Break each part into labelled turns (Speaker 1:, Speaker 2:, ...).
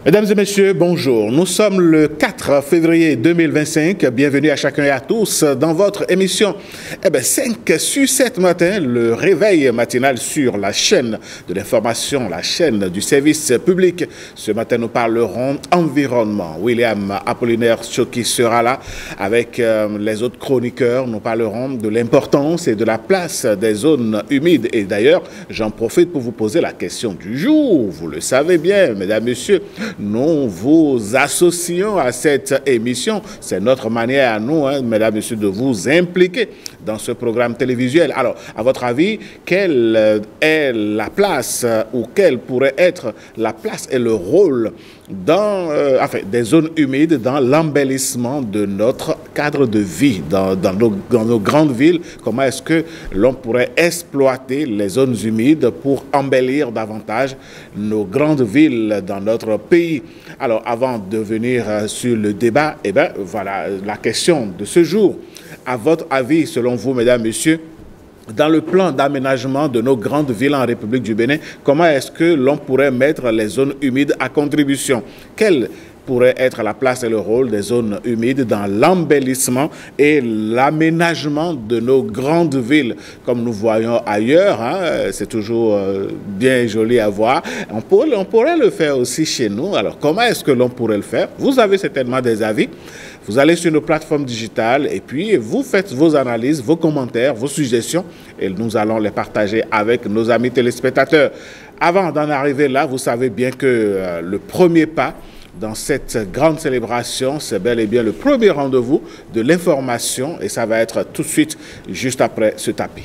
Speaker 1: Mesdames et messieurs, bonjour. Nous sommes le 4 février 2025. Bienvenue à chacun et à tous dans votre émission 5 sur 7 matin, le réveil matinal sur la chaîne de l'information, la chaîne du service public. Ce matin, nous parlerons environnement. William Apollinaire Choki sera là avec les autres chroniqueurs. Nous parlerons de l'importance et de la place des zones humides. Et d'ailleurs, j'en profite pour vous poser la question du jour. Vous le savez bien, mesdames et messieurs, nous vous associons à cette émission. C'est notre manière à nous, mesdames et messieurs, de vous impliquer dans ce programme télévisuel. Alors, à votre avis, quelle est la place ou quelle pourrait être la place et le rôle des zones humides dans l'embellissement de notre cadre de vie dans nos grandes villes? Comment est-ce que l'on pourrait exploiter les zones humides pour embellir davantage nos grandes villes dans notre pays? Alors, avant de venir sur le débat, voilà la question de ce jour. À votre avis, selon vous, mesdames, messieurs, dans le plan d'aménagement de nos grandes villes en République du Bénin, comment est-ce que l'on pourrait mettre les zones humides à contribution? Quelle pourrait être la place et le rôle des zones humides dans l'embellissement et l'aménagement de nos grandes villes? Comme nous voyons ailleurs, c'est toujours bien joli à voir. On pourrait le faire aussi chez nous. Alors, comment est-ce que l'on pourrait le faire? Vous avez certainement des avis. Vous allez sur nos plateformes digitales et puis vous faites vos analyses, vos commentaires, vos suggestions et nous allons les partager avec nos amis téléspectateurs. Avant d'en arriver là, vous savez bien que le premier pas dans cette grande célébration, c'est bel et bien le premier rendez-vous de l'information et ça va être tout de suite juste après ce tapis.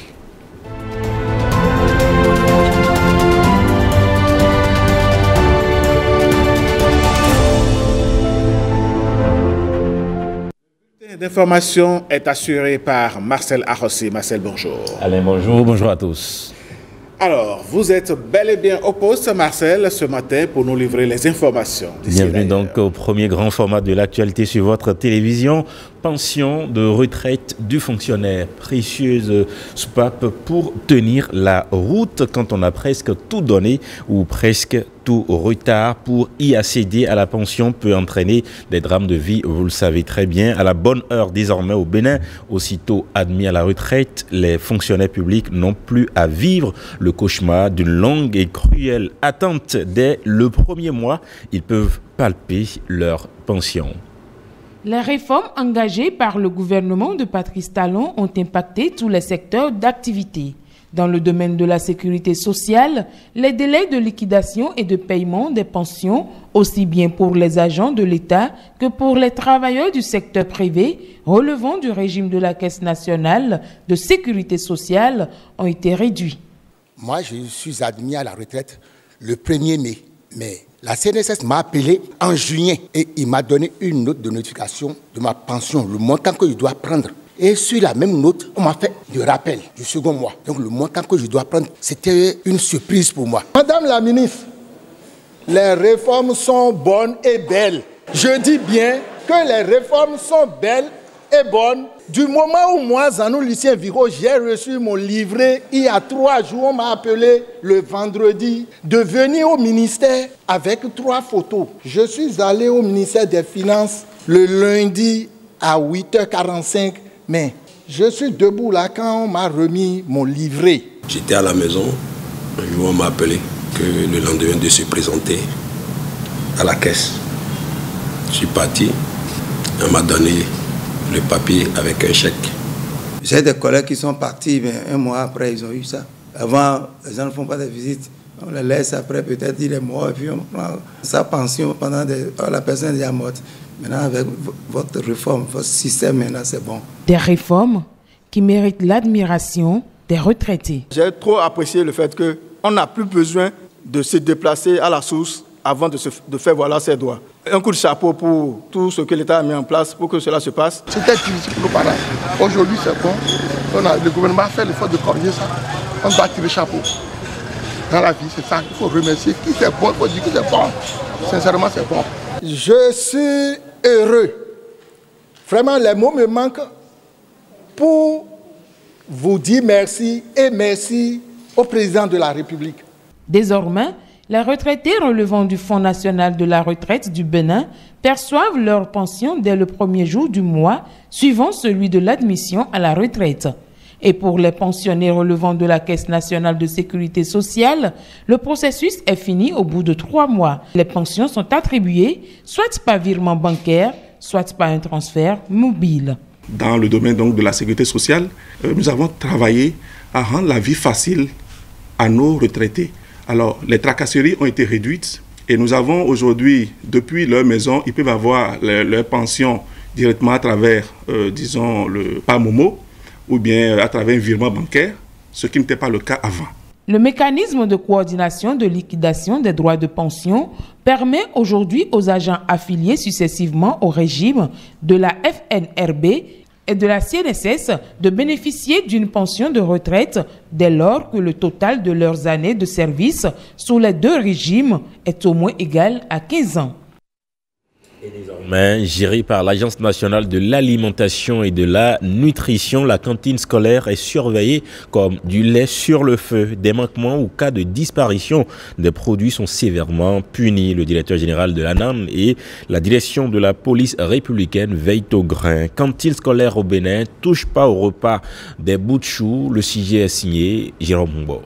Speaker 1: L'information est assurée par Marcel Arossi. Marcel, bonjour.
Speaker 2: Alain, bonjour. Bonjour à tous.
Speaker 1: Alors, vous êtes bel et bien au poste, Marcel, ce matin pour nous livrer les informations.
Speaker 2: Bienvenue donc au premier grand format de l'actualité sur votre télévision. Pension de retraite du fonctionnaire, précieuse soupape pour tenir la route quand on a presque tout donné ou presque tout retard pour y accéder à la pension peut entraîner des drames de vie, vous le savez très bien. À la bonne heure désormais au Bénin, aussitôt admis à la retraite, les fonctionnaires publics n'ont plus à vivre le cauchemar d'une longue et cruelle attente. Dès le premier mois, ils peuvent palper leur pension.
Speaker 3: Les réformes engagées par le gouvernement de Patrice Talon ont impacté tous les secteurs d'activité. Dans le domaine de la sécurité sociale, les délais de liquidation et de paiement des pensions, aussi bien pour les agents de l'État que pour les travailleurs du secteur privé relevant du régime de la Caisse nationale de sécurité sociale, ont été réduits.
Speaker 4: Moi, je suis admis à la retraite le 1er mai, mais la CNSS m'a appelé en juillet et il m'a donné une note de notification de ma pension, le montant que je dois prendre. Et sur la même note, on m'a fait le rappel du second mois. Donc le montant que je dois prendre, c'était une surprise pour moi.
Speaker 5: Madame la ministre, les réformes sont bonnes et belles. Je dis bien que les réformes sont belles et bonnes. Du moment où moi, Zanou Lucien Viro, j'ai reçu mon livret, il y a 3 jours, on m'a appelé le vendredi de venir au ministère avec 3 photos. Je suis allé au ministère des Finances le lundi à 8h45, mais je suis debout là quand on m'a remis mon livret.
Speaker 6: J'étais à la maison, un jour on m'a appelé que le lendemain de se présenter à la caisse. Je suis parti, on m'a donné le papier avec un chèque.
Speaker 7: J'ai des collègues qui sont partis, mais un mois après, ils ont eu ça. Avant, les gens ne font pas de visites. On les laisse après, peut-être il est mort, et puis on prend sa pension pendant la personne est déjà morte. Maintenant, avec votre réforme, votre système, maintenant, c'est bon. Des
Speaker 3: réformes qui méritent l'admiration des retraités.
Speaker 5: J'ai trop apprécié le fait qu'on n'a plus besoin de se déplacer à la source avant de faire valoir ses droits. Un coup de chapeau pour tout ce que l'État a mis en place pour que cela se passe.
Speaker 8: C'était difficile pour nos parents. Aujourd'hui, c'est bon. Le gouvernement a fait l'effort de corriger ça. On doit tirer chapeau. Dans la vie, c'est ça. Il faut remercier. Qui c'est bon, il faut dire que c'est bon. Sincèrement, c'est bon.
Speaker 5: Je suis heureux. Vraiment, les mots me manquent pour vous dire merci et merci au président de la République.
Speaker 3: Désormais, Les retraités relevant du Fonds national de la retraite du Bénin perçoivent leur pension dès le premier jour du mois, suivant celui de l'admission à la retraite. Et pour les pensionnés relevant de la Caisse nationale de sécurité sociale, le processus est fini au bout de 3 mois. Les pensions sont attribuées soit par virement bancaire, soit par un transfert mobile.
Speaker 9: Dans le domaine donc de la sécurité sociale, nous avons travaillé à rendre la vie facile à nos retraités. Alors, les tracasseries ont été réduites et nous avons aujourd'hui, depuis leur maison, ils peuvent avoir leur pension directement à travers, disons, le PAMOMO ou bien à travers un virement bancaire, ce qui n'était pas le cas avant.
Speaker 3: Le mécanisme de coordination de liquidation des droits de pension permet aujourd'hui aux agents affiliés successivement au régime de la FNRB et de la CNSS de bénéficier d'une pension de retraite dès lors que le total de leurs années de service sous les 2 régimes est au moins égal à 15 ans.
Speaker 2: Et désormais, gérée par l'Agence nationale de l'alimentation et de la nutrition, la cantine scolaire est surveillée comme du lait sur le feu. Des manquements ou cas de disparition des produits sont sévèrement punis. Le directeur général de l'ANAM et la direction de la police républicaine veillent au grain. Cantine scolaire au Bénin, touche pas au repas des bouts de chou. Le sujet est signé Jérôme Humbo.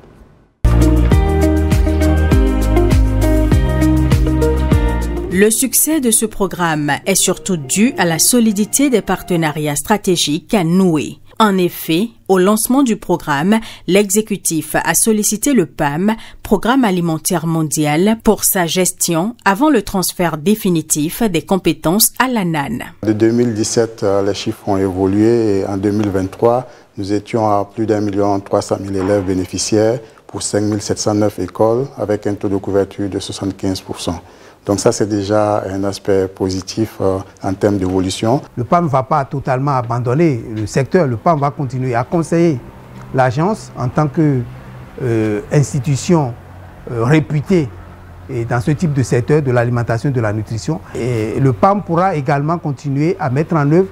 Speaker 10: Le succès de ce programme est surtout dû à la solidité des partenariats stratégiques noués. En effet, au lancement du programme, l'exécutif a sollicité le PAM, Programme alimentaire mondial, pour sa gestion avant le transfert définitif des compétences à l'ANAN.
Speaker 11: De 2017, les chiffres ont évolué et en 2023, nous étions à plus d'1,3 million élèves bénéficiaires pour 5 709 écoles avec un taux de couverture de 75%. Donc ça, c'est déjà un aspect positif en termes d'évolution.
Speaker 12: Le PAM ne va pas totalement abandonner le secteur. Le PAM va continuer à conseiller l'agence en tant qu'institution réputée dans ce type de secteur de l'alimentation et de la nutrition. Et le PAM pourra également continuer à mettre en œuvre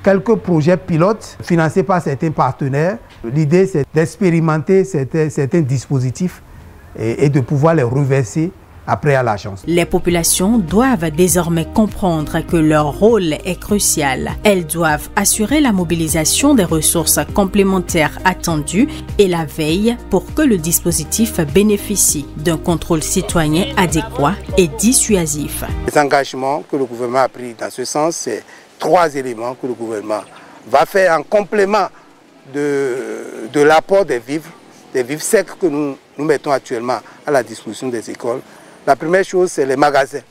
Speaker 12: quelques projets pilotes financés par certains partenaires. L'idée, c'est d'expérimenter certains dispositifs et de pouvoir les reverser après à l'agence.
Speaker 10: Les populations doivent désormais comprendre que leur rôle est crucial. Elles doivent assurer la mobilisation des ressources complémentaires attendues et la veille pour que le dispositif bénéficie d'un contrôle citoyen adéquat et dissuasif.
Speaker 7: Les engagements que le gouvernement a pris dans ce sens, c'est 3 éléments que le gouvernement va faire en complément de l'apport des vivres secs que nous mettons actuellement à la disposition des écoles. La première chose, c'est les magasins.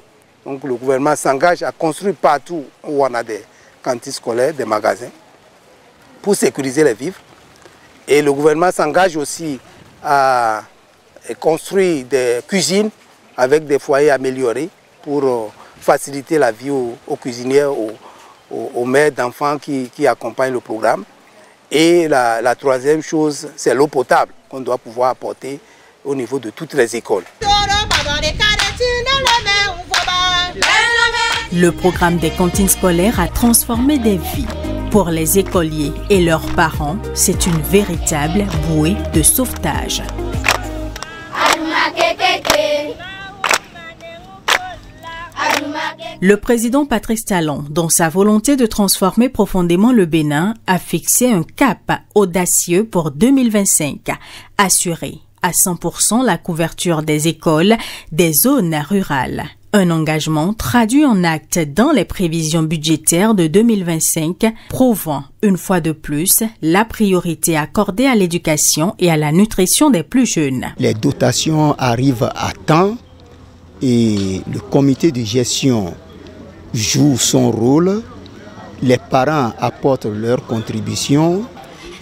Speaker 7: Donc le gouvernement s'engage à construire partout où on a des cantines scolaires, des magasins, pour sécuriser les vivres. Et le gouvernement s'engage aussi à construire des cuisines avec des foyers améliorés pour faciliter la vie aux cuisinières, aux mères d'enfants qui accompagnent le programme. Et la troisième chose, c'est l'eau potable qu'on doit pouvoir apporter au niveau de toutes les écoles.
Speaker 10: Le programme des cantines scolaires a transformé des vies. Pour les écoliers et leurs parents, c'est une véritable bouée de sauvetage. Le président Patrice Talon, dans sa volonté de transformer profondément le Bénin, a fixé un cap audacieux pour 2025, assurer à 100% la couverture des écoles des zones rurales. Un engagement traduit en actes dans les prévisions budgétaires de 2025, prouvant une fois de plus la priorité accordée à l'éducation et à la nutrition des plus jeunes.
Speaker 4: Les dotations arrivent à temps et le comité de gestion joue son rôle. Les parents apportent leur contribution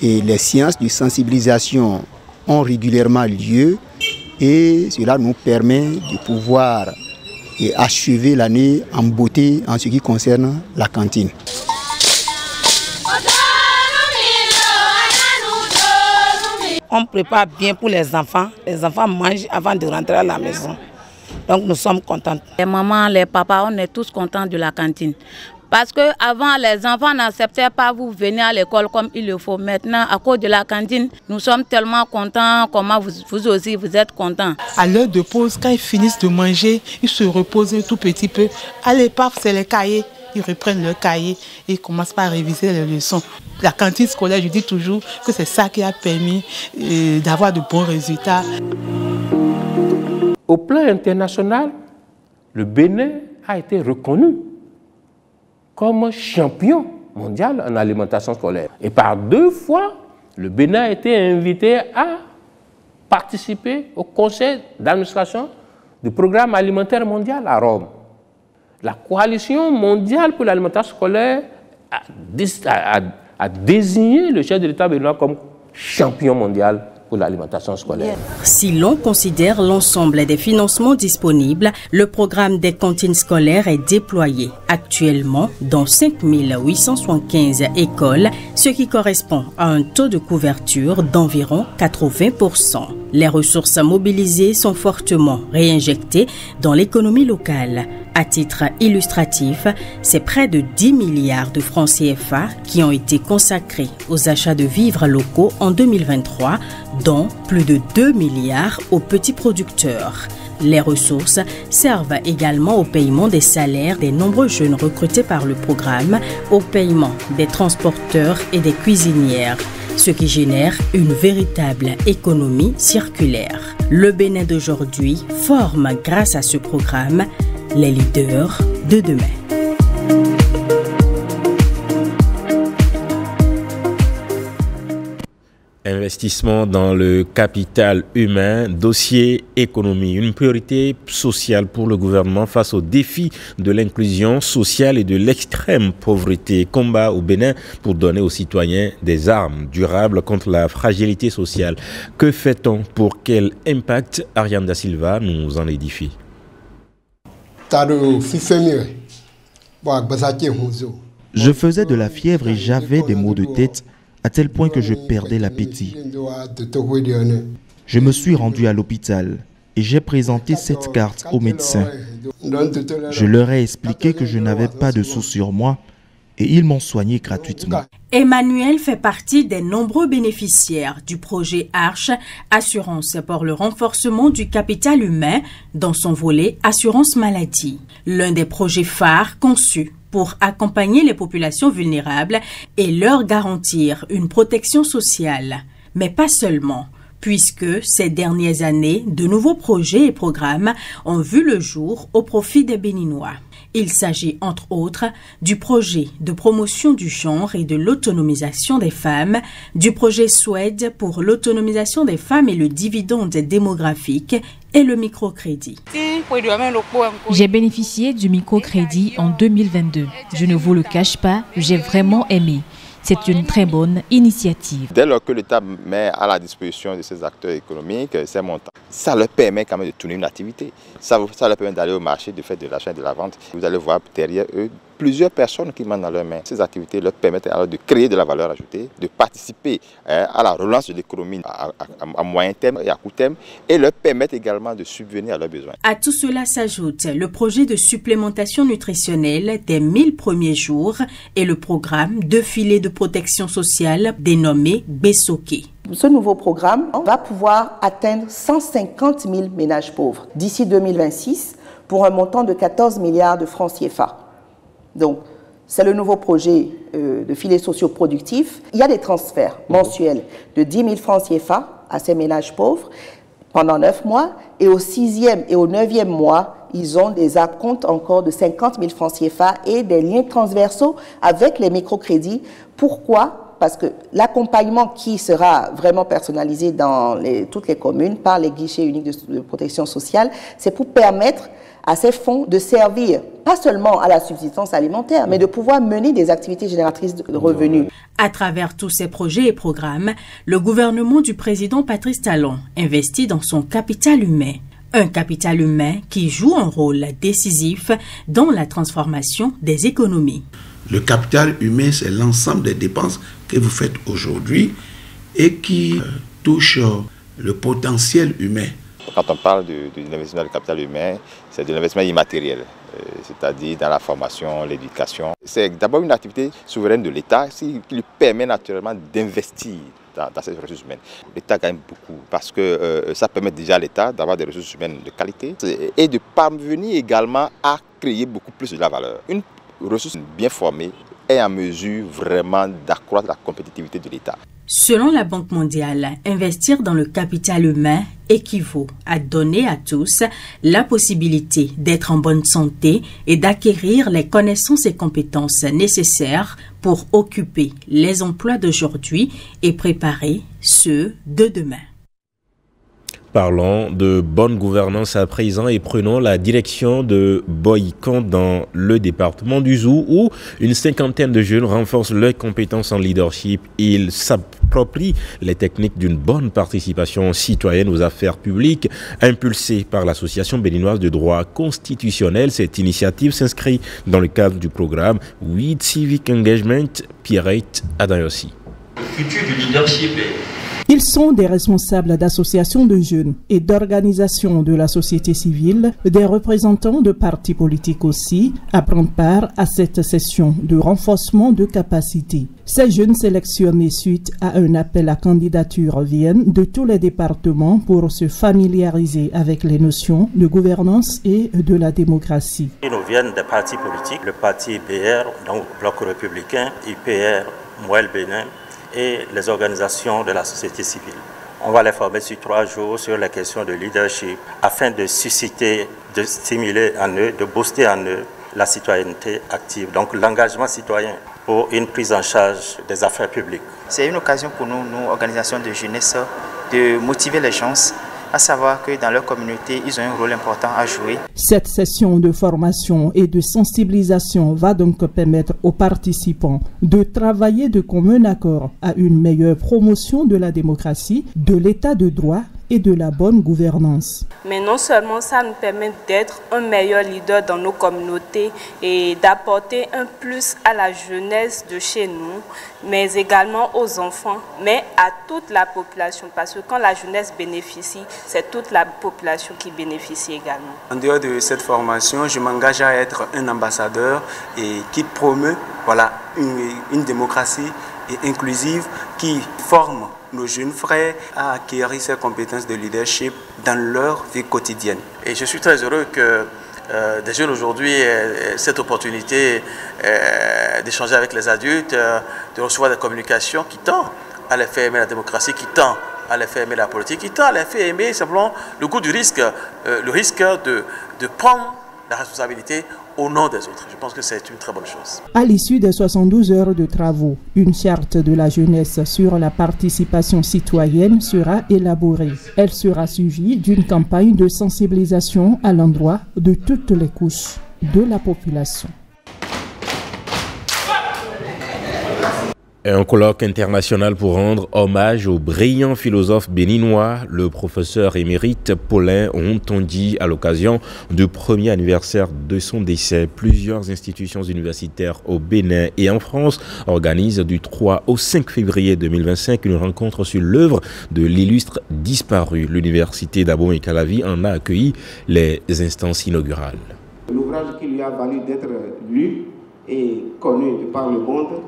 Speaker 4: et les séances de sensibilisation ont régulièrement lieu et cela nous permet de pouvoir achever l'année en beauté en ce qui concerne la cantine.
Speaker 13: On prépare bien pour les enfants mangent avant de rentrer à la maison. Donc nous sommes contents.
Speaker 14: Les mamans, les papas, on est tous contents de la cantine.
Speaker 13: Parce qu'avant, les enfants n'acceptaient pas vous venir à l'école comme il le faut. Maintenant, à cause de la cantine, nous sommes tellement contents, comment vous aussi, vous êtes contents.
Speaker 14: À l'heure de pause, quand ils finissent de manger, ils se reposent un tout petit peu. Allez, paf, c'est les cahiers. Ils reprennent leurs cahiers et commencent par réviser les leçons. La cantine scolaire, je dis toujours que c'est ça qui a permis d'avoir de bons résultats.
Speaker 15: Au plan international, le Bénin a été reconnu comme champion mondial en alimentation scolaire. Et par 2 fois, le Bénin a été invité à participer au conseil d'administration du programme alimentaire mondial à Rome. La coalition mondiale pour l'alimentation scolaire a désigné le chef de l'État béninois comme champion mondial pour l'alimentation scolaire.
Speaker 10: Si l'on considère l'ensemble des financements disponibles, le programme des cantines scolaires est déployé actuellement dans 5875 écoles, ce qui correspond à un taux de couverture d'environ 80%. Les ressources mobilisées sont fortement réinjectées dans l'économie locale. À titre illustratif, c'est près de 10 milliards de francs CFA qui ont été consacrés aux achats de vivres locaux en 2023, dont plus de 2 milliards aux petits producteurs. Les ressources servent également au paiement des salaires des nombreux jeunes recrutés par le programme, au paiement des transporteurs et des cuisinières, ce qui génère une véritable économie circulaire. Le Bénin d'aujourd'hui forme, grâce à ce programme, les leaders de demain.
Speaker 2: Investissement dans le capital humain, dossier économie, une priorité sociale pour le gouvernement face aux défis de l'inclusion sociale et de l'extrême pauvreté. Combat au Bénin pour donner aux citoyens des armes durables contre la fragilité sociale. Que fait-on? Pour quel impact? Ariane Da Silva nous en édifie.
Speaker 16: Je faisais de la fièvre et j'avais des maux de tête à tel point que je perdais l'appétit. Je me suis rendu à l'hôpital et j'ai présenté cette carte aux médecins. Je leur ai expliqué que je n'avais pas de sous sur moi et ils m'ont soigné gratuitement.
Speaker 10: Emmanuel fait partie des nombreux bénéficiaires du projet Arche, Assurance pour le renforcement du capital humain dans son volet Assurance Maladie. L'un des projets phares conçus pour accompagner les populations vulnérables et leur garantir une protection sociale. Mais pas seulement, puisque ces dernières années, de nouveaux projets et programmes ont vu le jour au profit des Béninois. Il s'agit entre autres du projet de promotion du genre et de l'autonomisation des femmes, du projet Suède pour l'autonomisation des femmes et le dividende démographique et le microcrédit.
Speaker 17: J'ai bénéficié du microcrédit en 2022. Je ne vous le cache pas, j'ai vraiment aimé. C'est une très bonne initiative.
Speaker 18: Dès lors que l'État met à la disposition de ces acteurs économiques ces montants, ça leur permet quand même de tourner une activité. Ça leur permet d'aller au marché, de faire de l'achat et de la vente. Vous allez voir derrière eux plusieurs personnes qui mènent dans leurs mains. Ces activités leur permettent alors de créer de la valeur ajoutée, de participer à la relance de l'économie à moyen terme et à court terme et leur permettent également de subvenir à leurs besoins.
Speaker 10: À tout cela s'ajoute le projet de supplémentation nutritionnelle des 1000 premiers jours et le programme de filet de protection sociale dénommé Besoké.
Speaker 19: Ce nouveau programme va pouvoir atteindre 150 000 ménages pauvres d'ici 2026 pour un montant de 14 milliards de francs CFA. Donc, c'est le nouveau projet de filet socio-productif. Il y a des transferts mensuels de 10 000 francs CFA à ces ménages pauvres pendant 9 mois. Et au 6e et au 9e mois, ils ont des acomptes encore de 50 000 francs CFA et des liens transversaux avec les microcrédits. Pourquoi ? Parce que l'accompagnement qui sera vraiment personnalisé dans toutes les communes par les guichets uniques de protection sociale, c'est pour permettre à ces fonds de servir pas seulement à la subsistance alimentaire, mais de pouvoir mener des activités génératrices de revenus.
Speaker 10: À travers tous ces projets et programmes, le gouvernement du président Patrice Talon investit dans son capital humain. Un capital humain qui joue un rôle décisif dans la transformation des économies.
Speaker 20: Le capital humain, c'est l'ensemble des dépenses que vous faites aujourd'hui et qui touchent le potentiel humain
Speaker 18: Quand on parle de l'investissement du capital humain, c'est de l'investissement immatériel, c'est-à-dire dans la formation, l'éducation. C'est d'abord une activité souveraine de l'État qui lui permet naturellement d'investir dans ces ressources humaines. L'État gagne beaucoup parce que ça permet déjà à l'État d'avoir des ressources humaines de qualité et de parvenir également à créer beaucoup plus de la valeur. Une ressource bien formée est en mesure vraiment d'accroître la compétitivité de l'État.
Speaker 10: Selon la Banque mondiale, investir dans le capital humain équivaut à donner à tous la possibilité d'être en bonne santé et d'acquérir les connaissances et compétences nécessaires pour occuper les emplois d'aujourd'hui et préparer ceux de demain.
Speaker 2: Parlons de bonne gouvernance à présent et prenons la direction de Boycon dans le département du Zou où une cinquantaine de jeunes renforcent leurs compétences en leadership. Ils s'approprient les techniques d'une bonne participation citoyenne aux affaires publiques impulsée par l'Association béninoise de droit constitutionnel. Cette initiative s'inscrit dans le cadre du programme With Civic Engagement Pierrette Adayossi.
Speaker 21: Le futur du leadership est...
Speaker 22: Ils sont des responsables d'associations de jeunes et d'organisations de la société civile, des représentants de partis politiques aussi, à prendre part à cette session de renforcement de capacités. Ces jeunes sélectionnés suite à un appel à candidature viennent de tous les départements pour se familiariser avec les notions de gouvernance et de la démocratie.
Speaker 21: Ils nous viennent des partis politiques, le parti BR, donc Bloc républicain, IPR, Mouel Bénin, et les organisations de la société civile. On va les former sur 3 jours sur les questions de leadership afin de susciter, de stimuler en eux, de booster en eux la citoyenneté active, donc l'engagement citoyen pour une prise en charge des affaires publiques.
Speaker 23: C'est une occasion pour nous, organisations de jeunesse, de motiver les gens, à savoir que dans leur communauté, ils ont un rôle important à jouer.
Speaker 22: Cette session de formation et de sensibilisation va donc permettre aux participants de travailler de commun accord à une meilleure promotion de la démocratie, de l'état de droit et de la bonne gouvernance.
Speaker 24: Mais non seulement ça nous permet d'être un meilleur leader dans nos communautés et d'apporter un plus à la jeunesse de chez nous, mais également aux enfants, mais à toute la population, parce que quand la jeunesse bénéficie, c'est toute la population qui bénéficie également.
Speaker 25: En dehors de cette formation, je m'engage à être un ambassadeur et qui promeut une démocratie inclusive qui forme nos jeunes frères à acquérir ces compétences de leadership dans leur vie quotidienne.
Speaker 21: Et je suis très heureux que des jeunes aujourd'hui aient cette opportunité d'échanger avec les adultes, de recevoir des communications qui tendent à les faire aimer la démocratie, qui tendent à les faire aimer la politique, qui tendent à les faire aimer simplement le goût du risque, le risque de prendre la responsabilité au nom des autres. Je pense que c'est une très bonne chose.
Speaker 22: À l'issue des 72 heures de travaux, une charte de la jeunesse sur la participation citoyenne sera élaborée. Elle sera suivie d'une campagne de sensibilisation à l'endroit de toutes les couches de la population.
Speaker 2: Un colloque international pour rendre hommage au brillant philosophe béninois, le professeur émérite Paulin Hontondi, à l'occasion du premier anniversaire de son décès. Plusieurs institutions universitaires au Bénin et en France organisent du 3 au 5 février 2025 une rencontre sur l'œuvre de l'illustre disparu. L'université d'Abomey-Calavi en a accueilli les instances inaugurales.
Speaker 26: L'ouvrage qui lui a valu d'être lu et connu de par le monde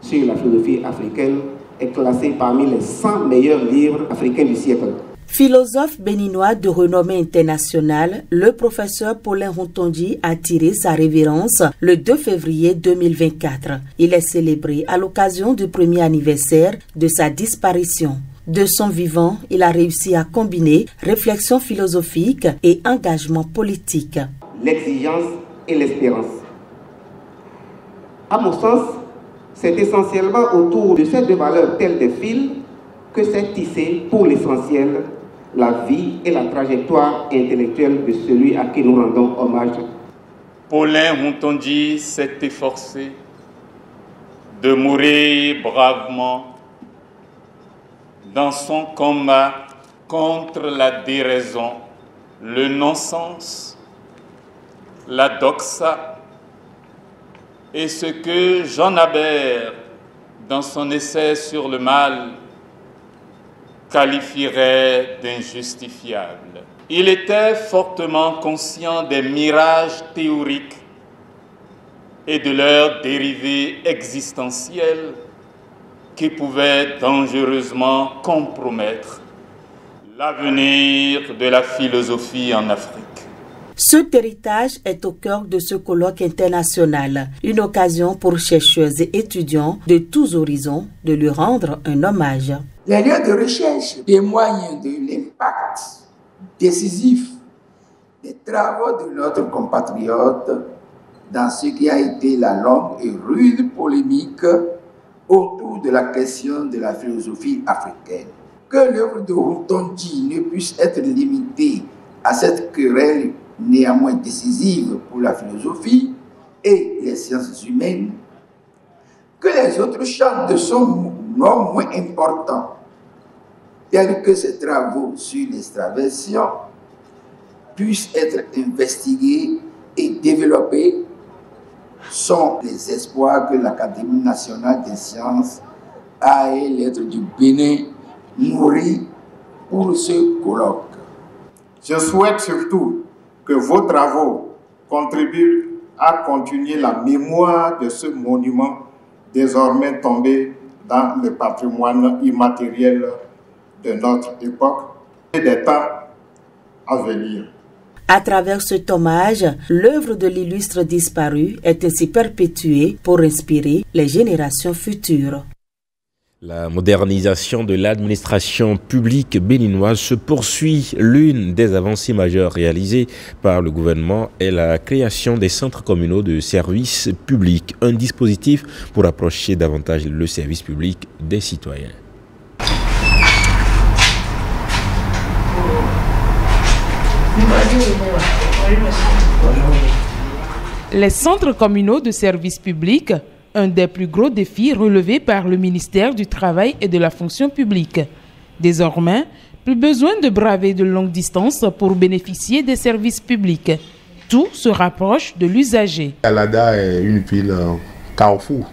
Speaker 26: sur la philosophie africaine est classé parmi les 100 meilleurs livres africains du siècle.
Speaker 10: Philosophe béninois de renommée internationale, le professeur Paulin Hontondi a tiré sa révérence le 2 février 2024. Il est célébré à l'occasion du premier anniversaire de sa disparition. De son vivant, il a réussi à combiner réflexion philosophique et engagement politique.
Speaker 26: L'exigence et l'espérance. À mon sens, c'est essentiellement autour de ces deux valeurs telles des fils que s'est tissé pour l'essentiel la vie et la trajectoire intellectuelle de celui à qui nous rendons hommage.
Speaker 27: Paulin Hontondi s'est efforcé de mourir bravement dans son combat contre la déraison, le non-sens, la doxa, et ce que Jean Habert, dans son essai sur le mal, qualifierait d'injustifiable. Il était fortement conscient des mirages théoriques et de leurs dérivés existentiels qui pouvaient dangereusement compromettre l'avenir de la philosophie en Afrique.
Speaker 1: Cet héritage est au cœur de ce colloque international, une occasion pour chercheurs et étudiants de tous horizons de lui rendre un hommage.
Speaker 3: Les lieux de recherche témoignent de l'impact décisif des travaux de notre compatriote dans ce qui a été la longue et rude polémique autour de la question de la philosophie africaine. Que l'œuvre de Wu Tongji ne puisse être limitée à cette querelle néanmoins décisive pour la philosophie et les sciences humaines, que les autres champs de son non moins importants, tels que ses travaux sur l'extraversion, puissent être investigués et développés, sont les espoirs que l'Académie nationale des sciences a et l'être du Bénin nourri pour ce colloque.
Speaker 5: Je souhaite surtout que vos travaux contribuent à continuer la mémoire de ce monument désormais tombé dans le patrimoine immatériel de notre époque et des temps à venir.
Speaker 1: À travers cet hommage, l'œuvre de l'illustre disparu est ainsi perpétuée pour inspirer les générations futures.
Speaker 2: La modernisation de l'administration publique béninoise se poursuit. L'une des avancées majeures réalisées par le gouvernement est la création des centres communaux de services publics, un dispositif pour approcher davantage le service public des citoyens.
Speaker 6: Les centres communaux de services publics, un des plus gros défis relevés par le ministère du Travail et de la Fonction publique. Désormais, plus besoin de braver de longues distances pour bénéficier des services publics. Tout se rapproche de l'usager.
Speaker 8: Alada est une ville carrefour.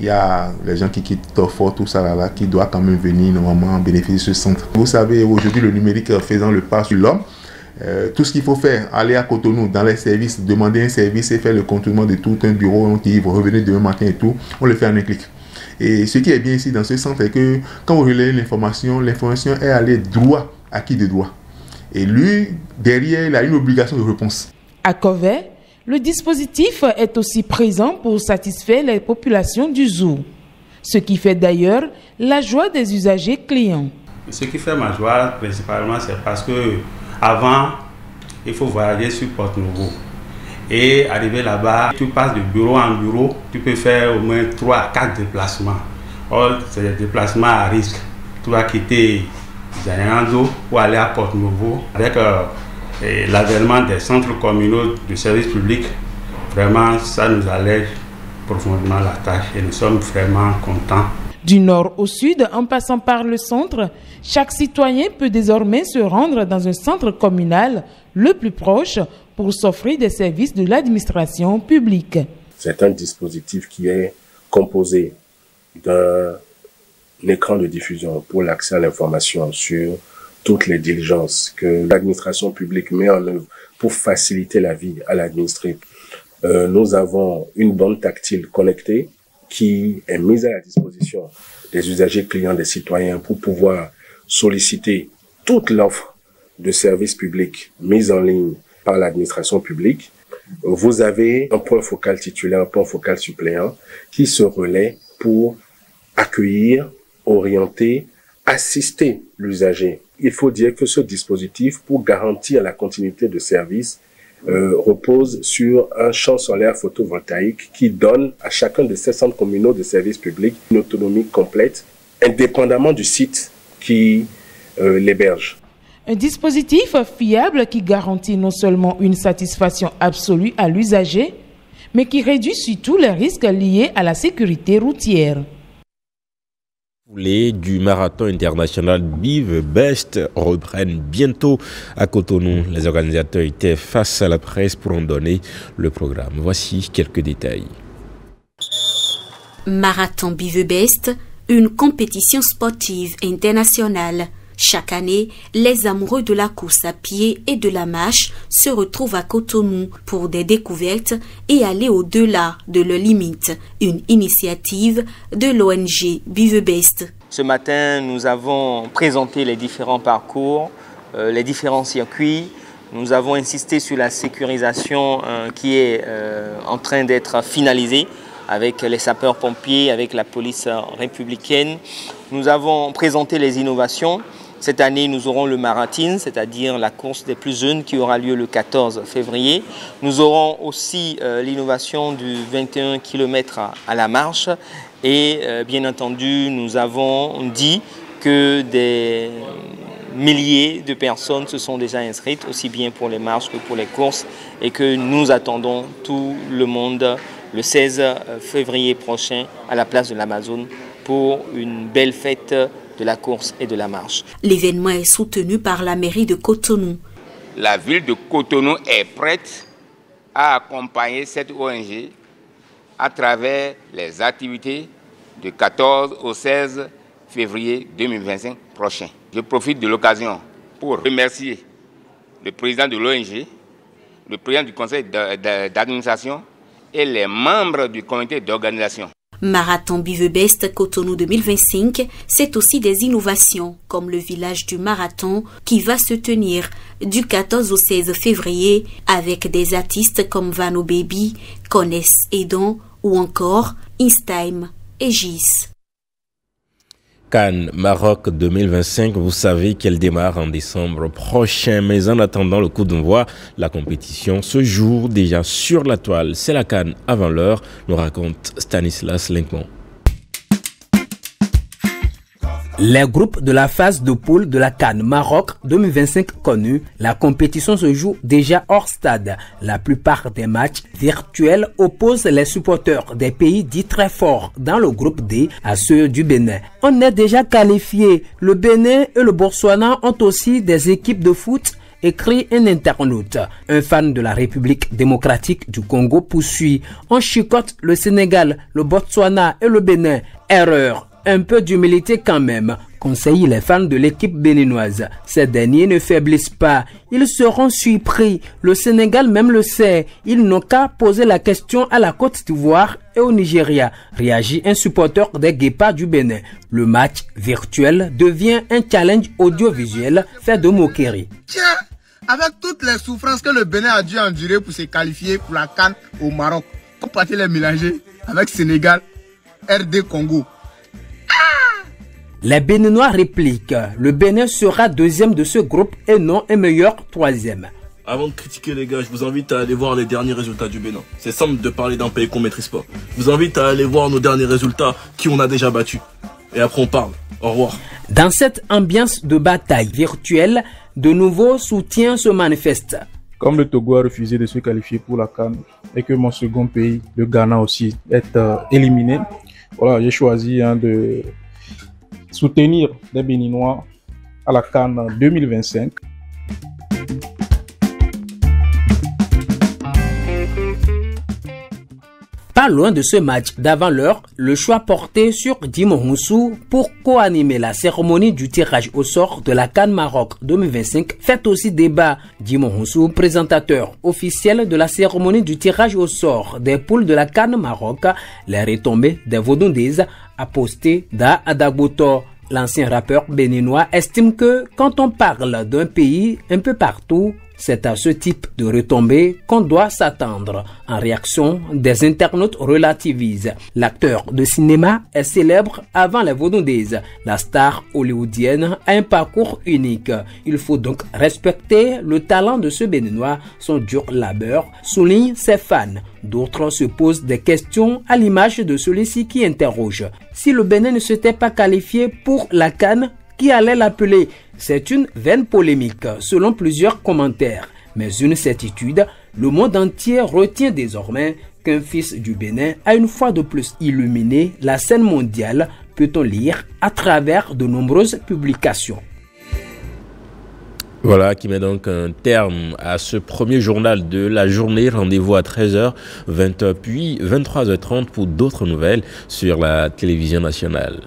Speaker 8: Il y a les gens qui quittent Tofo, tout ça là, qui doivent quand même venir normalement bénéficier de ce centre. Vous savez, aujourd'hui, le numérique faisant le pas sur l'homme, tout ce qu'il faut faire, aller à Cotonou dans les services, demander un service et faire le contournement de tout un bureau, on dit vous revenez demain matin et tout, on le fait en un clic. Et ce qui est bien ici dans ce centre est que quand vous relayez l'information est allée droit à qui de droit. Et lui, derrière, il a une obligation de réponse.
Speaker 6: À Covey, le dispositif est aussi présent pour satisfaire les populations du zoo. Ce qui fait d'ailleurs la joie des usagers clients.
Speaker 9: Ce qui fait ma joie principalement, c'est parce que avant, il faut voyager sur Porte-Nouveau. Et arriver là-bas, tu passes de bureau en bureau, tu peux faire au moins 3 à 4 déplacements. Or, c'est des déplacements à risque. Tu vas quitter Zayando pour aller à Porte-Nouveau. Avec l'avènement des centres communaux de services publics, vraiment, ça nous allège profondément la tâche et nous sommes vraiment contents.
Speaker 6: Du nord au sud, en passant par le centre, chaque citoyen peut désormais se rendre dans un centre communal le plus proche pour s'offrir des services de l'administration publique.
Speaker 11: C'est un dispositif qui est composé d'un écran de diffusion pour l'accès à l'information sur toutes les diligences que l'administration publique met en œuvre pour faciliter la vie à l'administré. Nous avons une bande tactile connectée qui est mise à la disposition des usagers clients, des citoyens pour pouvoir solliciter toute l'offre de services publics mise en ligne par l'administration publique. Vous avez un point focal titulaire, un point focal suppléant qui se relaie pour accueillir, orienter, assister l'usager. Il faut dire que ce dispositif, pour garantir la continuité de service, repose sur un champ solaire photovoltaïque qui donne à chacun de ces centres communaux de services publics une autonomie complète, indépendamment du site qui l'héberge.
Speaker 6: Un dispositif fiable qui garantit non seulement une satisfaction absolue à l'usager, mais qui réduit surtout les risques liés à la sécurité routière.
Speaker 2: Du marathon international Biv Best reprennent bientôt à Cotonou. Les organisateurs étaient face à la presse pour en donner le programme. Voici quelques détails.
Speaker 28: Marathon Biv Best, une compétition sportive internationale.
Speaker 4: Chaque année, les amoureux de la course à pied et de la marche se retrouvent à Cotonou pour des découvertes et aller au-delà de leurs limites. Une initiative de l'ONG Bivebest.
Speaker 7: Ce matin, nous avons présenté les différents parcours, les différents circuits. Nous avons insisté sur la sécurisation qui est en train d'être finalisée avec les sapeurs-pompiers, avec la police républicaine. Nous avons présenté les innovations. Cette année, nous aurons le marathon, c'est-à-dire la course des plus jeunes qui aura lieu le 14 février. Nous aurons aussi l'innovation du 21 km à la marche. Et bien entendu, nous avons dit que des milliers de personnes se sont déjà inscrites, aussi bien pour les marches que pour les courses, et que nous attendons tout le monde le 16 février prochain à la place de l'Amazone pour une belle fête de la course et de la marche.
Speaker 4: L'événement est soutenu par la mairie de Cotonou.
Speaker 12: La ville de Cotonou est prête à accompagner cette ONG à travers les activités du 14 au 16 février 2025 prochain. Je profite de l'occasion pour remercier le président de l'ONG, le président du conseil d'administration et les membres du comité d'organisation.
Speaker 4: Marathon Bivebest Cotonou 2025, c'est aussi des innovations comme le village du marathon qui va se tenir du 14 au 16 février avec des artistes comme Vano Baby, Connes Edon ou encore Instime et Gis.
Speaker 2: CAN Maroc 2025, vous savez qu'elle démarre en décembre prochain. Mais en attendant le coup d'envoi, la compétition se joue déjà sur la toile. C'est la CAN avant l'heure, nous raconte Stanislas Linkmont.
Speaker 13: Les groupes de la phase de poule de la CAN Maroc 2025 connus, la compétition se joue déjà hors stade. La plupart des matchs virtuels opposent les supporters des pays dits très forts dans le groupe D à ceux du Bénin. On est déjà qualifié. Le Bénin et le Botswana ont aussi des équipes de foot, écrit un internaute. Un fan de la République démocratique du Congo poursuit. On chicote le Sénégal, le Botswana et le Bénin. Erreur. Un peu d'humilité quand même, conseillent les fans de l'équipe béninoise. Ces derniers ne faiblissent pas. Ils seront surpris. Le Sénégal même le sait. Ils n'ont qu'à poser la question à la Côte d'Ivoire et au Nigeria. Réagit un supporter des Guépards du Bénin. Le match virtuel devient un challenge audiovisuel fait de moquerie.
Speaker 14: Tiens, avec toutes les souffrances que le Bénin a dû endurer pour se qualifier pour la CAN au Maroc, on peut les mélanger avec Sénégal, RD Congo.
Speaker 13: Les Béninois répliquent, le Bénin sera deuxième de ce groupe et non un meilleur troisième.
Speaker 15: Avant de critiquer les gars, je vous invite à aller voir les derniers résultats du Bénin. C'est simple de parler d'un pays qu'on ne maîtrise pas. Je vous invite à aller voir nos derniers résultats qui on a déjà battus. Et après on parle. Au revoir.
Speaker 13: Dans cette ambiance de bataille virtuelle, de nouveaux soutiens se manifestent.
Speaker 16: Comme le Togo a refusé de se qualifier pour la CAN et que mon second pays, le Ghana aussi, est éliminé, voilà, j'ai choisi de soutenir les Béninois à la CAN 2025.
Speaker 13: Pas loin de ce match d'avant l'heure, le choix porté sur Djimon Hounsou pour co-animer la cérémonie du tirage au sort de la CAN Maroc 2025 fait aussi débat. Djimon Hounsou, présentateur officiel de la cérémonie du tirage au sort des poules de la CAN Maroc, les retombées des Vaudondaises, a posté Da Adagboto. L'ancien rappeur béninois estime que quand on parle d'un pays un peu partout, c'est à ce type de retombées qu'on doit s'attendre. En réaction, des internautes relativisent. L'acteur de cinéma est célèbre avant les Vaudondaises. La star hollywoodienne a un parcours unique. Il faut donc respecter le talent de ce Béninois, son dur labeur, soulignent ses fans. D'autres se posent des questions à l'image de celui-ci qui interroge. Si le Bénin ne s'était pas qualifié pour la CAN, qui allait l'appeler? C'est une vaine polémique, selon plusieurs commentaires. Mais une certitude, le monde entier retient désormais qu'un fils du Bénin a une fois de plus illuminé la scène mondiale, peut-on lire à travers de nombreuses publications.
Speaker 2: Voilà qui met donc un terme à ce premier journal de la journée. Rendez-vous à 13h20 puis 23h30 pour d'autres nouvelles sur la télévision nationale.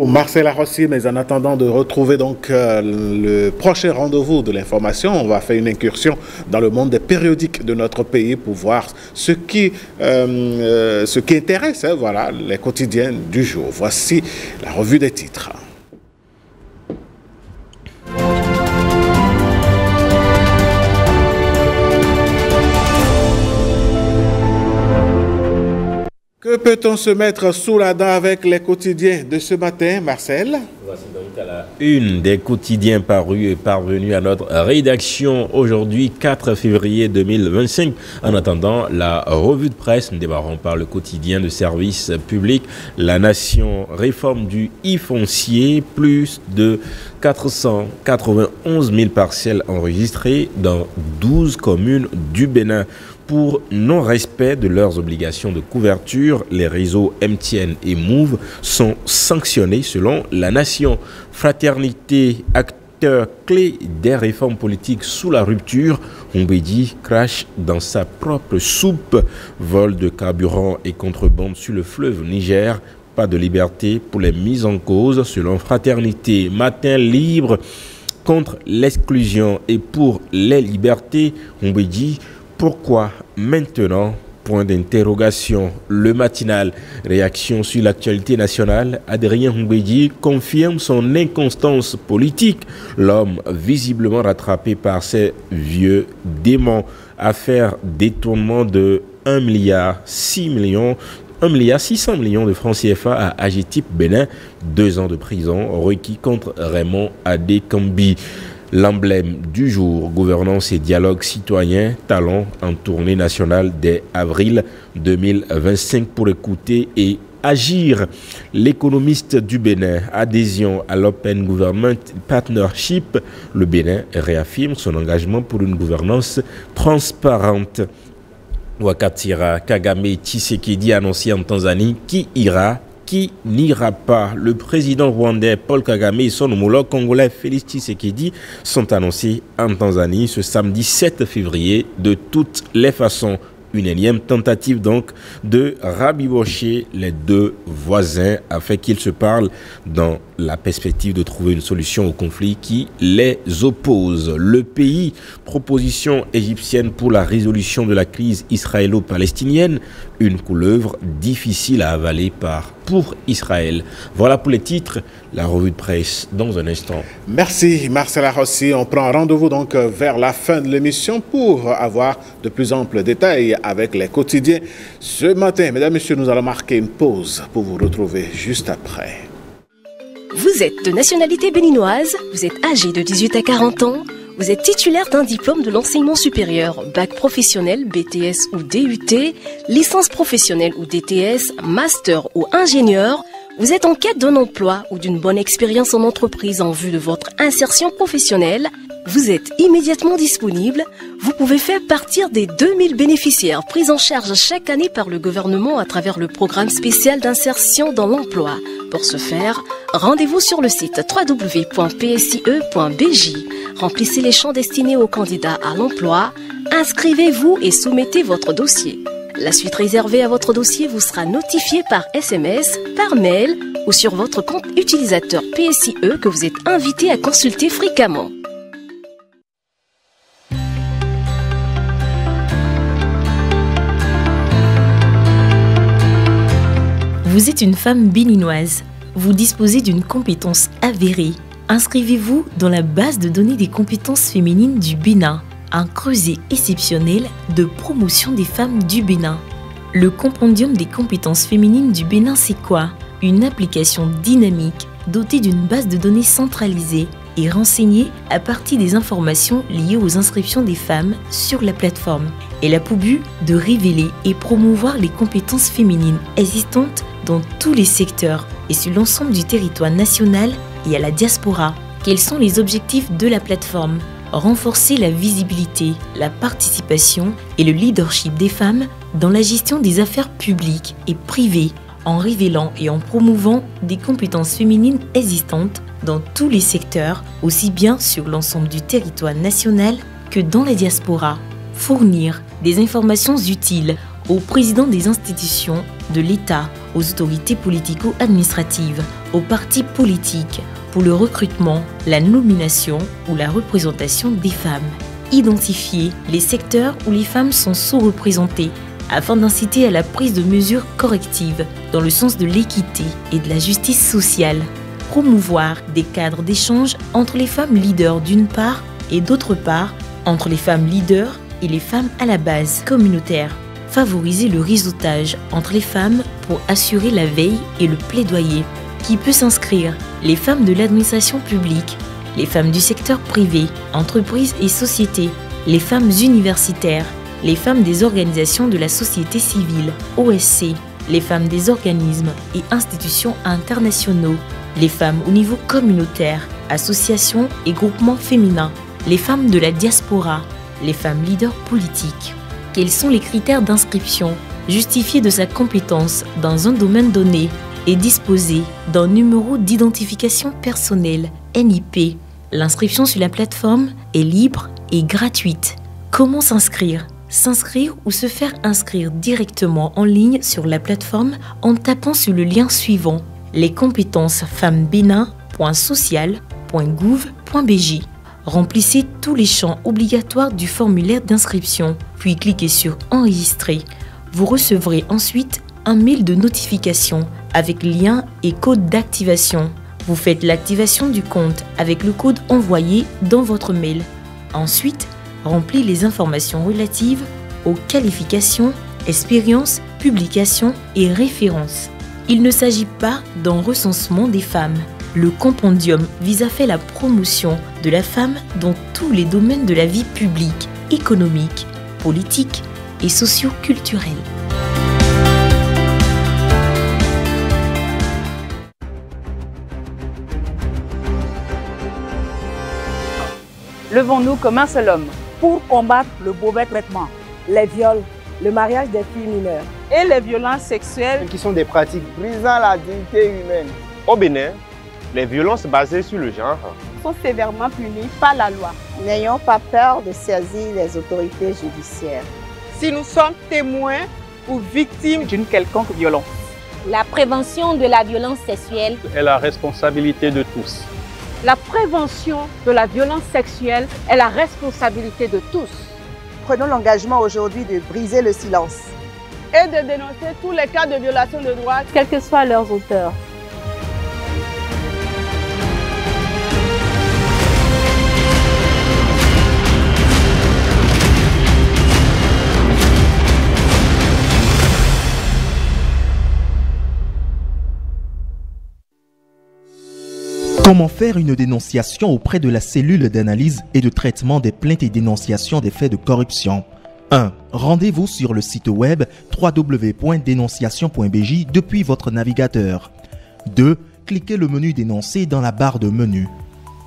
Speaker 17: Marcela Rossi, mais en attendant de retrouver donc le prochain rendez-vous de l'information, on va faire une incursion dans le monde des périodiques de notre pays pour voir ce qui intéresse, voilà, les quotidiens du jour. Voici la revue des titres. Que peut-on se mettre sous la dent avec les quotidiens de ce matin, Marcel?
Speaker 2: Voici donc à la une des quotidiens parus et parvenus à notre rédaction aujourd'hui, 4 février 2025. En attendant la revue de presse, nous démarrons par le quotidien de service public. La Nation, réforme du e-foncier, plus de 491 000 parcelles enregistrées dans 12 communes du Bénin. Pour non-respect de leurs obligations de couverture, les réseaux MTN et Move sont sanctionnés selon la Nation. Fraternité, acteur clé des réformes politiques sous la rupture, Humbedi crache dans sa propre soupe. Vol de carburant et contrebande sur le fleuve Niger. Pas de liberté pour les mises en cause selon Fraternité. Matin libre contre l'exclusion et pour les libertés, Humbedi. Pourquoi maintenant? Point d'interrogation. Le matinal, réaction sur l'actualité nationale. Adrien Humbedi confirme son inconstance politique. L'homme visiblement rattrapé par ses vieux démons. Affaire détournement de 1,6 milliard de francs CFA à Agitip Bénin. 2 ans de prison requis contre Raymond Adékambi. L'emblème du jour, gouvernance et dialogue citoyen, talon en tournée nationale dès avril 2025 pour écouter et agir. L'économiste du Bénin, adhésion à l'Open Government Partnership, le Bénin réaffirme son engagement pour une gouvernance transparente. Wakatira Kagame Tshisekedi annoncé en Tanzanie qui ira, qui n'ira pas. Le président rwandais Paul Kagame et son homologue congolais Félix Tshisekedi sont annoncés en Tanzanie ce samedi 7 février. De toutes les façons, une énième tentative donc de rabibocher les deux voisins afin qu'ils se parlent dans la perspective de trouver une solution au conflit qui les oppose. Le pays, proposition égyptienne pour la résolution de la crise israélo-palestinienne, une couleuvre difficile à avaler pour Israël. Voilà pour les titres, la revue de presse dans un instant.
Speaker 17: Merci Marcela Rossi. On prend rendez-vous donc vers la fin de l'émission pour avoir de plus amples détails avec les quotidiens. Ce matin, mesdames et messieurs, nous allons marquer une pause pour vous retrouver juste après.
Speaker 18: Vous êtes de nationalité béninoise, vous êtes âgé de 18 à 40 ans, vous êtes titulaire d'un diplôme de l'enseignement supérieur, bac professionnel, BTS ou DUT, licence professionnelle ou DTS, master ou ingénieur, vous êtes en quête d'un emploi ou d'une bonne expérience en entreprise en vue de votre insertion professionnelle, vous êtes immédiatement disponible, vous pouvez faire partir des 2000 bénéficiaires pris en charge chaque année par le gouvernement à travers le programme spécial d'insertion dans l'emploi. Pour ce faire, rendez-vous sur le site www.psie.bj. Remplissez les champs destinés aux candidats à l'emploi, inscrivez-vous et soumettez votre dossier. La suite réservée à votre dossier vous sera notifiée par SMS, par mail ou sur votre compte utilisateur PSIE que vous êtes invité à consulter fréquemment.
Speaker 19: Vous êtes une femme béninoise. Vous disposez d'une compétence avérée. Inscrivez-vous dans la base de données des compétences féminines du Bénin, un creuset exceptionnel de promotion des femmes du Bénin. Le compendium des compétences féminines du Bénin, c'est quoi? Une application dynamique dotée d'une base de données centralisée et renseignée à partir des informations liées aux inscriptions des femmes sur la plateforme. Elle a pour but de révéler et promouvoir les compétences féminines existantes dans tous les secteurs et sur l'ensemble du territoire national et à la diaspora. Quels sont les objectifs de la plateforme? Renforcer la visibilité, la participation et le leadership des femmes dans la gestion des affaires publiques et privées en révélant et en promouvant des compétences féminines existantes dans tous les secteurs, aussi bien sur l'ensemble du territoire national que dans la diaspora. Fournir des informations utiles aux présidents des institutions de l'État, aux autorités politico-administratives, aux partis politiques, pour le recrutement, la nomination ou la représentation des femmes. Identifier les secteurs où les femmes sont sous-représentées afin d'inciter à la prise de mesures correctives dans le sens de l'équité et de la justice sociale. Promouvoir des cadres d'échange entre les femmes leaders d'une part et d'autre part entre les femmes leaders et les femmes à la base communautaire. Favoriser le réseautage entre les femmes pour assurer la veille et le plaidoyer. Qui peut s'inscrire? Les femmes de l'administration publique, les femmes du secteur privé, entreprises et sociétés, les femmes universitaires, les femmes des organisations de la société civile, OSC, les femmes des organismes et institutions internationaux, les femmes au niveau communautaire, associations et groupements féminins, les femmes de la diaspora, les femmes leaders politiques. Quels sont les critères d'inscription? Justifier de sa compétence dans un domaine donné et disposer d'un numéro d'identification personnelle, NIP. L'inscription sur la plateforme est libre et gratuite. Comment s'inscrire? S'inscrire ou se faire inscrire directement en ligne sur la plateforme en tapant sur le lien suivant: lescompétencesfemmesbénin.social.gouv.bj. Remplissez tous les champs obligatoires du formulaire d'inscription, puis cliquez sur Enregistrer. Vous recevrez ensuite un mail de notification avec lien et code d'activation. Vous faites l'activation du compte avec le code envoyé dans votre mail. Ensuite, remplis les informations relatives aux qualifications, expériences, publications et références. Il ne s'agit pas d'un recensement des femmes. Le compendium vise à faire la promotion de la femme dans tous les domaines de la vie publique, économique, politique et socio-culturelle.
Speaker 10: Levons-nous comme un seul homme pour combattre le mauvais traitement, les viols, le mariage des filles mineures et les violences sexuelles
Speaker 20: qui sont des pratiques brisant la dignité humaine.
Speaker 21: Au Bénin, les violences basées sur le genre
Speaker 10: sont sévèrement punies par la loi.
Speaker 22: N'ayons pas peur de saisir les autorités judiciaires.
Speaker 10: Si nous sommes témoins ou victimes d'une quelconque violence,
Speaker 23: la prévention de la violence sexuelle
Speaker 24: est la responsabilité de tous.
Speaker 10: La prévention de la violence sexuelle est la responsabilité de tous.
Speaker 22: Prenons l'engagement aujourd'hui de briser le silence
Speaker 10: et de dénoncer tous les cas de violation de droits,
Speaker 22: quels que soient leurs auteurs.
Speaker 25: Comment faire une dénonciation auprès de la cellule d'analyse et de traitement des plaintes et dénonciations des faits de corruption? 1. Rendez-vous sur le site web www.dénonciation.bj depuis votre navigateur. 2. Cliquez le menu dénoncer dans la barre de menu.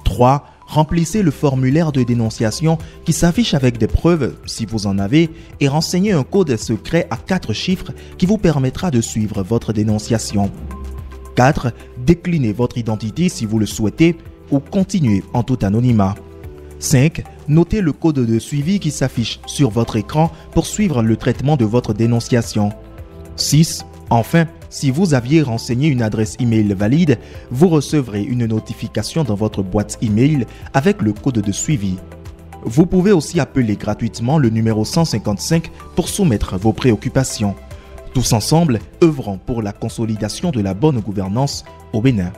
Speaker 25: 3. Remplissez le formulaire de dénonciation qui s'affiche avec des preuves, si vous en avez, et renseignez un code secret à 4 chiffres qui vous permettra de suivre votre dénonciation. 4. Déclinez votre identité si vous le souhaitez ou continuez en tout anonymat. 5. Notez le code de suivi qui s'affiche sur votre écran pour suivre le traitement de votre dénonciation. 6. Enfin, si vous aviez renseigné une adresse email valide, vous recevrez une notification dans votre boîte email avec le code de suivi. Vous pouvez aussi appeler gratuitement le numéro 155 pour soumettre vos préoccupations. Tous ensemble, œuvrons pour la consolidation de la bonne gouvernance au Bénin.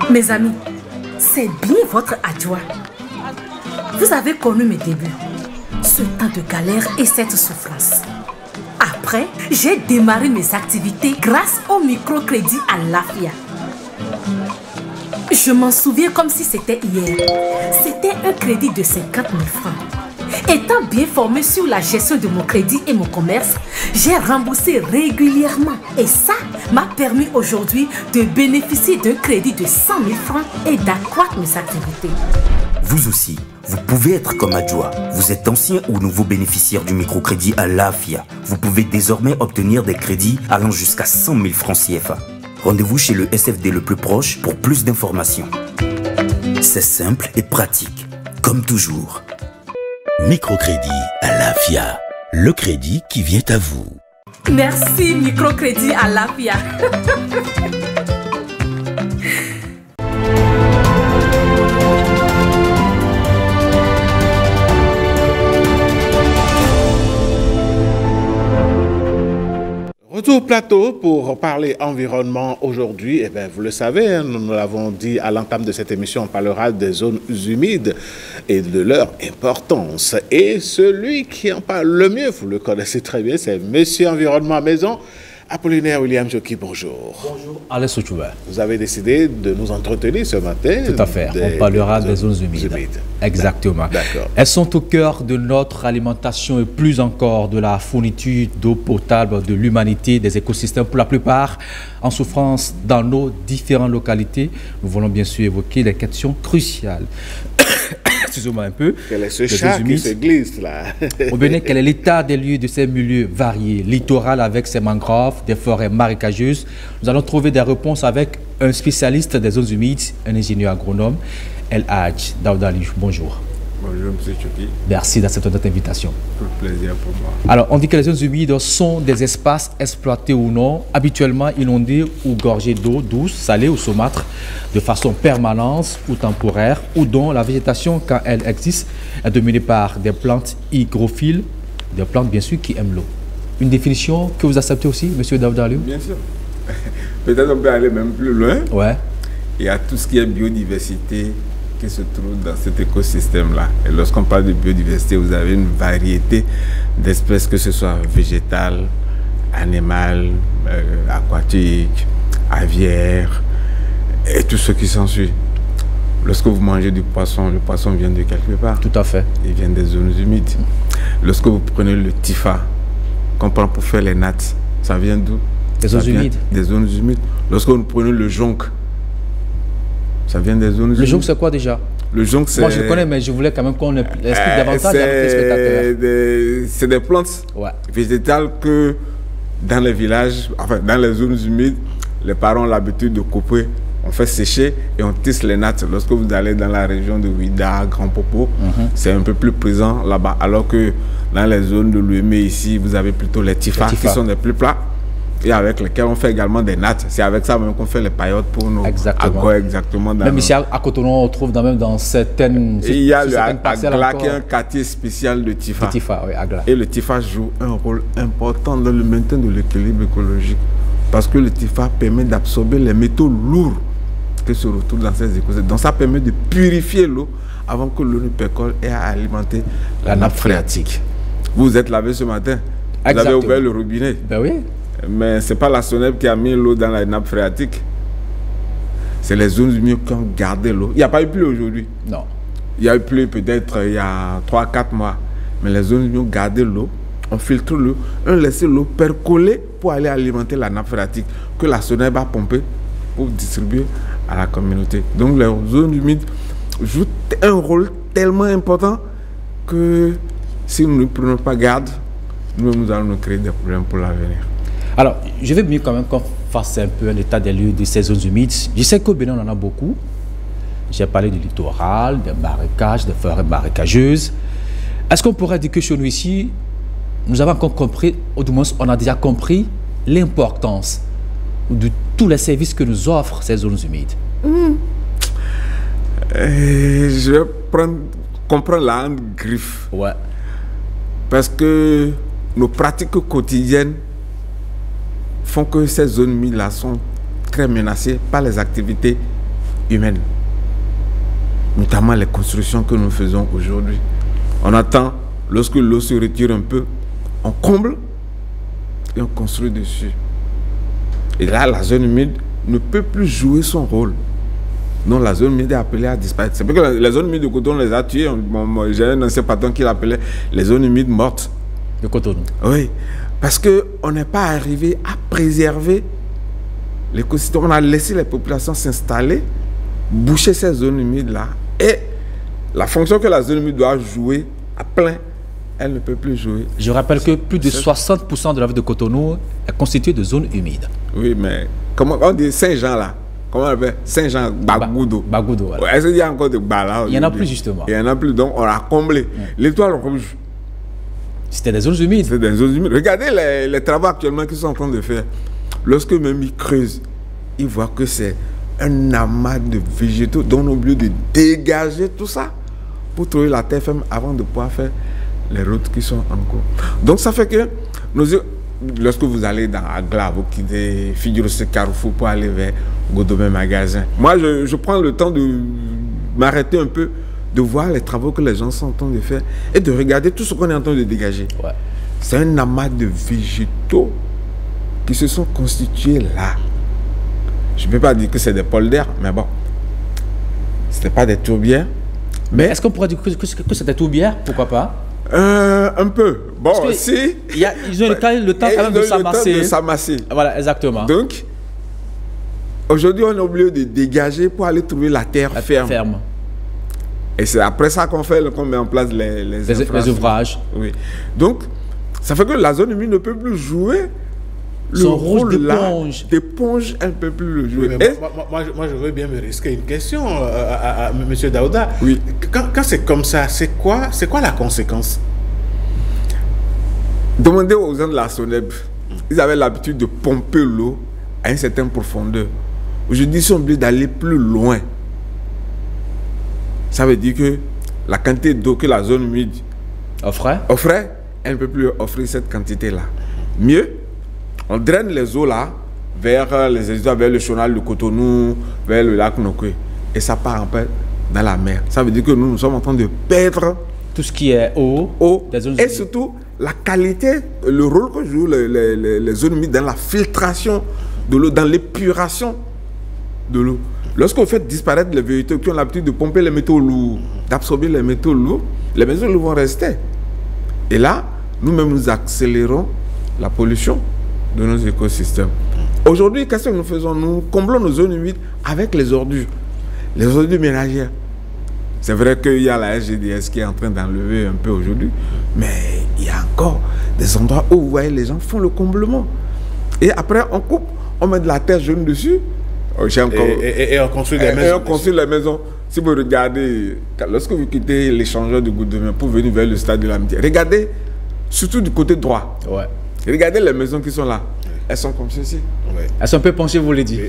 Speaker 28: Mes amis, c'est bien votre adjoint. Vous avez connu mes débuts, ce temps de galère et cette souffrance. Après, j'ai démarré mes activités grâce au microcrédit à l'AFIA. Je m'en souviens comme si c'était hier. C'était un crédit de 50 000 francs. Étant bien formé sur la gestion de mon crédit et mon commerce, j'ai remboursé régulièrement. Et ça m'a permis aujourd'hui de bénéficier d'un crédit de 100 000 francs et d'accroître mes activités.
Speaker 29: Vous aussi,
Speaker 1: Vous pouvez être comme Adjoa. Vous êtes ancien ou nouveau bénéficiaire du microcrédit à l'AFIA. Vous pouvez désormais obtenir des crédits allant jusqu'à 100 000 francs CFA. Rendez-vous chez le SFD le plus proche pour plus d'informations. C'est simple et pratique, comme toujours.
Speaker 3: Microcrédit à l'AFIA. Le crédit qui vient à vous.
Speaker 28: Merci Microcrédit à l'AFIA.
Speaker 17: Retour au plateau pour parler environnement aujourd'hui. Eh bien, vous le savez, hein, nous l'avons dit à l'entame de cette émission, on parlera des zones humides et de leur importance. Et celui qui en parle le mieux, vous le connaissez très bien, c'est Monsieur Environnement Maison, Apollinaire William Joki, bonjour.
Speaker 5: Bonjour, Alain Souchouba.
Speaker 17: Vous avez décidé de nous entretenir ce matin.
Speaker 5: Tout à fait, on parlera des zones humides. Exactement.
Speaker 17: D'accord.
Speaker 5: Elles sont au cœur de notre alimentation et plus encore de la fourniture d'eau potable de l'humanité, des écosystèmes pour la plupart en souffrance dans nos différentes localités. Nous voulons bien sûr évoquer des questions cruciales. Excusez-moi un peu.
Speaker 17: Quel est ce chat qui se glisse là?
Speaker 5: Au Bénin, quel est l'état des lieux de ces milieux variés, littoral avec ses mangroves, des forêts marécageuses? Nous allons trouver des réponses avec un spécialiste des zones humides, un ingénieur agronome, El Hadj Daoudali. Bonjour.
Speaker 8: Bonjour, M. Choki.
Speaker 5: Merci d'accepter notre invitation.
Speaker 8: Tout plaisir pour moi.
Speaker 5: Alors, on dit que les zones humides sont des espaces exploités ou non, habituellement inondés ou gorgés d'eau douce, salée ou saumâtre, de façon permanente ou temporaire, ou dont la végétation, quand elle existe, est dominée par des plantes hygrophiles, des plantes bien sûr qui aiment l'eau. Une définition que vous acceptez aussi, M. Daoudali?
Speaker 8: Bien sûr. Peut-être on peut aller même plus loin.
Speaker 5: Ouais.
Speaker 8: Il y a tout ce qui est biodiversité qui se trouve dans cet écosystème-là. Et lorsqu'on parle de biodiversité, vous avez une variété d'espèces, que ce soit végétales, animales, aquatiques, aviaires, et tout ce qui s'ensuit. Lorsque vous mangez du poisson, le poisson vient de quelque part.
Speaker 5: Tout à fait.
Speaker 8: Il vient des zones humides. Lorsque vous prenez le tifa, qu'on prend pour faire les nattes, ça vient d'où?
Speaker 5: Des zones humides.
Speaker 8: Des zones humides. Lorsque vous prenez le jonc, ça vient des zones humides.
Speaker 5: Le jonc, c'est quoi déjà?
Speaker 8: Le jonc, c'est...
Speaker 5: Moi, je connais, mais je voulais quand même qu'on explique davantage à nos téléspectateurs.
Speaker 8: C'est des plantes végétales que dans les villages, enfin dans les zones humides, les parents ont l'habitude de couper. On fait sécher et on tisse les nattes. Lorsque vous allez dans la région de Ouida, Grand Popo, c'est un peu plus présent là-bas. Alors que dans les zones de l'Ouémé ici, vous avez plutôt les tifas qui sont des plus plats et avec lesquels on fait également des nattes. C'est avec ça même qu'on fait les paillotes pour nos agro. Exactement.
Speaker 5: Même ici à Cotonou, on trouve même dans certaines...
Speaker 8: Et il y a le Agla qui est un quartier spécial de tifa.
Speaker 5: Oui, Agla.
Speaker 8: Et le tifa joue un rôle important dans le maintien de l'équilibre écologique. Parce que le tifa permet d'absorber les métaux lourds qui se retrouvent dans ces écosystèmes. Donc ça permet de purifier l'eau avant que l'eau ne percole et à alimenter la nappe phréatique. Vous vous êtes lavé ce matin. Vous avez ouvert le robinet.
Speaker 5: Ben oui.
Speaker 8: Mais ce n'est pas la SONEB qui a mis l'eau dans la nappe phréatique. C'est les zones humides qui ont gardé l'eau. Il n'y a pas eu pluie aujourd'hui.
Speaker 5: Non.
Speaker 8: Il y a eu pluie peut-être il y a 3-4 mois. Mais les zones humides ont gardé l'eau, ont filtré l'eau, ont laissé l'eau percoler pour aller alimenter la nappe phréatique que la SONEB a pompée pour distribuer à la communauté. Donc les zones humides jouent un rôle tellement important que si nous ne prenons pas garde, nous allons nous créer des problèmes pour l'avenir.
Speaker 5: Alors, je vais mieux quand même qu'on fasse un peu un état des lieux de ces zones humides. Je sais qu'au Bénin, on en a beaucoup. J'ai parlé du littoral, des marécages, des forêts marécageuses. Est-ce qu'on pourrait dire que chez nous ici, nous avons encore compris, ou du moins on a déjà compris l'importance de tous les services que nous offrent ces zones humides?
Speaker 8: Je vais comprendre la griffe.
Speaker 5: Ouais.
Speaker 8: Parce que nos pratiques quotidiennes font que ces zones humides-là sont très menacées par les activités humaines. Notamment les constructions que nous faisons aujourd'hui. On attend, lorsque l'eau se retire un peu, on comble et on construit dessus. Et là, la zone humide ne peut plus jouer son rôle. Donc la zone humide est appelée à disparaître. C'est parce que les zones humides de Cotonou, on les a tuées. J'ai un ancien patron qui l'appelait les zones humides mortes.
Speaker 5: De Cotonou.
Speaker 8: Oui. Parce qu'on n'est pas arrivé à préserver l'écosystème. On a laissé les populations s'installer, boucher ces zones humides-là. Et la fonction que la zone humide doit jouer à plein, elle ne peut plus jouer.
Speaker 5: Je rappelle que plus de 60% de la ville de Cotonou est constituée de zones humides.
Speaker 8: Oui, mais comment on dit Saint-Jean là? Comment on appelle Saint-Jean Bagoudo?
Speaker 5: Bagoudo, voilà.
Speaker 8: Est-ce qu'il y a encore de Bala?
Speaker 5: Il n'y en a plus, justement.
Speaker 8: Il n'y en a plus, donc on a comblé. L'étoile rouge.
Speaker 5: C'était des zones humides.
Speaker 8: C'était des zones humides. Regardez les travaux actuellement qu'ils sont en train de faire. Lorsque même ils creusent, ils voient que c'est un amas de végétaux dont on a oublié de dégager tout ça pour trouver la terre ferme avant de pouvoir faire les routes qui sont en cours. Donc ça fait que lorsque vous allez dans Agla, vous quittez Figueroa Carrefour pour aller vers Godobin Magasin. Moi, je prends le temps de m'arrêter un peu, de voir les travaux que les gens sont en train de faire et de regarder tout ce qu'on est en train de dégager. Ouais. C'est un amas de végétaux qui se sont constitués là. Je ne peux pas dire que c'est des polders, mais bon, ce n'était pas des tourbières.
Speaker 5: Mais est-ce qu'on pourrait dire que c'est des tourbières? Pourquoi pas?
Speaker 8: Un peu. Bon, si.
Speaker 5: Ils ont le temps quand même de s'amasser. Voilà, exactement.
Speaker 8: Donc, aujourd'hui, on est obligé de dégager pour aller trouver la terre ferme. Et c'est après ça qu'on met en place les
Speaker 5: ouvrages.
Speaker 8: Oui. Donc, ça fait que la zone humide ne peut plus jouer
Speaker 5: son rôle
Speaker 8: d'éponge, elle ne peut plus le jouer.
Speaker 17: Oui, moi, je veux bien me risquer une question à M. Daouda.
Speaker 8: Oui.
Speaker 17: Quand c'est comme ça, c'est quoi la conséquence?
Speaker 8: Demandez aux gens de la SONEB. Ils avaient l'habitude de pomper l'eau à une certaine profondeur. Aujourd'hui, ils sont obligés d'aller plus loin. Ça veut dire que la quantité d'eau que la zone humide offrait, elle ne peut plus offrir cette quantité-là. Mieux, on draine les eaux là vers le chenal de Cotonou, vers le lac Nokwe. Et ça part en fait dans la mer. Ça veut dire que nous sommes en train de perdre
Speaker 5: tout ce qui est eau
Speaker 8: et surtout la qualité, le rôle que jouent les zones humides dans la filtration de l'eau, dans l'épuration de l'eau. Lorsqu'on fait disparaître les végétaux qui ont l'habitude de pomper les métaux lourds, d'absorber les métaux lourds, les métaux lourds vont rester. Et là, nous-mêmes, nous accélérons la pollution de nos écosystèmes. Aujourd'hui, qu'est-ce que nous faisons? Nous comblons nos zones humides avec les ordures ménagères. C'est vrai qu'il y a la SGDS qui est en train d'enlever un peu aujourd'hui, mais il y a encore des endroits où vous voyez les gens font le comblement. Et après, on coupe, on met de la terre jaune dessus.
Speaker 17: Et on construit des maisons.
Speaker 8: Et on construit les maisons. Si vous regardez, lorsque vous quittez l'échangeur de Godobin pour venir vers le stade de l'Amitié, regardez, surtout du côté droit. Ouais. Regardez les maisons qui sont là. Elles sont comme ceci.
Speaker 5: Ouais. Elles sont un peu penchées, vous l'avez dit.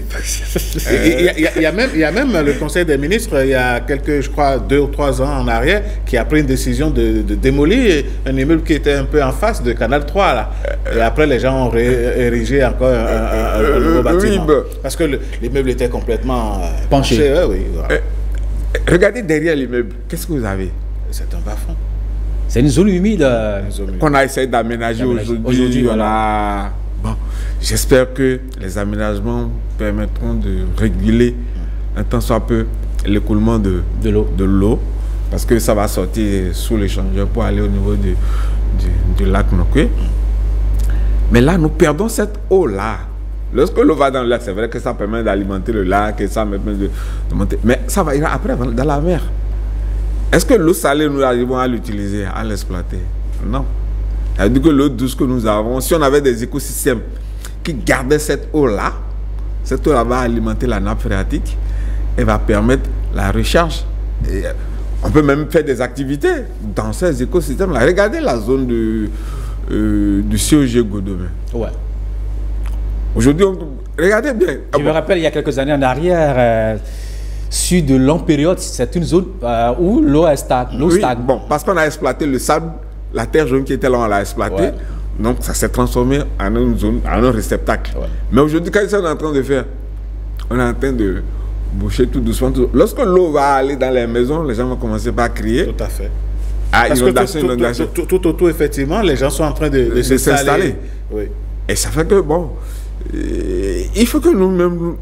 Speaker 17: Il y a même le Conseil des ministres, il y a quelques, je crois, 2 ou 3 ans en arrière, qui a pris une décision de démolir un immeuble qui était un peu en face de Canal 3. Là. Et après, les gens ont érigé encore un nouveau bâtiment. Parce que l'immeuble était complètement penché. Oui.
Speaker 8: Regardez derrière l'immeuble. Qu'est-ce que vous avez?
Speaker 17: C'est un bas-fond.
Speaker 5: C'est une zone humide.
Speaker 8: Qu'on a essayé d'aménager aujourd'hui. Voilà. Bon, j'espère que les aménagements permettront de réguler un tant soit peu l'écoulement de l'eau, parce que ça va sortir sous l'échangeur pour aller au niveau du lac Nokwe. Mais là, nous perdons cette eau-là. Lorsque l'eau va dans le lac, c'est vrai que ça permet d'alimenter le lac et ça permet de monter. Mais ça va ira après dans la mer. Est-ce que l'eau salée, nous arrivons à l'utiliser, à l'exploiter? Non. Ça veut dire que l'eau douce que nous avons, si on avait des écosystèmes qui gardaient cette eau-là va alimenter la nappe phréatique et va permettre la recharge. Et on peut même faire des activités dans ces écosystèmes-là. Regardez la zone du COG Godobin. Ouais. Aujourd'hui, regardez bien.
Speaker 5: Je me rappelle, il y a quelques années en arrière, sur de longues périodes, c'est une zone où l'eau stagne.
Speaker 8: Oui, bon, parce qu'on a exploité le sable, la terre jaune qui était là, on l'a exploité. Ouais. Donc, ça s'est transformé en une zone, en un réceptacle. Ouais. Mais aujourd'hui, qu'est-ce qu'on est en train de faire? On est en train de boucher tout doucement. Lorsque l'eau va aller dans les maisons, les gens vont commencer par crier.
Speaker 17: Tout à fait.
Speaker 8: Parce inondation.
Speaker 17: Que tout autour, effectivement, les gens sont en train de s'installer.
Speaker 8: Oui. Et ça fait que, bon, il faut que nous-mêmes...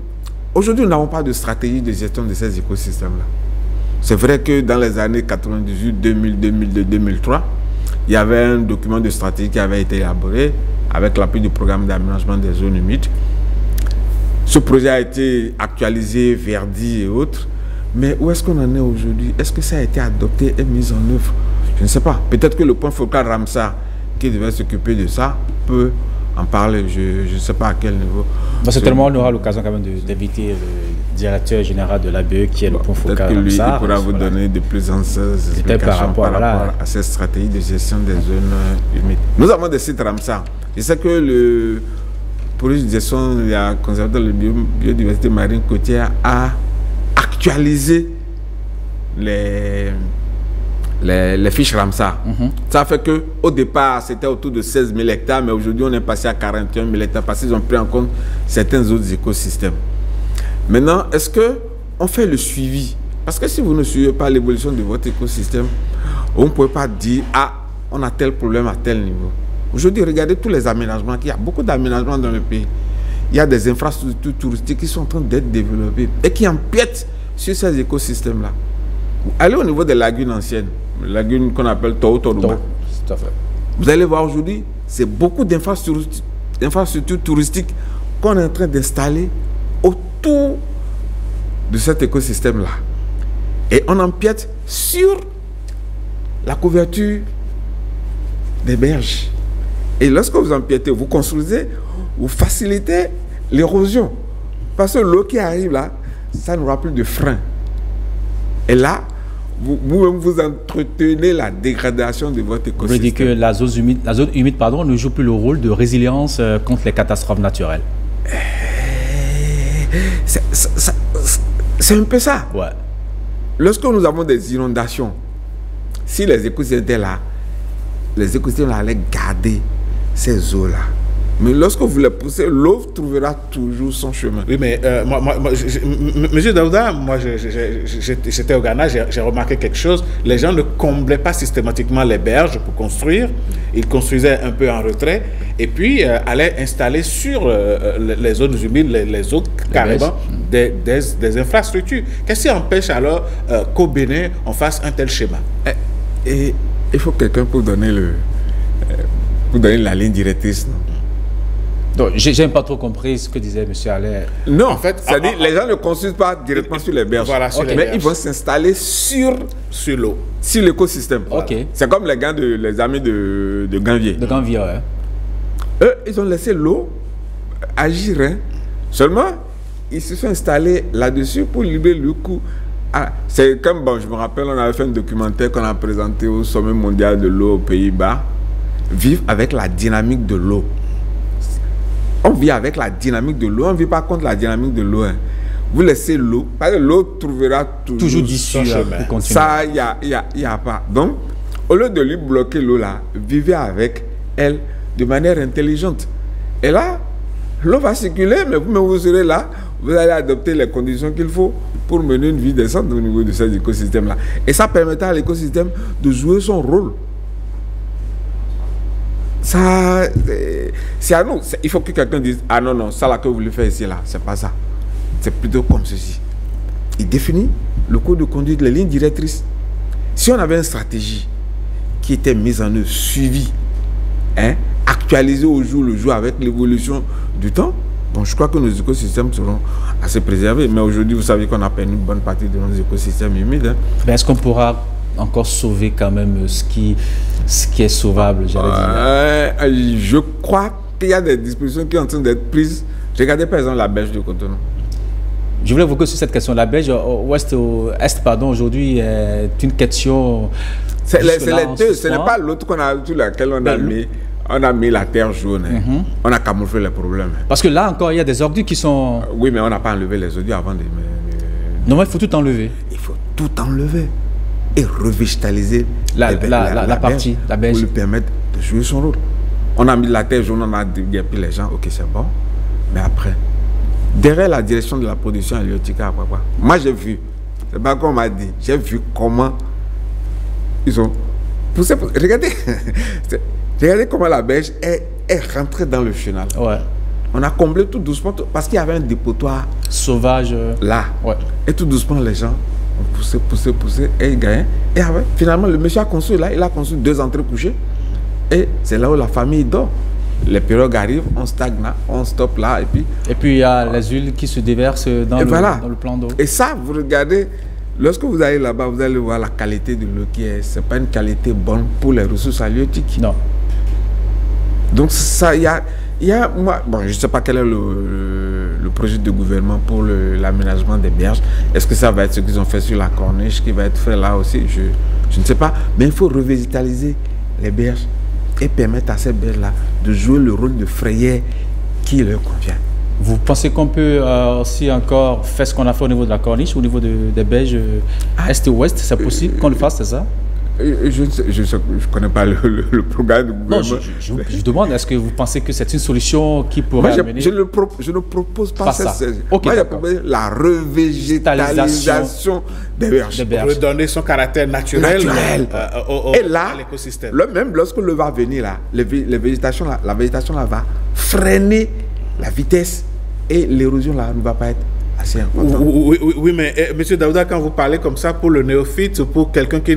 Speaker 8: Aujourd'hui, nous n'avons pas de stratégie de gestion de ces écosystèmes-là. C'est vrai que dans les années 98, 2000, 2002, 2003, il y avait un document de stratégie qui avait été élaboré avec l'appui du programme d'aménagement des zones humides. Ce projet a été actualisé, verdi et autres, Mais où est-ce qu'on en est aujourd'hui? Est-ce que ça a été adopté et mis en œuvre? Je ne sais pas. Peut-être que le point focal Ramsar, qui devait s'occuper de ça, peut en parler. Je ne sais pas à quel niveau.
Speaker 5: Certainement, on aura l'occasion quand même d'inviter le directeur général de l'ABE, qui est le point focal
Speaker 8: Ramsar. Peut-être que lui, il pourra vous
Speaker 5: voilà,
Speaker 8: donner de plus anciennes explications par rapport à cette stratégie de gestion des zones humides. Nous avons des sites Ramsar. Je sais que le projet de gestion de la conservation de la biodiversité marine côtière a actualisé les fiches Ramsar. Ça fait qu'au départ, c'était autour de 16 000 hectares, mais aujourd'hui, on est passé à 41 000 hectares parce qu'ils ont pris en compte certains autres écosystèmes. Maintenant, est-ce qu'on fait le suivi? Parce que si vous ne suivez pas l'évolution de votre écosystème, on ne peut pas dire « Ah, on a tel problème à tel niveau ». Aujourd'hui, regardez tous les aménagements qu'il y a. Beaucoup d'aménagements dans le pays. Il y a des infrastructures touristiques qui sont en train d'être développées et qui empiètent sur ces écosystèmes-là. Allez au niveau des lagunes anciennes, lagunes qu'on appelle Tao-Torouba. Vous allez voir aujourd'hui, c'est beaucoup d'infrastructures touristiques qu'on est en train d'installer autour de cet écosystème-là. Et on empiète sur la couverture des berges. Et lorsque vous empiétez, vous construisez, vous facilitez l'érosion. Parce que l'eau qui arrive là, ça n'aura plus de frein. Et là, vous-même vous entretenez la dégradation de votre écosystème.
Speaker 5: Vous voulez dire que la zone humide ne joue plus le rôle de résilience contre les catastrophes naturelles?
Speaker 8: C'est un peu ça.
Speaker 5: Ouais.
Speaker 8: Lorsque nous avons des inondations, si les écosystèmes étaient là, les écosystèmes allaient garder ces eaux-là. Mais lorsque vous les poussez, l'eau trouvera toujours son chemin.
Speaker 17: Oui, mais Monsieur Daouda, moi j'étais au Ghana, j'ai remarqué quelque chose. Les gens ne comblaient pas systématiquement les berges pour construire. Ils construisaient un peu en retrait et puis allaient installer sur les zones humides, les eaux carrément, des infrastructures. Qu'est-ce qui empêche alors qu'au Bénin, on fasse un tel schéma?
Speaker 8: Et il faut quelqu'un pour donner la ligne directrice, non?
Speaker 5: Donc, j'ai pas trop compris ce que disait M. Allaire.
Speaker 8: Non, en fait, c'est-à-dire les gens ne construisent pas directement sur les berges.
Speaker 17: Voilà,
Speaker 8: mais ils vont s'installer sur l'eau, sur l'écosystème.
Speaker 5: Okay.
Speaker 8: C'est comme les amis de Ganvier.
Speaker 5: De Ganvier, ouais.
Speaker 8: Eux, ils ont laissé l'eau agir. Hein. Seulement, ils se sont installés là-dessus pour libérer le coup. Ah, c'est comme, bon, je me rappelle, on avait fait un documentaire qu'on a présenté au sommet mondial de l'eau aux Pays-Bas. Vivre avec la dynamique de l'eau. On vit avec la dynamique de l'eau, on ne vit pas contre la dynamique de l'eau. Hein. Vous laissez l'eau, parce que l'eau trouvera toujours
Speaker 5: d'issue pour continuer.
Speaker 8: Ça, il n'y a pas. Donc, au lieu de lui bloquer l'eau là, vivez avec elle de manière intelligente. Et là, l'eau va circuler, mais vous serez là, vous allez adopter les conditions qu'il faut pour mener une vie décente au niveau de cet écosystème-là. Et ça permettra à l'écosystème de jouer son rôle. Ça, c'est à nous. Il faut que quelqu'un dise « Ah non, non, ça là que vous voulez faire ici, là, c'est pas ça. C'est plutôt comme ceci. » Il définit le code de conduite, les lignes directrices. Si on avait une stratégie qui était mise en œuvre, suivie, hein, actualisée au jour le jour avec l'évolution du temps, bon, je crois que nos écosystèmes seront assez préservés. Mais aujourd'hui, vous savez qu'on a perdu une bonne partie de nos écosystèmes humides. Hein.
Speaker 5: Mais est-ce qu'on pourra encore sauver quand même ce qui est sauvable, j'allais dire?
Speaker 8: Je crois qu'il y a des dispositions qui sont en train d'être prises. Regardez par exemple la berge de Cotonou.
Speaker 5: Je voulais évoquer sur cette question. La berge aujourd'hui est une question.
Speaker 8: C'est les deux. Ce n'est pas l'autre sur laquelle on a mis la terre jaune. Hein. On a camouflé les problèmes.
Speaker 5: Parce que là encore, il y a des ordures qui sont.
Speaker 8: Oui, mais on n'a pas enlevé les ordures avant de.
Speaker 5: Non, mais il faut tout enlever.
Speaker 8: Il faut tout enlever. Et revégétaliser
Speaker 5: la partie, la berge,
Speaker 8: pour lui permettre de jouer son rôle. On a mis la terre jaune, on a déguerpi les gens, ok, c'est bon. Mais après, derrière la direction de la production halieutique, moi j'ai vu, c'est pas qu'on m'a dit, j'ai vu comment ils ont poussé. Regardez, regardez comment la berge est rentrée dans le chenal.
Speaker 5: Ouais.
Speaker 8: On a comblé tout doucement parce qu'il y avait un dépotoir
Speaker 5: sauvage
Speaker 8: là.
Speaker 5: Ouais.
Speaker 8: Et tout doucement, les gens ont poussé, et il gagnait. Et après, finalement, le monsieur a construit là, il a construit 2 entrées couchées. Et c'est là où la famille dort. Les pirogues arrivent, on stagne là, on stoppe là. Et puis
Speaker 5: il y a les huiles qui se déversent dans le plan d'eau.
Speaker 8: Et ça, vous regardez, lorsque vous allez là-bas, vous allez voir la qualité de l'eau qui est. C'est pas une qualité bonne pour les ressources halieutiques.
Speaker 5: Non.
Speaker 8: Donc ça, il y a moi, bon, je ne sais pas quel est le projet de gouvernement pour l'aménagement des berges. Est-ce que ça va être ce qu'ils ont fait sur la Corniche, qui va être fait là aussi? Je ne sais pas. Mais il faut revitaliser les berges et permettre à ces berges-là de jouer le rôle de frayère qui leur convient.
Speaker 5: Vous pensez qu'on peut aussi encore faire ce qu'on a fait au niveau de la Corniche, au niveau des berges Est et Ouest? C'est possible qu'on le fasse, c'est ça?
Speaker 8: Je ne connais pas le programme du gouvernement.
Speaker 5: Non, je demande, est-ce que vous pensez que c'est une solution qui pourrait amener...
Speaker 8: je ne propose pas ça.
Speaker 5: Okay,
Speaker 8: moi, je propose la revégétalisation des berges.
Speaker 17: Redonner son caractère naturel à l'écosystème.
Speaker 8: Même lorsque l'eau va venir, là, la végétation là, va freiner la vitesse et l'érosion là ne va pas être assez importante.
Speaker 17: Oui, mais M. Daouda, quand vous parlez comme ça pour le néophyte, pour quelqu'un qui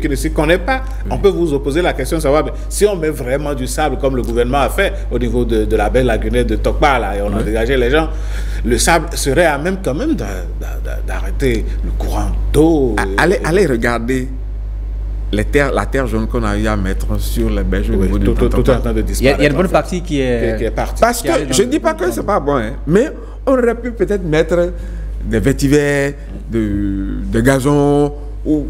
Speaker 17: ne s'y connaît pas, on peut vous opposer la question de savoir si on met vraiment du sable comme le gouvernement a fait au niveau de la belle lagunaire de Tokpa là, et on a dégagé les gens, le sable serait à même quand même d'arrêter le courant d'eau.
Speaker 8: Allez regarder la terre jaune qu'on a eu à mettre sur les berges au niveau du
Speaker 17: tout en train de disparaître.
Speaker 5: Il y a une bonne partie qui est
Speaker 8: partie. Parce que je ne dis pas que c'est pas bon, hein, mais on aurait pu peut-être mettre des vétivers, de gazon, ou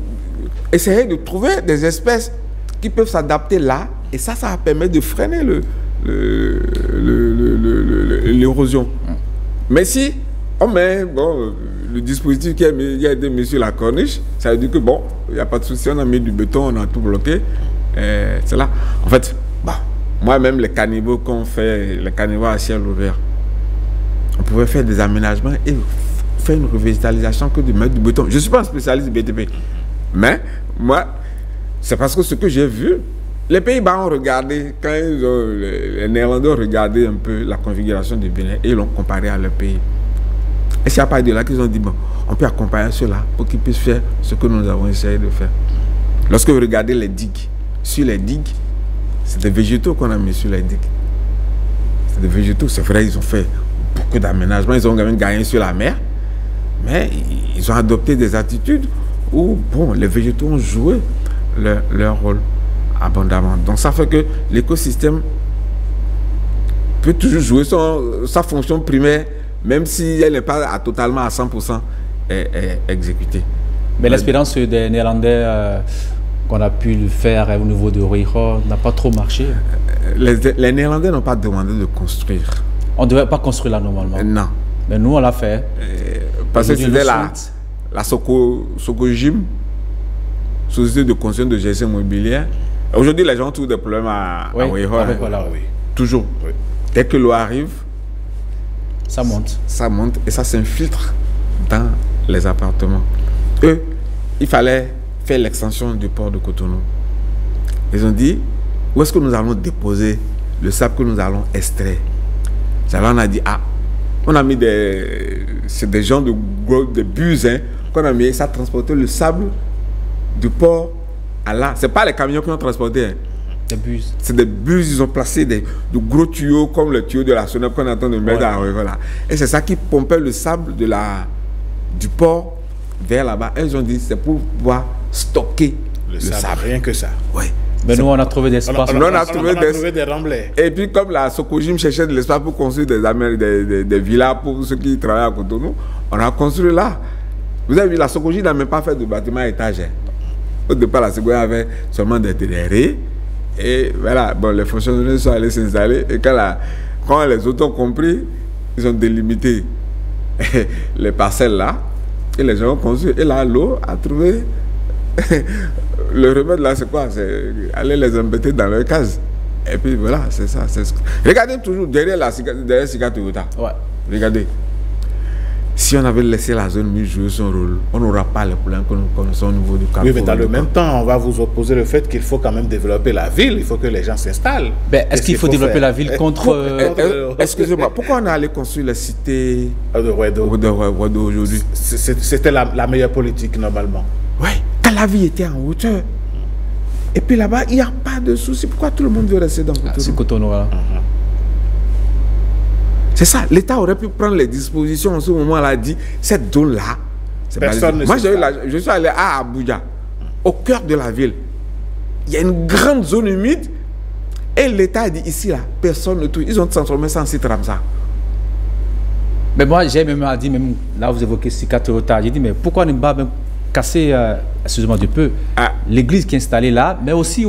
Speaker 8: essayer de trouver des espèces qui peuvent s'adapter là, et ça va permettre de freiner l'érosion. Mais si on met le dispositif qui a été mis sur la Corniche, ça veut dire que bon, il n'y a pas de souci, on a mis du béton, on a tout bloqué. C'est là. En fait, moi-même, les caniveaux qu'on fait, les caniveaux à ciel ouvert, on pouvait faire des aménagements et faire une revégétalisation que de mettre du béton. Je ne suis pas un spécialiste du BTP, mais moi, c'est parce que ce que j'ai vu, les Pays-Bas ont regardé, quand les Néerlandais ont regardé un peu la configuration du Bénin et ils l'ont comparé à leur pays. Et c'est à partir de là qu'ils ont dit, bon, on peut accompagner cela pour qu'ils puissent faire ce que nous avons essayé de faire. Lorsque vous regardez les digues, sur les digues, c'est des végétaux qu'on a mis sur les digues. C'est des végétaux, c'est vrai, ils ont fait beaucoup d'aménagements, ils ont quand même gagné sur la mer, mais ils ont adopté des attitudes où, bon, les végétaux ont joué leur rôle abondamment. Donc ça fait que l'écosystème peut toujours jouer sa fonction primaire, même si elle n'est pas totalement à 100% exécutée.
Speaker 5: Mais l'expérience des Néerlandais qu'on a pu le faire au niveau de Ruijo n'a pas trop marché.
Speaker 8: Les Néerlandais n'ont pas demandé de construire.
Speaker 5: On ne devait pas construire là normalement.
Speaker 8: Non.
Speaker 5: Mais nous on l'a fait.
Speaker 8: Parce que c'était la Socogim, Société de construction de gestion immobilière. Aujourd'hui les gens ont tous des problèmes à Ruijo. Toujours. Oui. Dès que l'eau arrive,
Speaker 5: ça monte.
Speaker 8: Ça monte et ça s'infiltre dans les appartements. Eux, il fallait faire l'extension du port de Cotonou. Ils ont dit, où est-ce que nous allons déposer le sable que nous allons extraire? Alors on a dit, on a mis c'est des gens de bus, hein, qu'on a mis, ça transportait le sable du port à là. C'est pas les camions qui ont transporté, hein.
Speaker 5: Des bus.
Speaker 8: C'est des bus, ils ont placé de gros tuyaux comme le tuyau de la Sonep qu'on est en train de mettre à voilà. Et c'est ça qui pompait le sable du port vers là-bas. Et ils ont dit c'est pour pouvoir stocker le sable.
Speaker 17: Rien que ça.
Speaker 8: Oui.
Speaker 5: Mais nous, on a trouvé des espaces.
Speaker 17: On a trouvé des remblais.
Speaker 8: Et puis, comme la Socogim cherchait de l'espace pour construire des villas pour ceux qui travaillent à Cotonou, on a construit là. Vous avez vu, la Socogim n'a même pas fait de bâtiment à étage. Au départ, la Socogim avait seulement des terrés. Et voilà, bon, les fonctionnaires sont allés s'installer. Et quand les autres ont compris, ils ont délimité les parcelles là. Et les gens ont construit. Et là, l'eau a trouvé. Le remède là, c'est quoi? C'est aller les embêter dans leur case. Et puis voilà, c'est ça. Regardez toujours derrière Sika Toyota.
Speaker 5: Ouais.
Speaker 8: Regardez. Si on avait laissé la zone mûre jouer son rôle, on n'aura pas le problème que nous connaissons au niveau du Carrefour.
Speaker 17: Oui, mais dans le même temps, on va vous opposer le fait qu'il faut quand même développer la ville. Il faut que les gens s'installent.
Speaker 5: Est-ce qu'il faut développer la ville contre...
Speaker 8: Excusez-moi, pourquoi on est allé construire la cité
Speaker 17: de Wedo
Speaker 8: aujourd'hui?
Speaker 17: C'était la meilleure politique normalement.
Speaker 8: Oui, quand la vie était en hauteur. Et puis là-bas, il n'y a pas de souci. Pourquoi tout le monde veut rester dans Cotonou?
Speaker 5: C'est Cotonou, voilà.
Speaker 8: C'est ça, l'État aurait pu prendre les dispositions en ce moment-là, dit, cette zone-là, Moi, je suis allé à Abuja, au cœur de la ville. Il y a une grande zone humide et l'État a dit ici, là, personne ne touche. Ils ont transformé ça en site Ramsar.
Speaker 5: Mais moi, j'ai même dit, même là, vous évoquez Sika Toyota, j'ai dit, mais pourquoi ne pas même casser, excusez-moi du peu, l'église qui est installée là, mais aussi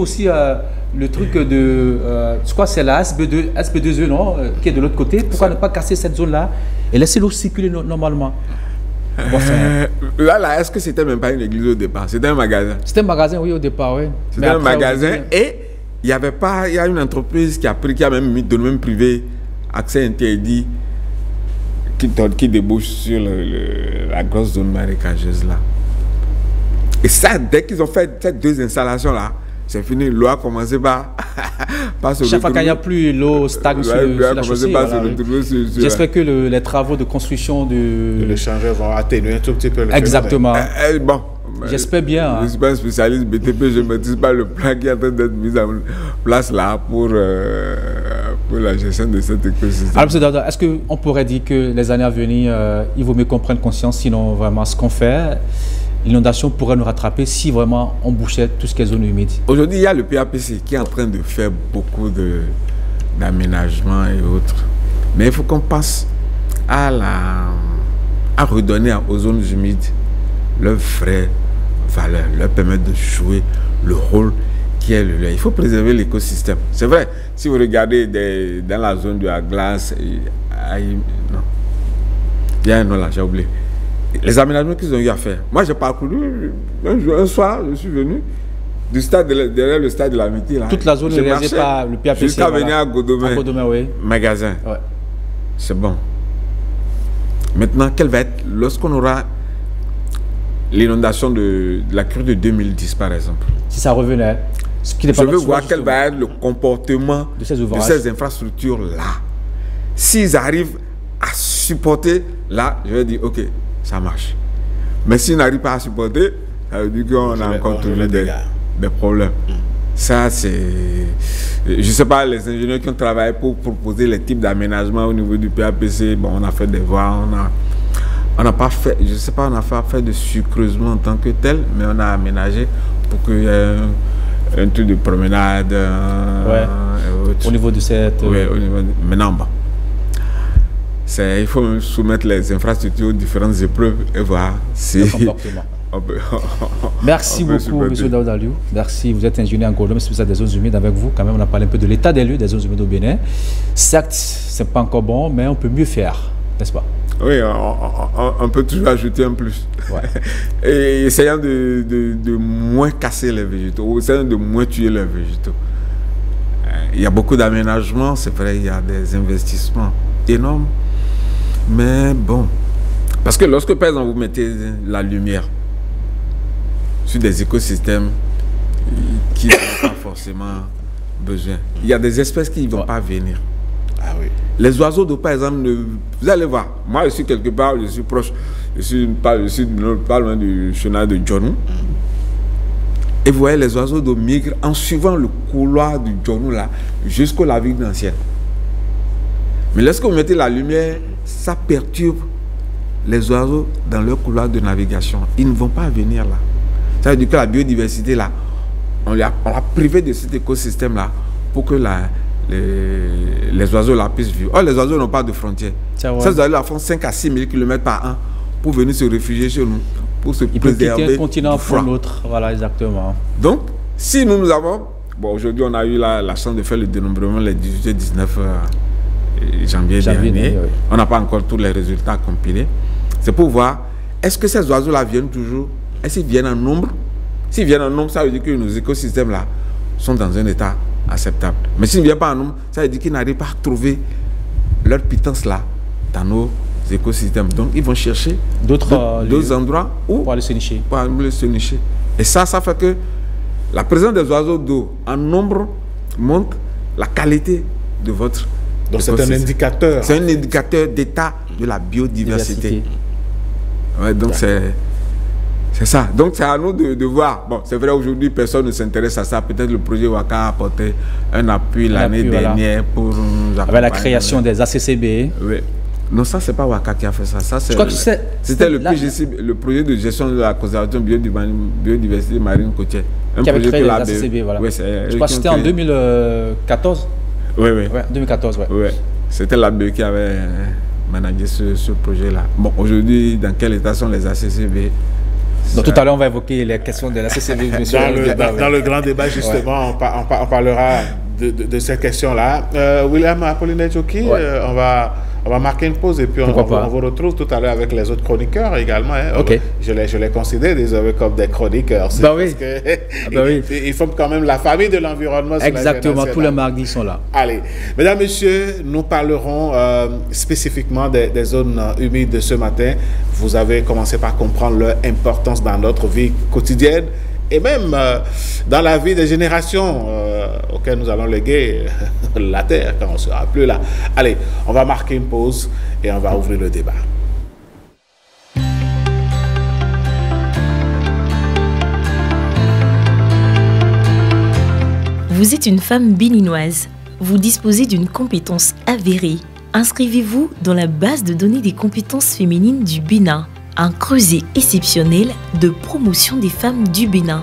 Speaker 5: le truc de, je crois que c'est la SB2E, non, qui est de l'autre côté. Pourquoi ne pas casser cette zone-là et laisser l'eau circuler normalement? Bon,
Speaker 8: là, est-ce que c'était même pas une église au départ? C'était un magasin.
Speaker 5: C'était un magasin, oui, au départ, oui.
Speaker 8: C'était un magasin et il y avait pas, il y a une entreprise qui a même mis de domaine privé, accès interdit, qui débouche sur la grosse zone marécageuse là. Et ça, dès qu'ils ont fait ces deux installations là, c'est fini. L'eau a commencé par se
Speaker 5: chaque fois qu'il n'y a plus, l'eau stagne sur la chaussée. J'espère que les travaux de construction de
Speaker 17: l'échangeur vont atténuer un tout petit peu le
Speaker 5: exactement.
Speaker 8: Bon,
Speaker 5: j'espère bien.
Speaker 8: Je ne suis pas un spécialiste BTP, je ne maîtrise pas le plan qui est en train d'être mis en place là pour la gestion de cet écosystème.
Speaker 5: Alors, M. Dada, est-ce qu'on pourrait dire que les années à venir, il vaut mieux qu'on prenne conscience, sinon vraiment ce qu'on fait, l'inondation pourrait nous rattraper si vraiment on bouchait tout ce qui est zone humide?
Speaker 8: Aujourd'hui, il y a le PAPC qui est en train de faire beaucoup d'aménagements et autres. Mais il faut qu'on passe à redonner aux zones humides leur vraie valeur, leur permettre de jouer le rôle qui est le leur. Il faut préserver l'écosystème. C'est vrai, si vous regardez dans la zone de la glace, non. Il y a un nom là, j'ai oublié. Les aménagements qu'ils ont eu à faire. Moi, j'ai parcouru un soir, je suis venu du stade derrière le stade de l'Amitié.
Speaker 5: Toute la zone est réalisée par le PAPC.
Speaker 8: Jusqu'à venir à Godomé,
Speaker 5: oui.
Speaker 8: Magasin. Ouais. C'est bon. Maintenant, quelle va être, lorsqu'on aura l'inondation de la crue de 2010, par exemple? Si
Speaker 5: ça revenait,
Speaker 8: je veux voir quel va être le comportement de ces infrastructures-là. S'ils arrivent à supporter, là, je vais dire, ok, ça marche. Mais s'ils n'arrivent pas à supporter, ça veut dire qu'on a encore toujours des problèmes. Ça, c'est... Je ne sais pas, les ingénieurs qui ont travaillé pour proposer les types d'aménagements au niveau du PAPC, bon, on a fait des voies, on n'a pas fait, je ne sais pas, on n'a pas fait de sucreusement en tant que tel, mais on a aménagé pour qu'il y ait un truc de promenade.
Speaker 5: Au niveau de cette...
Speaker 8: Oui, au niveau de... Maintenant, bon. Il faut soumettre les infrastructures aux différentes épreuves et voir si...
Speaker 5: Merci beaucoup, M. Daouda Aliou. Merci, vous êtes ingénieur agronome spécialiste des zones humides. Avec vous, quand même, on a parlé un peu de l'état des lieux des zones humides au Bénin. Certes, ce n'est pas encore bon, mais on peut mieux faire, n'est-ce pas?
Speaker 8: Oui, on peut toujours ajouter un plus. Ouais. Et essayant de moins casser les végétaux, essayant de moins tuer les végétaux. Il y a beaucoup d'aménagements, c'est vrai, il y a des investissements énormes. Mais bon, parce que lorsque, par exemple, vous mettez la lumière sur des écosystèmes qui n'ont pas forcément besoin, il y a des espèces qui ne vont pas venir.
Speaker 17: Ah oui.
Speaker 8: Les oiseaux d'eau, par exemple, vous allez voir, moi je suis quelque part, je suis proche, je suis pas loin du chenal de Djonou. Et vous voyez, les oiseaux d'eau migrent en suivant le couloir du Djonou là, jusqu'au Lavik d'Ancienne. Mais lorsque vous mettez la lumière, ça perturbe les oiseaux dans leur couloir de navigation. Ils ne vont pas venir là. Ça veut dire que la biodiversité là, on l'a privé de cet écosystème là pour que les oiseaux là puissent vivre. Or, les oiseaux n'ont pas de frontières. Ces oiseaux là font 5 à 6 000 km par an pour venir se réfugier chez nous, pour se préserver
Speaker 5: un continent pour l'autre. Voilà, exactement.
Speaker 8: Donc, si nous avons... Bon, aujourd'hui, on a eu la chance de faire le dénombrement les 18 et 19 janvier dernier. Oui. On n'a pas encore tous les résultats compilés. C'est pour voir, est-ce que ces oiseaux-là viennent toujours? Est-ce qu'ils viennent en nombre? S'ils viennent en nombre, ça veut dire que nos écosystèmes-là sont dans un état acceptable. Mais s'ils ne viennent pas en nombre, ça veut dire qu'ils n'arrivent pas à trouver leur pitance-là dans nos écosystèmes. Donc, ils vont chercher d'autres endroits où
Speaker 5: pour aller se nicher.
Speaker 8: Et ça fait que la présence des oiseaux d'eau en nombre montre la qualité de votre...
Speaker 17: Donc c'est un indicateur.
Speaker 8: C'est un indicateur d'état de la biodiversité. Ouais, donc c'est ça. Donc c'est à nous de voir. Bon, c'est vrai, aujourd'hui, personne ne s'intéresse à ça. Peut-être le projet Waka a apporté un appui l'année dernière pour nous accompagner.
Speaker 5: Avec la création des ACCB.
Speaker 8: Oui. Non, ça, c'est pas Waka qui a fait ça. C'était le projet de gestion de la conservation biodiversité marine côtière.
Speaker 5: Qui avait créé la CCB, voilà. Ouais, je crois que c'était en 2014.
Speaker 8: Oui.
Speaker 5: Ouais, 2014, ouais.
Speaker 8: Ouais. C'était l'ABE qui avait managé ce projet-là. Bon, aujourd'hui, dans quel état sont les ACCB?
Speaker 5: Donc, tout à l'heure, on va évoquer les questions de la CCB.
Speaker 17: Dans le grand débat, justement, on parlera de cette question-là. William Apollinaire Djoki, on va marquer une pause et puis on vous retrouve tout à l'heure avec les autres chroniqueurs également. Hein.
Speaker 5: Okay.
Speaker 17: Je les considère désormais comme des chroniqueurs.
Speaker 5: Oui.
Speaker 17: Ils forment quand même la famille de l'environnement.
Speaker 5: Exactement, tous les mardis sont là.
Speaker 17: Allez, mesdames, messieurs, nous parlerons spécifiquement des zones humides de ce matin. Vous avez commencé par comprendre leur importance dans notre vie quotidienne et même dans la vie des générations auxquelles nous allons léguer la terre quand on ne sera plus là. Allez, on va marquer une pause et on va ouvrir le débat.
Speaker 19: Vous êtes une femme béninoise. Vous disposez d'une compétence avérée. Inscrivez-vous dans la base de données des compétences féminines du Bénin. Un creuset exceptionnel de promotion des femmes du Bénin.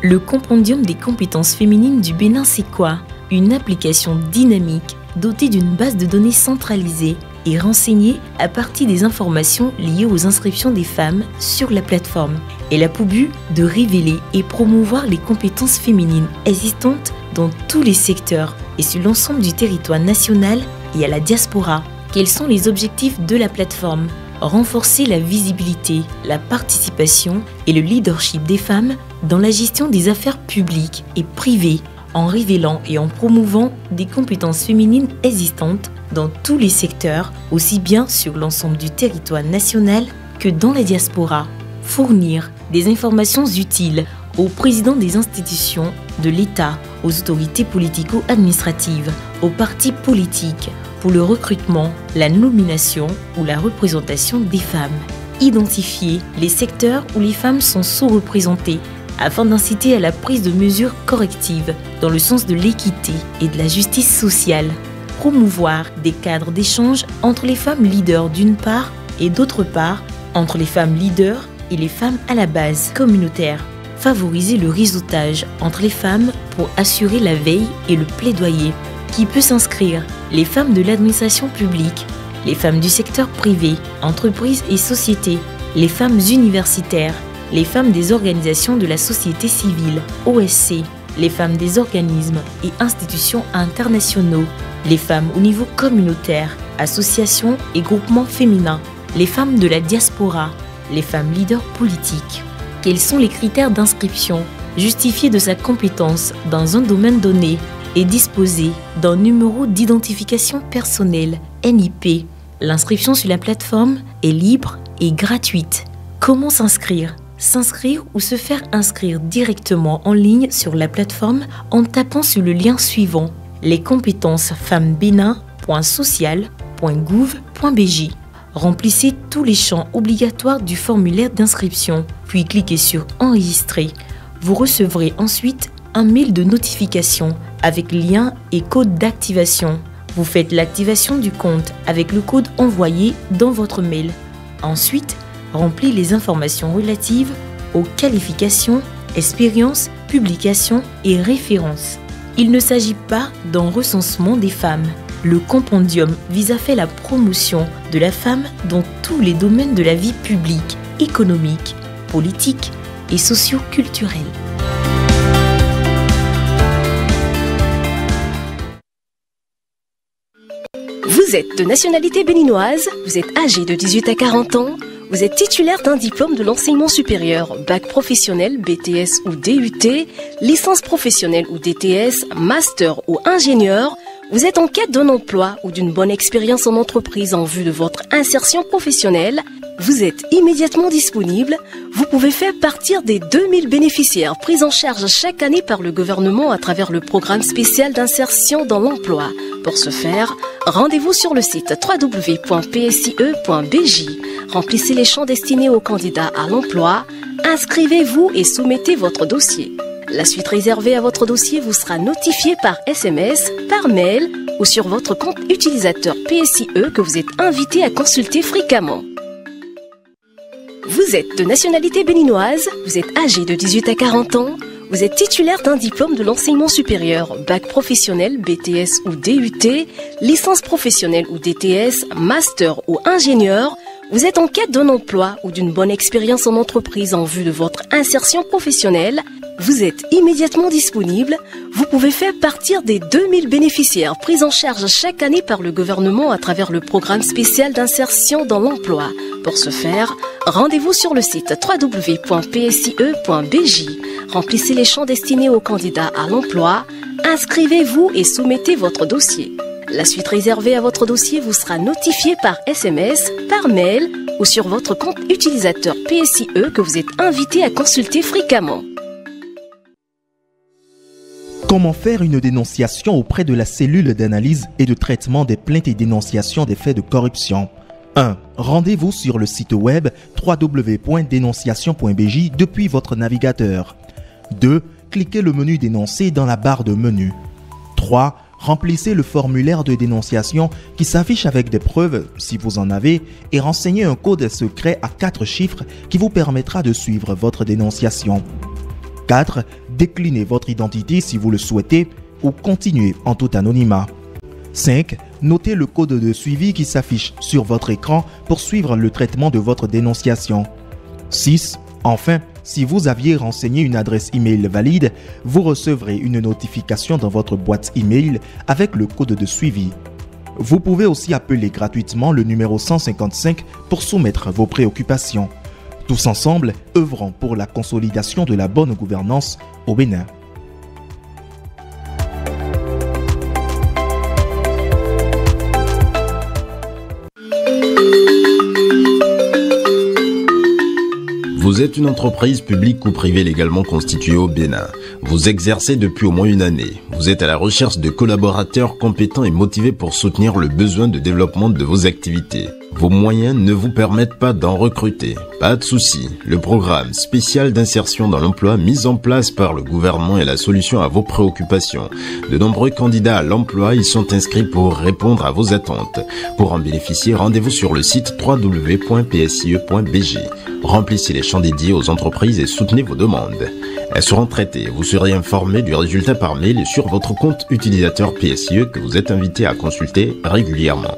Speaker 19: Le compendium des compétences féminines du Bénin, c'est quoi? Une application dynamique dotée d'une base de données centralisée et renseignée à partir des informations liées aux inscriptions des femmes sur la plateforme. Elle a pour but de révéler et promouvoir les compétences féminines existantes dans tous les secteurs et sur l'ensemble du territoire national et à la diaspora. Quels sont les objectifs de la plateforme? Renforcer la visibilité, la participation et le leadership des femmes dans la gestion des affaires publiques et privées en révélant et en promouvant des compétences féminines existantes dans tous les secteurs, aussi bien sur l'ensemble du territoire national que dans la diaspora. Fournir des informations utiles aux présidents des institutions de l'État, aux autorités politico-administratives, aux partis politiques, pour le recrutement, la nomination ou la représentation des femmes. Identifier les secteurs où les femmes sont sous-représentées afin d'inciter à la prise de mesures correctives dans le sens de l'équité et de la justice sociale. Promouvoir des cadres d'échange entre les femmes leaders d'une part et d'autre part entre les femmes leaders et les femmes à la base communautaire. Favoriser le réseautage entre les femmes pour assurer la veille et le plaidoyer. Qui peut s'inscrire? Les femmes de l'administration publique, les femmes du secteur privé, entreprises et sociétés, les femmes universitaires, les femmes des organisations de la société civile, OSC, les femmes des organismes et institutions internationaux, les femmes au niveau communautaire, associations et groupements féminins, les femmes de la diaspora, les femmes leaders politiques. Quels sont les critères d'inscription? Justifier de sa compétence dans un domaine donné et disposer d'un numéro d'identification personnelle, NIP. L'inscription sur la plateforme est libre et gratuite. Comment s'inscrire? S'inscrire ou se faire inscrire directement en ligne sur la plateforme en tapant sur le lien suivant: lescompétencesfemmesbénin.social.gouv.bj. Remplissez tous les champs obligatoires du formulaire d'inscription, puis cliquez sur Enregistrer. Vous recevrez ensuite un mail de notification avec lien et code d'activation. Vous faites l'activation du compte avec le code envoyé dans votre mail. Ensuite, remplis les informations relatives aux qualifications, expériences, publications et références. Il ne s'agit pas d'un recensement des femmes. Le compendium vise à faire la promotion de la femme dans tous les domaines de la vie publique, économique, politique et socio-culturelle.
Speaker 18: Vous êtes de nationalité béninoise, vous êtes âgé de 18 à 40 ans, vous êtes titulaire d'un diplôme de l'enseignement supérieur, bac professionnel, BTS ou DUT, licence professionnelle ou DTS, master ou ingénieur, vous êtes en quête d'un emploi ou d'une bonne expérience en entreprise en vue de votre insertion professionnelle, vous êtes immédiatement disponible, vous pouvez faire partir des 2000 bénéficiaires pris en charge chaque année par le gouvernement à travers le programme spécial d'insertion dans l'emploi. Pour ce faire, rendez-vous sur le site www.psie.bj. Remplissez les champs destinés aux candidats à l'emploi, inscrivez-vous et soumettez votre dossier. La suite réservée à votre dossier vous sera notifiée par SMS, par mail ou sur votre compte utilisateur PSIE que vous êtes invité à consulter fréquemment. Vous êtes de nationalité béninoise, vous êtes âgé de 18 à 40 ans, vous êtes titulaire d'un diplôme de l'enseignement supérieur, bac professionnel, BTS ou DUT, licence professionnelle ou DTS, master ou ingénieur, vous êtes en quête d'un emploi ou d'une bonne expérience en entreprise en vue de votre insertion professionnelle, vous êtes immédiatement disponible, vous pouvez faire partir des 2000 bénéficiaires pris en charge chaque année par le gouvernement à travers le programme spécial d'insertion dans l'emploi. Pour ce faire, rendez-vous sur le site www.psie.bj. Remplissez les champs destinés aux candidats à l'emploi, inscrivez-vous et soumettez votre dossier. La suite réservée à votre dossier vous sera notifiée par SMS, par mail ou sur votre compte utilisateur PSIE que vous êtes invité à consulter fréquemment.
Speaker 25: Comment faire une dénonciation auprès de la cellule d'analyse et de traitement des plaintes et dénonciations des faits de corruption? 1. Rendez-vous sur le site web www.dénonciation.bj depuis votre navigateur. 2. Cliquez le menu dénoncer dans la barre de menu. 3. Remplissez le formulaire de dénonciation qui s'affiche avec des preuves, si vous en avez, et renseignez un code secret à 4 chiffres qui vous permettra de suivre votre dénonciation. 4. Déclinez votre identité si vous le souhaitez ou continuez en tout anonymat. 5. Notez le code de suivi qui s'affiche sur votre écran pour suivre le traitement de votre dénonciation. 6. Enfin, si vous aviez renseigné une adresse email valide, vous recevrez une notification dans votre boîte email avec le code de suivi. Vous pouvez aussi appeler gratuitement le numéro 155 pour soumettre vos préoccupations. Tous ensemble, œuvrons pour la consolidation de la bonne gouvernance au Bénin.
Speaker 4: Vous êtes une entreprise publique ou privée légalement constituée au Bénin. Vous exercez depuis au moins une année. Vous êtes à la recherche de collaborateurs compétents et motivés pour soutenir le besoin de développement de vos activités. Vos moyens ne vous permettent pas d'en recruter. Pas de souci. Le programme spécial d'insertion dans l'emploi mis en place par le gouvernement est la solution à vos préoccupations. De nombreux candidats à l'emploi y sont inscrits pour répondre à vos attentes. Pour en bénéficier, rendez-vous sur le site www.psie.bj. Remplissez les champs dédiés aux entreprises et soutenez vos demandes. Elles seront traitées. Vous serez informé du résultat par mail sur votre compte utilisateur PSIE que vous êtes invité à consulter régulièrement.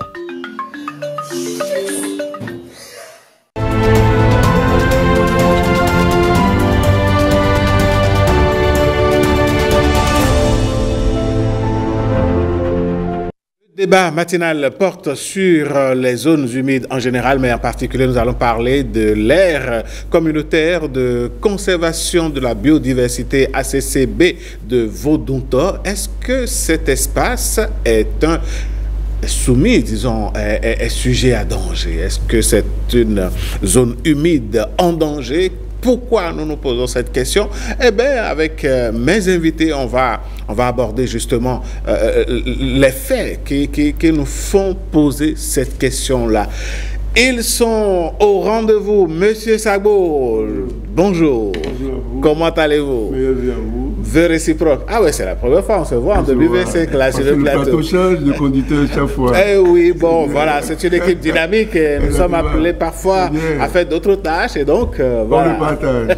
Speaker 17: Le débat matinal porte sur les zones humides en général, mais en particulier nous allons parler de l'aire communautaire de conservation de la biodiversité ACCB de Vodunto. Est-ce que cet espace est soumis, disons, est sujet à danger? Est-ce que c'est une zone humide en danger? Pourquoi nous nous posons cette question? Eh bien, avec mes invités, on va aborder justement les faits qui nous font poser cette question-là. Ils sont au rendez-vous. Monsieur Sagbo, bonjour. Bonjour. Comment allez-vous? Bien, vous. Vœux réciproques. Ah oui, c'est la première fois, on se voit en 2025 là sur le plateau.
Speaker 6: Le plateau change de conducteur chaque fois.
Speaker 17: Eh oui, bon, voilà, c'est une équipe dynamique et nous sommes appelés parfois à faire d'autres tâches et donc voilà. On le partage.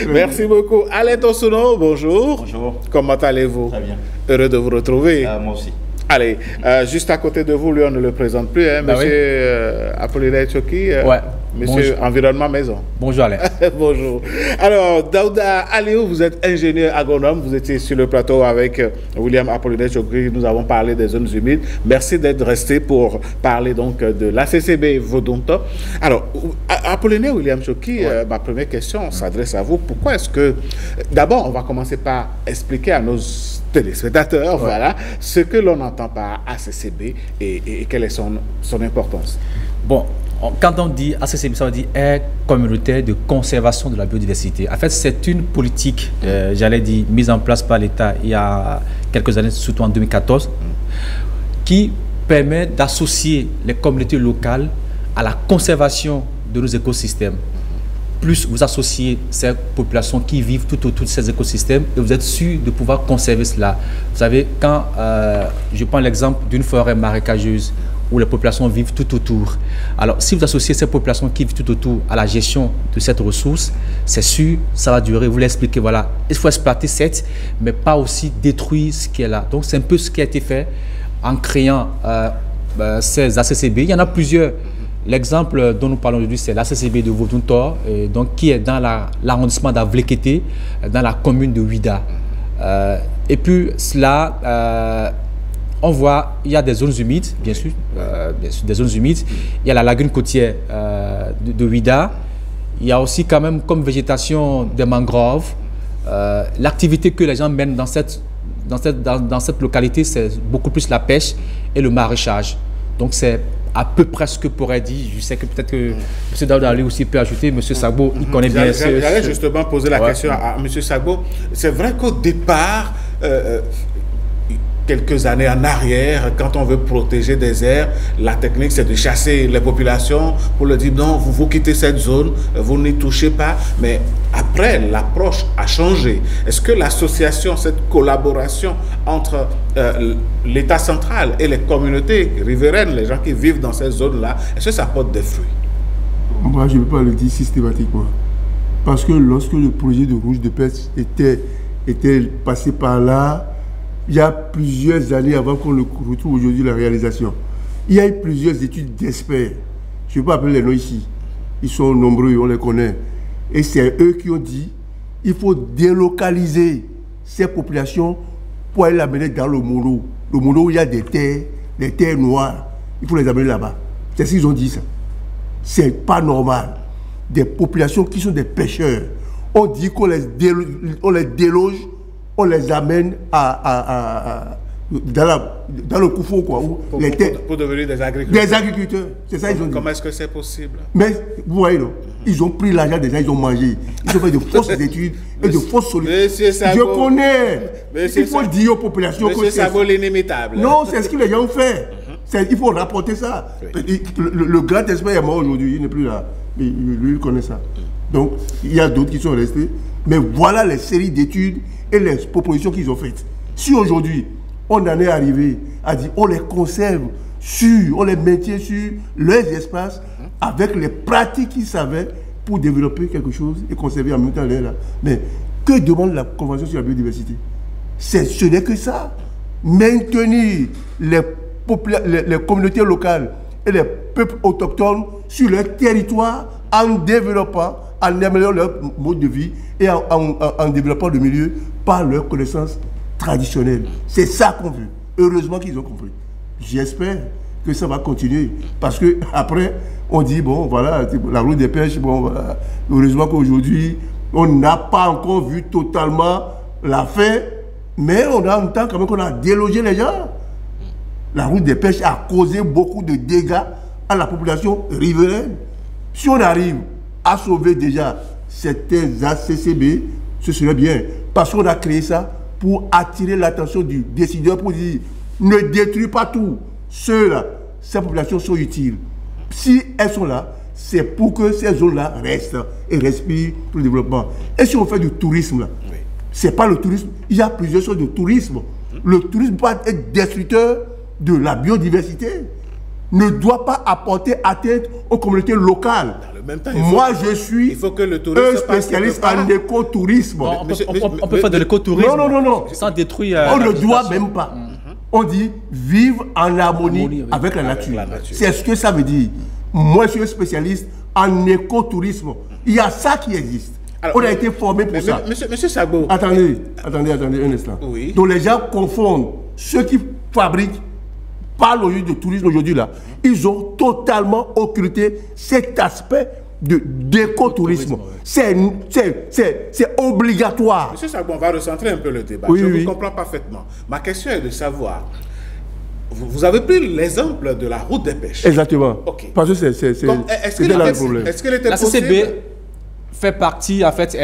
Speaker 17: Merci beaucoup. Alain Tosuno, bonjour. Bonjour. Comment allez-vous? Très bien. Heureux de vous retrouver.
Speaker 7: Moi aussi.
Speaker 17: Allez, juste à côté de vous, lui, on ne le présente plus, hein, monsieur Apollinaire Tchoki, monsieur bonjour. Environnement Maison.
Speaker 5: Bonjour Alain.
Speaker 17: Bonjour. Alors, Daouda Aliou, vous êtes ingénieur agronome, vous étiez sur le plateau avec William Apollinaire Tchoki, nous avons parlé des zones humides. Merci d'être resté pour parler donc de l'ACCB Vodunto. Alors, Apollinaire William Tchoki, ma première question s'adresse à vous. Pourquoi est-ce que, d'abord, on va commencer par expliquer à nos téléspectateurs, voilà, ce que l'on entend par ACCB et quelle est son importance.
Speaker 5: Bon, quand on dit ACCB, ça veut dire aire communautaire de conservation de la biodiversité. En fait, c'est une politique, j'allais dire, mise en place par l'État il y a quelques années, surtout en 2014, qui permet d'associer les communautés locales à la conservation de nos écosystèmes. plus vous associez ces populations qui vivent tout autour de ces écosystèmes et vous êtes sûr de pouvoir conserver cela. Vous savez, quand je prends l'exemple d'une forêt marécageuse où les populations vivent tout autour, alors si vous associez ces populations qui vivent tout autour à la gestion de cette ressource, c'est sûr, ça va durer. Vous l'expliquez, voilà, il faut exploiter certes, mais pas aussi détruire ce qui est là. Donc c'est un peu ce qui a été fait en créant ces ACCB. Il y en a plusieurs. L'exemple dont nous parlons aujourd'hui, c'est l'ACCB de Voduntor, qui est dans l'arrondissement d'Avlekete, dans la commune de Ouida. Et puis cela, on voit, il y a des zones humides, bien sûr, des zones humides. Il y a la lagune côtière de Ouida. Il y a aussi quand même comme végétation des mangroves. L'activité que les gens mènent dans cette localité, c'est beaucoup plus la pêche et le maraîchage. Donc c'est à peu près ce que pourrait dire. Je sais que peut-être que M. Daouda Ali aussi peut ajouter. M. Sagbo, il connaît bien.
Speaker 17: J'allais justement poser la question à M. Sagbo. C'est vrai qu'au départ, quelques années en arrière, quand on veut protéger des aires, la technique c'est de chasser les populations pour leur dire non, vous quittez cette zone, vous n'y touchez pas. Mais après, l'approche a changé. Est-ce que l'association, cette collaboration entre l'État central et les communautés riveraines, les gens qui vivent dans ces zones-là, est-ce que ça porte des fruits?
Speaker 6: Moi, je ne peux pas le dire systématiquement. Parce que lorsque le projet de Rouge de Pêche était passé par là, il y a plusieurs années avant qu'on le retrouve aujourd'hui la réalisation. Il y a eu plusieurs études d'experts. Je ne vais pas appeler les noms ici. Ils sont nombreux, on les connaît. Et c'est eux qui ont dit qu'il faut délocaliser ces populations pour aller l'amener dans le Mono. Le Mono où il y a des terres noires. Il faut les amener là-bas. C'est ce qu'ils ont dit ça. C'est pas normal. Des populations qui sont des pêcheurs. On dit qu'on les déloge, on les amène dans le Koufou, quoi.
Speaker 17: Pour devenir des agriculteurs.
Speaker 6: Des agriculteurs. C'est ça, ils ont dit.
Speaker 17: Comment est-ce que c'est possible?
Speaker 6: Mais vous voyez, non, ils ont pris l'argent des gens, ils ont mangé. Ils ont fait de fausses études et de fausses solutions. Je connais. Il faut dire aux populations que
Speaker 17: ça vaut l'inimitable.
Speaker 6: Non, c'est ce que les gens ont fait. Il faut rapporter ça. Oui. Le grand expert est mort aujourd'hui, il n'est plus là. Mais lui, il connaît ça. Donc, il y a d'autres qui sont restés. Mais voilà les séries d'études et les propositions qu'ils ont faites. Si aujourd'hui, on en est arrivé à dire on les conserve on les maintient sur leurs espaces avec les pratiques qu'ils savaient pour développer quelque chose et conserver en même temps là. Mais que demande la Convention sur la biodiversité? Ce n'est que ça. Maintenir les communautés locales et les peuples autochtones sur leur territoire en développant, en améliorant leur mode de vie et en développant le milieu par leurs connaissances traditionnelles. C'est ça qu'on veut. Heureusement qu'ils ont compris. J'espère que ça va continuer. Parce que après, on dit, bon, voilà, la route des pêches, bon, voilà. Heureusement qu'aujourd'hui, on n'a pas encore vu totalement la fin, mais on a en temps quand même qu'on a délogé les gens. La route des pêches a causé beaucoup de dégâts à la population riveraine. Si on arrive à sauver déjà certains ACCB, ce serait bien. Parce qu'on a créé ça pour attirer l'attention du décideur pour dire ne détruis pas tout. Ceux-là, ces populations sont utiles. Si elles sont là, c'est pour que ces zones-là restent et respirent pour le développement. Et si on fait du tourisme, là, c'est pas le tourisme. Il y a plusieurs sortes de tourisme. Le tourisme peut être destructeur de la biodiversité, ne doit pas apporter atteinte aux communautés locales. Dans le même temps, moi, je suis un spécialiste en écotourisme.
Speaker 5: Bon, on peut faire de l'écotourisme.
Speaker 6: Non.
Speaker 5: Sans détruire.
Speaker 6: On ne doit même pas. On dit vivre en harmonie avec la nature. C'est ce que ça veut dire. Moi, je suis un spécialiste en écotourisme. Il y a ça qui existe. Alors, on a été formé pour ça.
Speaker 17: Monsieur Sagbo.
Speaker 6: Attendez un instant. Oui. Donc les gens confondent ceux qui fabriquent par le de tourisme aujourd'hui là, ils ont totalement occulté cet aspect d'écotourisme. C'est obligatoire.
Speaker 17: Monsieur Sagbo, on va recentrer un peu le débat. Je vous comprends parfaitement. Ma question est de savoir, vous avez pris l'exemple de la route des pêches.
Speaker 6: Exactement.
Speaker 17: Okay.
Speaker 6: Parce que c'est là le problème.
Speaker 17: Est-ce qu'elle était
Speaker 5: la
Speaker 17: possible?
Speaker 5: CCB fait partie, en fait,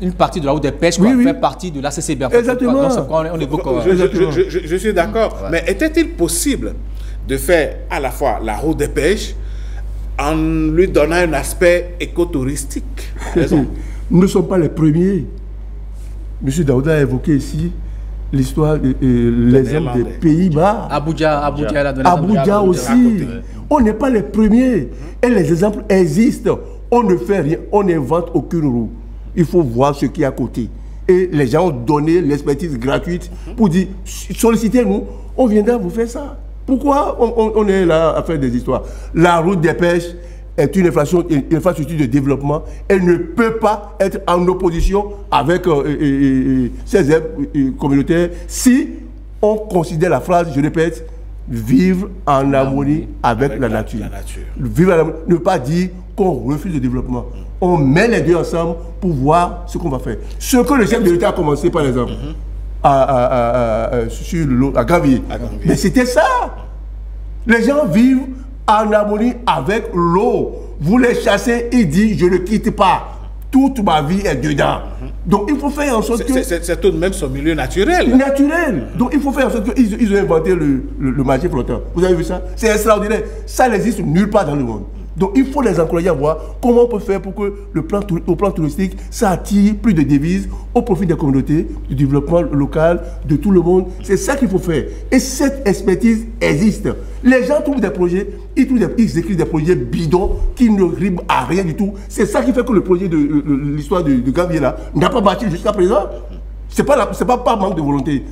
Speaker 5: une partie de la route des pêches, fait partie de la CCB. En fait.
Speaker 6: Exactement.
Speaker 5: On évoque,
Speaker 17: je suis d'accord. Ouais. Mais était-il possible de faire à la fois la route des pêches en lui donnant un aspect écotouristique.
Speaker 6: Nous ne sommes pas les premiers. M. Daouda a évoqué ici l'histoire l'exemple des Pays-Bas. Abuja aussi. On n'est pas les premiers. Et les exemples existent. On ne fait rien, on n'invente aucune roue. Il faut voir ce qui est à côté. Et les gens ont donné l'expertise gratuite pour dire, sollicitez-nous, on viendra vous faire ça. Pourquoi on est là à faire des histoires? La route des pêches est une infrastructure de développement. Elle ne peut pas être en opposition avec ces aires communautaires si on considère la phrase, je répète, vivre en harmonie avec la nature. Vivre en harmonie, ne pas dire qu'on refuse le développement. On met les deux ensemble pour voir ce qu'on va faire. Ce que le chef de l'État a commencé, par exemple, à Gravier. Mais c'était ça. Les gens vivent en harmonie avec l'eau. Vous les chassez, il dit, je ne quitte pas. Toute ma vie est dedans. Donc il faut faire en sorte que...
Speaker 17: C'est tout de même son milieu naturel.
Speaker 6: Naturel. Donc il faut faire en sorte qu'ils ont inventé le marché flottant. Vous avez vu ça? C'est extraordinaire. Ça n'existe nulle part dans le monde. Donc il faut les encourager à voir comment on peut faire pour que au plan touristique, ça attire plus de devises au profit des communautés, du développement local, de tout le monde. C'est ça qu'il faut faire. Et cette expertise existe. Les gens trouvent des projets, ils écrivent des projets bidons qui ne riment à rien du tout. C'est ça qui fait que le projet de l'histoire de Gambier là n'a pas bâti jusqu'à présent. C'est pas par manque de volonté.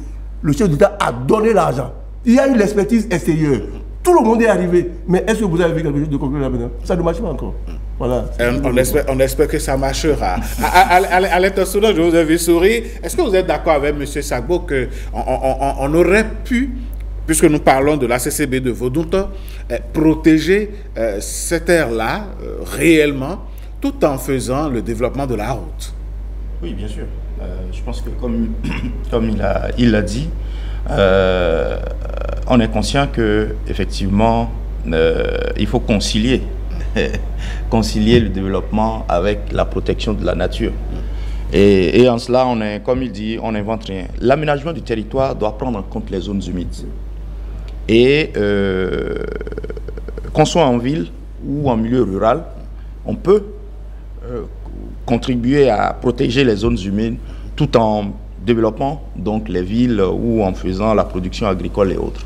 Speaker 6: Le chef d'État a donné l'argent. Il y a eu l'expertise extérieure. Tout le monde est arrivé. Mais est-ce que vous avez vu quelque chose de concret là maintenant? Ça ne marche pas encore. Voilà.
Speaker 17: On espère que ça marchera. À l'intention, je vous ai vu sourire. Est-ce que vous êtes d'accord avec M. Sagbo qu'on aurait pu, puisque nous parlons de la CCB de Vodunta, protéger cette aire-là réellement, tout en faisant le développement de la route?
Speaker 7: Oui, bien sûr. Je pense que comme il l'a dit, on est conscient que effectivement il faut concilier le développement avec la protection de la nature. Et en cela, comme il dit, on n'invente rien. L'aménagement du territoire doit prendre en compte les zones humides. Et qu'on soit en ville ou en milieu rural, on peut contribuer à protéger les zones humides tout en développant donc les villes ou en faisant la production agricole et autres.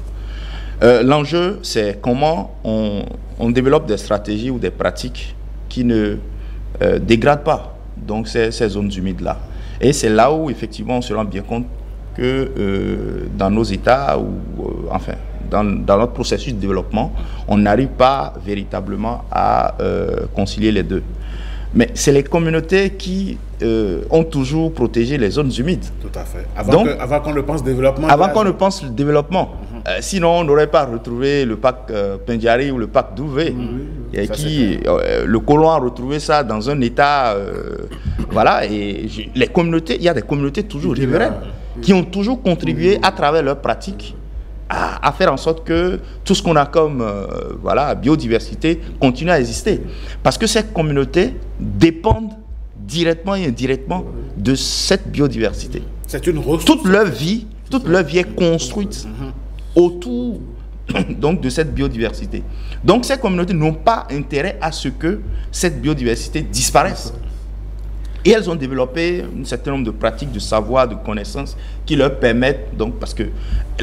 Speaker 7: L'enjeu, c'est comment on développe des stratégies ou des pratiques qui ne dégradent pas donc ces zones humides-là. Et c'est là où effectivement on se rend bien compte que dans nos États ou enfin dans notre processus de développement, on n'arrive pas véritablement à concilier les deux. Mais c'est les communautés qui ont toujours protégé les zones humides.
Speaker 17: Tout à fait. Avant qu'on ne pense développement.
Speaker 7: Avant qu'on ne pense développement. Sinon, on n'aurait pas retrouvé le parc Pendjari ou le parc Douvé. Le colon a retrouvé ça dans un état. Voilà. Et les communautés, il y a des communautés toujours riveraines qui ont toujours contribué à travers leurs pratiques à faire en sorte que tout ce qu'on a comme biodiversité continue à exister. Parce que ces communautés dépendent directement et indirectement de cette biodiversité.
Speaker 17: C'est une ressource.
Speaker 7: Toute leur vie est construite autour donc, de cette biodiversité. Donc ces communautés n'ont pas intérêt à ce que cette biodiversité disparaisse. Et elles ont développé un certain nombre de pratiques, de savoir, de connaissances qui leur permettent, donc, parce qu'elles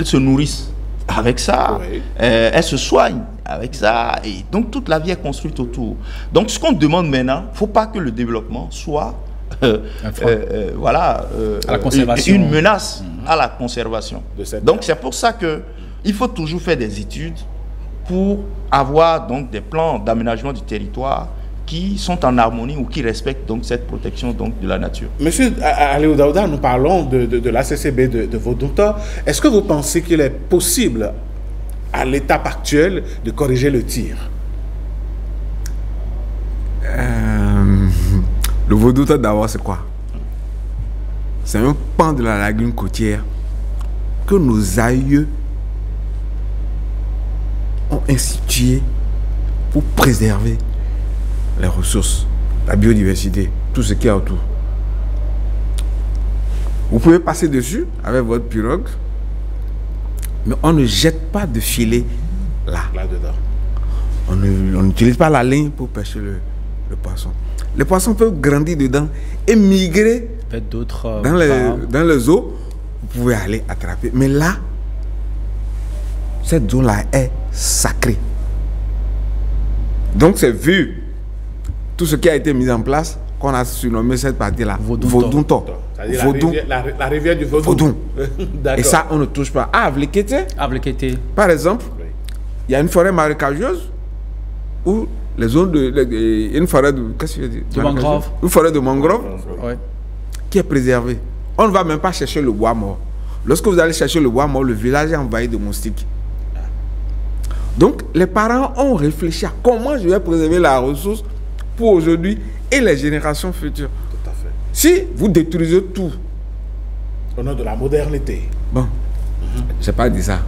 Speaker 7: se nourrissent avec ça, elles se soignent avec ça, et donc toute la vie est construite autour. Donc ce qu'on demande maintenant, il ne faut pas que le développement soit une menace à la conservation. Donc c'est pour ça qu'il faut toujours faire des études pour avoir donc des plans d'aménagement du territoire qui sont en harmonie ou qui respectent donc cette protection donc de la nature.
Speaker 17: Monsieur Aliou Daouda, nous parlons de la CCB de Vodunta. Est-ce que vous pensez qu'il est possible, à l'étape actuelle, de corriger le tir?
Speaker 8: Le Vodunta d'abord, c'est quoi? C'est un pan de la lagune côtière que nos aïeux ont institué pour préserver les ressources, la biodiversité, tout ce qu'il y a autour. Vous pouvez passer dessus avec votre pirogue, mais on ne jette pas de filet là.
Speaker 17: Là-dedans.
Speaker 8: On n'utilise pas la ligne pour pêcher le poisson. Les poissons peuvent grandir dedans et migrer
Speaker 5: d'autres
Speaker 8: dans les eaux. Vous pouvez aller attraper. Mais là, cette zone-là est sacrée. Donc c'est vu tout ce qui a été mis en place qu'on a surnommé cette partie-là Vodunto.
Speaker 17: La rivière du Vodun.
Speaker 8: Et ça, on ne touche pas. Ah, Avlekete. Par exemple, il y a une forêt marécageuse où les zones une forêt de
Speaker 5: mangrove.
Speaker 8: Une forêt de mangrove qui est préservée. On ne va même pas chercher le bois mort. Lorsque vous allez chercher le bois mort, le village est envahi de moustiques. Donc, les parents ont réfléchi à comment je vais préserver la ressource pour aujourd'hui et les générations futures.
Speaker 17: Tout à fait.
Speaker 8: Si vous détruisez tout,
Speaker 17: au nom de la modernité.
Speaker 8: Bon, j'ai pas dit ça.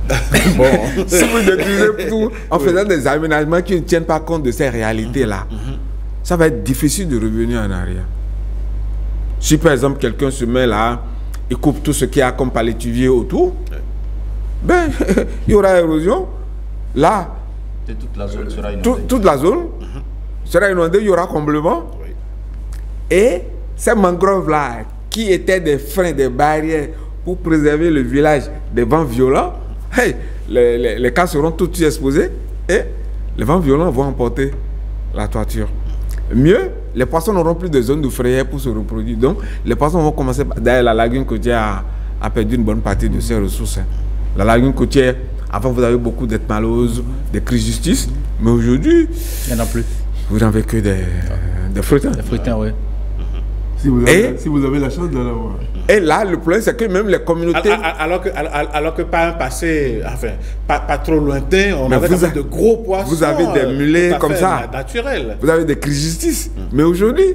Speaker 8: Bon, si vous détruisez tout en faisant des aménagements qui ne tiennent pas compte de ces réalités-là, ça va être difficile de revenir en arrière. Si par exemple quelqu'un se met là, il coupe tout ce qu'il y a comme palétuvier autour, ben, il y aura érosion. Là,
Speaker 7: toute la zone sera inondée.
Speaker 8: Toute la zone sera inondée, il y aura comblement.
Speaker 17: Oui.
Speaker 8: Et ces mangroves-là, qui étaient des freins, des barrières pour préserver le village des vents violents, hey, les cas seront tout de suite exposés et les vents violents vont emporter la toiture. Mieux, les poissons n'auront plus de zone de frayère pour se reproduire. Donc, les poissons vont commencer. D'ailleurs, la lagune côtière a perdu une bonne partie de ses ressources. La lagune côtière, avant, vous avez beaucoup d'ethmaloses, des chrysistis, mais aujourd'hui,
Speaker 5: il n'y en a plus.
Speaker 8: Vous n'avez que des fruitins.
Speaker 5: Des fruitins, oui.
Speaker 6: Si vous avez la chance de l'avoir.
Speaker 8: Et là, le problème, c'est que même les communautés...
Speaker 17: Alors que par un passé, enfin, pas trop lointain, on avait de gros poissons.
Speaker 8: Vous avez des mulets comme ça.
Speaker 17: Naturels.
Speaker 8: Vous avez des chrysistis. Mais aujourd'hui,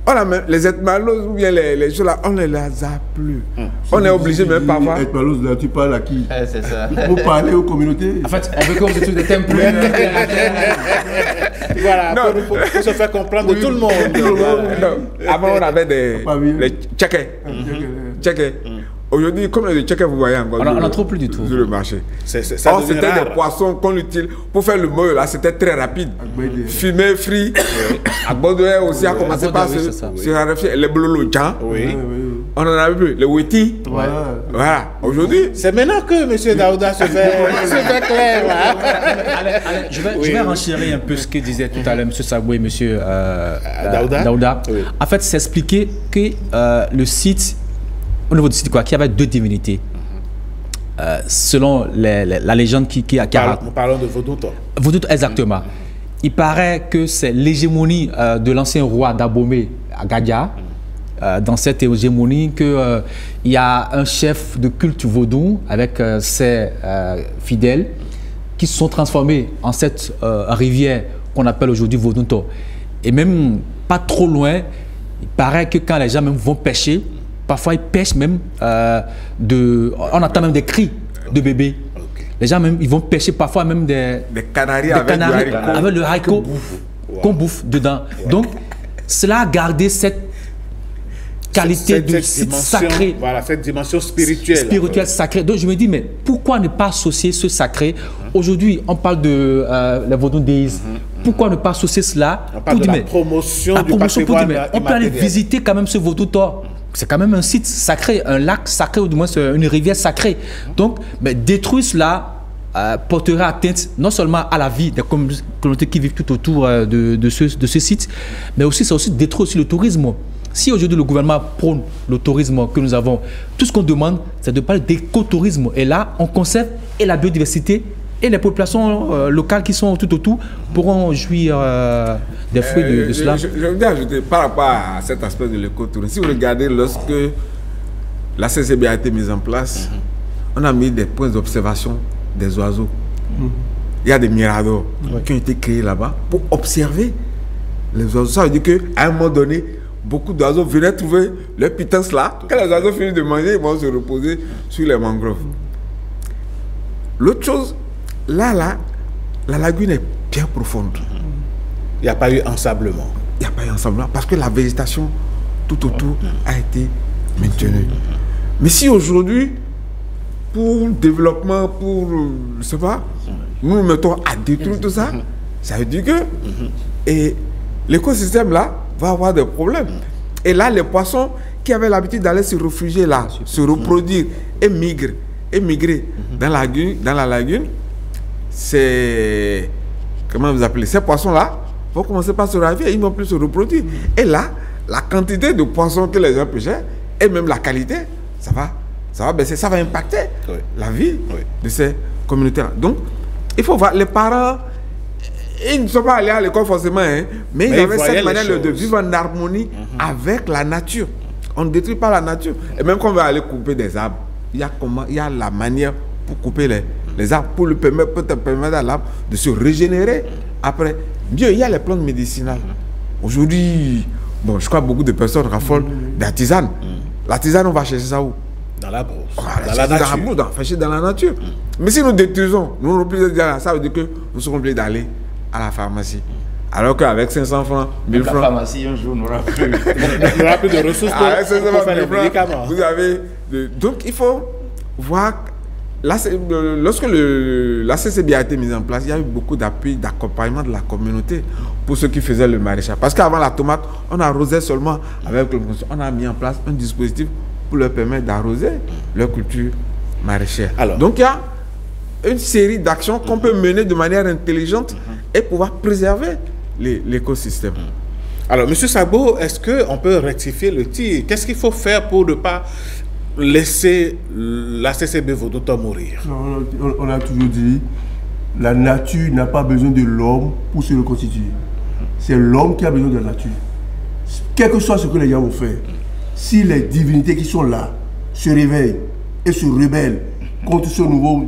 Speaker 8: on a même les ethmaloses ou bien les choses là, on ne les a plus. On est obligé même parfois...
Speaker 6: Ethmaloses là, tu parles à qui?
Speaker 7: C'est ça.
Speaker 6: Pour parler aux communautés.
Speaker 5: En fait, on veut qu'on détruise des temples.
Speaker 17: Voilà, pour se faire comprendre de tout le monde.
Speaker 8: Avant, on avait les tchèques. Aujourd'hui, comme les tchèques, vous voyez encore.
Speaker 5: On n'en trouve plus du tout.
Speaker 8: Sur le marché. C'était des poissons qu'on utilise pour faire le meuble. Là, c'était très rapide. Fumé, frit. À Bordeaux aussi, a commencé par se raréfier. Les blolodjan.
Speaker 17: Oui.
Speaker 8: On en avait plus. Les weti. Voilà. Aujourd'hui.
Speaker 17: C'est maintenant que M. Daouda se fait clair.
Speaker 5: Allez, je vais renchérir un peu ce que disait tout à l'heure M. Saboué et M. Daouda.
Speaker 17: Oui.
Speaker 5: En fait, c'est expliquer que le site, au niveau du site, qu'il y avait deux divinités. Selon la légende qui a...
Speaker 17: Nous parlons de Vodunto.
Speaker 5: Vodunto, exactement. Il paraît que c'est l'hégémonie de l'ancien roi d'Abomey à Gadia. Dans cette hégémonie, qu'il y a un chef de culte vaudou avec ses fidèles qui se sont transformés en cette rivière qu'on appelle aujourd'hui Vodunto. Et même pas trop loin, il paraît que quand les gens même vont pêcher, parfois ils pêchent même on entend même des cris de bébés. Les gens même, ils vont pêcher parfois même des
Speaker 8: canaris
Speaker 5: avec le haricot qu'on bouffe dedans. Donc, cela a gardé cette qualité de site sacré.
Speaker 17: Voilà, cette dimension spirituelle.
Speaker 5: Spirituelle, sacrée. Donc je me dis, mais pourquoi ne pas associer ce sacré? Aujourd'hui, on parle de la Vodun déisme. Pourquoi ne pas associer cela?
Speaker 17: On parle de la promotion du patrimoine.
Speaker 5: On peut aller visiter quand même ce Vodunto. C'est quand même un site sacré, un lac sacré, ou du moins une rivière sacrée. Donc, mais détruire cela porterait atteinte non seulement à la vie des communautés qui vivent tout autour de ce site, mais aussi, ça aussi détruire aussi le tourisme. Si aujourd'hui le gouvernement prône le tourisme que nous avons, tout ce qu'on demande, c'est de parler d'écotourisme. Et là, on conserve et la biodiversité et les populations locales qui sont tout autour pourront jouir des fruits de cela.
Speaker 8: Je veux ajouter par rapport à cet aspect de l'écotourisme. Si vous regardez, lorsque la CCB a été mise en place, on a mis des points d'observation des oiseaux. Il y a des miradors qui ont été créés là-bas pour observer les oiseaux. Ça veut dire qu'à un moment donné, beaucoup d'oiseaux venaient trouver leur pitance là. Quand les oiseaux finissent de manger, ils vont se reposer sur les mangroves. L'autre chose, là, la lagune est bien profonde.
Speaker 17: Il n'y a pas eu ensablement.
Speaker 8: Il n'y a pas eu ensablement parce que la végétation tout autour a été maintenue. Mais si aujourd'hui, pour le développement, pour, je sais pas, nous nous mettons à détruire tout ça, Ça veut dire que et l'écosystème là va avoir des problèmes. Et là, les poissons qui avaient l'habitude d'aller se réfugier là, se reproduire et migrer dans la lagune, c'est... Comment vous appelez? Ces poissons-là vont commencer par se raviver et ils ne vont plus se reproduire. Et là, la quantité de poissons que les gens pêchaient et même la qualité, ça va baisser, ça va impacter la vie de ces communautés-là. Donc, il faut voir, les parents, ils ne sont pas allés à l'école forcément, hein, mais ils avaient cette manière de vivre en harmonie avec la nature. On ne détruit pas la nature. Et même quand on va aller couper des arbres, il y a la manière pour couper les arbres, pour permettre à l'arbre de se régénérer après. Mieux, il y a les plantes médicinales. Aujourd'hui, bon, je crois que beaucoup de personnes raffolent des tisanes. La tisane, on va chercher ça où?
Speaker 17: Dans la brousse.
Speaker 8: Dans la nature. Dans la nature. Mais si nous détruisons, nous n'aurons plus de dire, ça veut dire que nous serons obligés d'aller à la pharmacie. Alors qu'avec 500 francs, 1000 francs...
Speaker 7: La pharmacie, un jour, n'aura plus
Speaker 17: de ressources pour faire les médicaments.
Speaker 8: Vous avez... Donc, il faut voir... Là, lorsque la CCB a été mise en place, il y a eu beaucoup d'appui, d'accompagnement de la communauté pour ceux qui faisaient le maraîchage. Parce qu'avant la tomate, on arrosait seulement avec le... On a mis en place un dispositif pour leur permettre d'arroser leur culture maraîchère. Alors, donc, il y a une série d'actions qu'on peut mener de manière intelligente et pouvoir préserver l'écosystème.
Speaker 17: Alors, M. Sabo, est-ce qu'on peut rectifier le tir? Qu'est-ce qu'il faut faire pour ne pas laisser la CCB Vodouto mourir?
Speaker 6: On a toujours dit, la nature n'a pas besoin de l'homme pour se reconstituer. C'est l'homme qui a besoin de la nature. Quel que soit ce que les gens vont faire, si les divinités qui sont là se réveillent et se rebellent contre ce nouveau,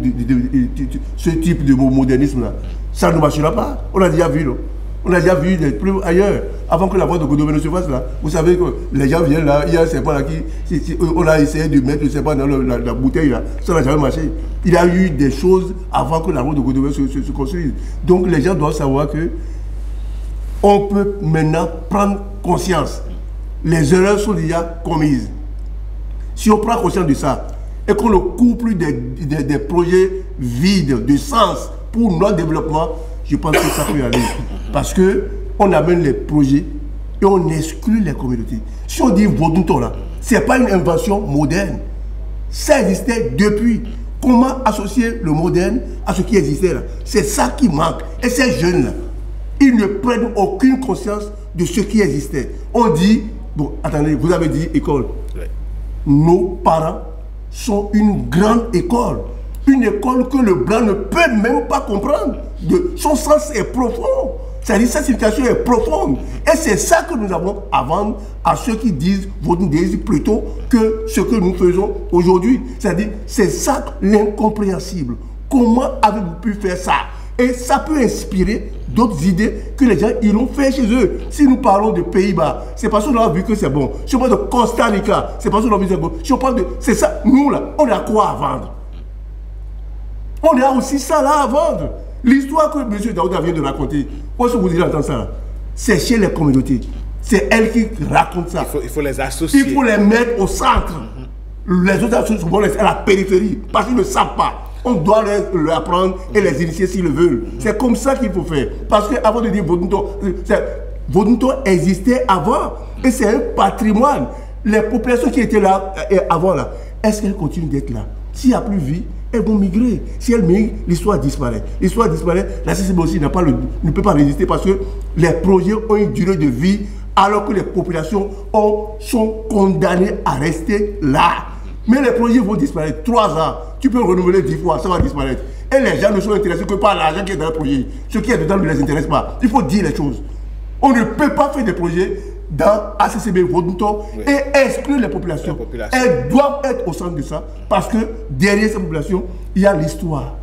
Speaker 6: ce type de modernisme-là, ça ne marchera pas. On a déjà vu, non? On a déjà vu des preuves ailleurs. Avant que la voie de Godové ne se fasse là, vous savez que les gens viennent là, il y a un serpent là on a essayé de mettre le serpent dans la bouteille là, ça n'a jamais marché. Il y a eu des choses avant que la voie de Godové se construise. Donc les gens doivent savoir que on peut maintenant prendre conscience. Les erreurs sont déjà commises. Si on prend conscience de ça, et qu'on ne couple des projets vides, de sens pour notre développement, je pense que ça peut aller. Parce qu'on amène les projets et on exclut les communautés. Si on dit Vodouto là, ce n'est pas une invention moderne. Ça existait depuis. Comment associer le moderne à ce qui existait là? C'est ça qui manque. Et ces jeunes là, ils ne prennent aucune conscience de ce qui existait. On dit, bon, attendez, vous avez dit école. Oui. Nos parents sont une grande école. Une école que le blanc ne peut même pas comprendre. Son sens est profond. C'est-à-dire sa signification est profonde. Et c'est ça que nous avons à vendre à ceux qui disent Vodouisme plutôt que ce que nous faisons aujourd'hui. C'est-à-dire, c'est ça l'incompréhensible. Comment avez-vous pu faire ça? Et ça peut inspirer d'autres idées que les gens iront faire chez eux. Si nous parlons de Pays-Bas, c'est parce qu'on a vu que c'est bon. Si on parle de Costa Rica, c'est parce qu'on a vu que c'est bon. Si on parle de... C'est ça, nous là, on a quoi à vendre? On a aussi ça là à vendre. L'histoire que M. Daouda vient de raconter, où est-ce que vous irez entendre ça? C'est chez les communautés. C'est elle qui raconte ça.
Speaker 17: Il faut les associer.
Speaker 6: Il faut les mettre au centre. Les autres associations vont rester à la périphérie parce qu'ils ne savent pas. On doit leur apprendre et les initier s'ils le veulent. C'est comme ça qu'il faut faire. Parce qu'avant de dire Vodouto existait avant. Et c'est un patrimoine. Les populations qui étaient là avant, là, est-ce qu'elles continuent d'être là? S'il n'y a plus de vie, elles vont migrer. Si elles migrent, l'histoire disparaît. L'histoire disparaît, la CCB aussi ne peut pas résister parce que les projets ont une durée de vie alors que les populations sont condamnées à rester là. Mais les projets vont disparaître. 3 ans, tu peux renouveler 10 fois, ça va disparaître. Et les gens ne sont intéressés que par l'argent qui est dans le projet. Ce qui est dedans ne les intéresse pas. Il faut dire les choses. On ne peut pas faire des projets dans ACCB Vodouto et exclure les populations. Elles doivent être au centre de ça parce que derrière ces populations, il y a l'histoire,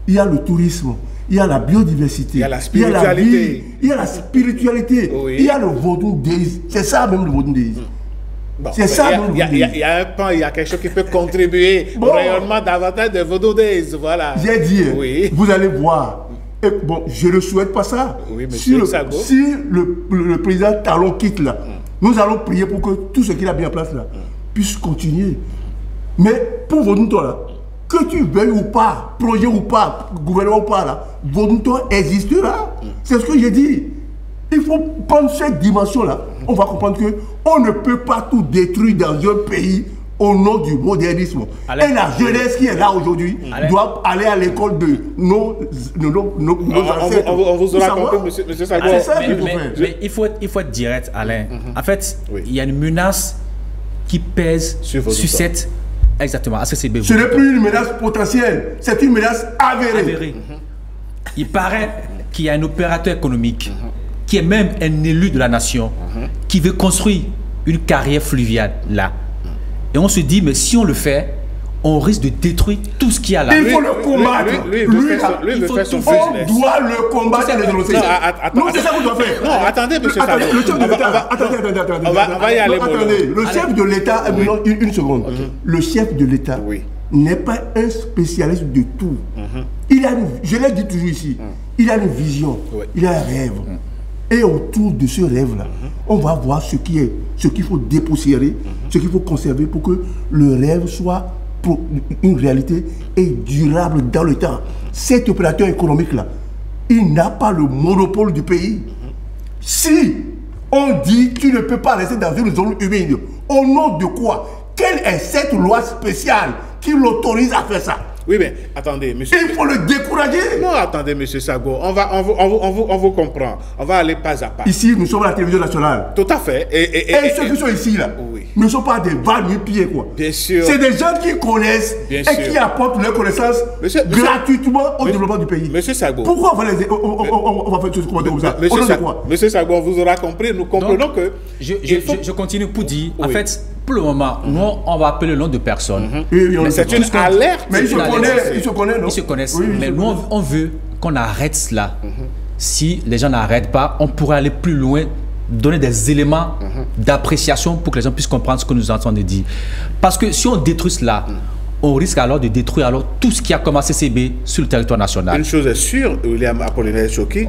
Speaker 6: il y a le tourisme, il y a la biodiversité, il y a la spiritualité, il y a la spiritualité, il y a le vaudou-déisme. C'est ça même le vaudou-déisme.
Speaker 17: Bon, c'est ça. Il y a un pan, il y a quelque chose qui peut contribuer au rayonnement davantage de vaudou-déisme. Voilà.
Speaker 6: J'ai dit, vous allez voir. Et bon, je ne souhaite pas ça.
Speaker 17: Oui,
Speaker 6: si le président Talon quitte là, nous allons prier pour que tout ce qu'il a mis en place là puisse continuer. Mais pour Vodouto là, que tu veuilles ou pas, projet ou pas, gouvernement ou pas, là, Vodunto existera. C'est ce que j'ai dit. Il faut prendre cette dimension-là. On va comprendre qu'on ne peut pas tout détruire dans un pays au nom du modernisme. Et la jeunesse qui est là aujourd'hui doit aller à l'école de nos ancêtres.
Speaker 17: On vous aura compris, monsieur Sago.
Speaker 5: C'est ça qu'il faut faire. Mais il faut être direct, Alain. En fait, il y a une menace qui pèse sur cette... Exactement, ACCB.
Speaker 6: Ce n'est plus une menace potentielle, c'est une menace avérée.
Speaker 5: Il paraît qu'il y a un opérateur économique qui est même un élu de la nation qui veut construire une carrière fluviale là. Et on se dit, mais si on le fait, on risque de détruire tout ce qu'il y a là.
Speaker 6: Il faut le combattre. On doit le combattre et le dénoncer. Non, c'est ça qu'on doit faire.
Speaker 17: Non, attendez, monsieur Sago.
Speaker 6: Le chef de l'État.
Speaker 17: On va y aller.
Speaker 6: Attendez, le chef de l'État, une seconde. Le chef de l'État n'est pas un spécialiste de tout. Il a, je l'ai dit toujours ici, il a une vision, il a un rêve. Et autour de ce rêve-là, on va voir ce qu'il faut dépoussiérer, ce qu'il faut conserver pour que le rêve soit une réalité et durable dans le temps. Cet opérateur économique-là, il n'a pas le monopole du pays. Si on dit tu ne peux pas rester dans une zone humide, au nom de quoi? Quelle est cette loi spéciale qui l'autorise à faire ça?
Speaker 17: Oui, mais attendez, monsieur.
Speaker 6: Il faut le décourager.
Speaker 17: Non, attendez, monsieur Sago. On vous comprend. On va aller pas à pas.
Speaker 6: Ici, nous sommes à la télévision nationale.
Speaker 17: Tout à fait.
Speaker 6: Et ceux qui sont ici, là, ne sont pas des va-nu-pieds, quoi.
Speaker 17: Bien sûr.
Speaker 6: C'est des gens qui connaissent et qui apportent leurs connaissances gratuitement au développement du pays.
Speaker 17: Monsieur Sago.
Speaker 6: Pourquoi on va faire tout ce qu'on comme ça?
Speaker 17: Monsieur Sago, on vous aura compris. Nous comprenons que...
Speaker 5: Je continue pour dire, en fait, pour le moment, nous, on va appeler le nom de personne.
Speaker 17: C'est une alerte.
Speaker 6: Mais ils se connaissent, non?
Speaker 5: Ils se connaissent. Mais nous, on veut qu'on arrête cela. Si les gens n'arrêtent pas, on pourrait aller plus loin, donner des éléments d'appréciation pour que les gens puissent comprendre ce que nous entendons dire. Parce que si on détruit cela, on risque alors de détruire tout ce qui a comme ACCB sur le territoire national.
Speaker 17: Une chose est sûre, William Apollinaire Choki,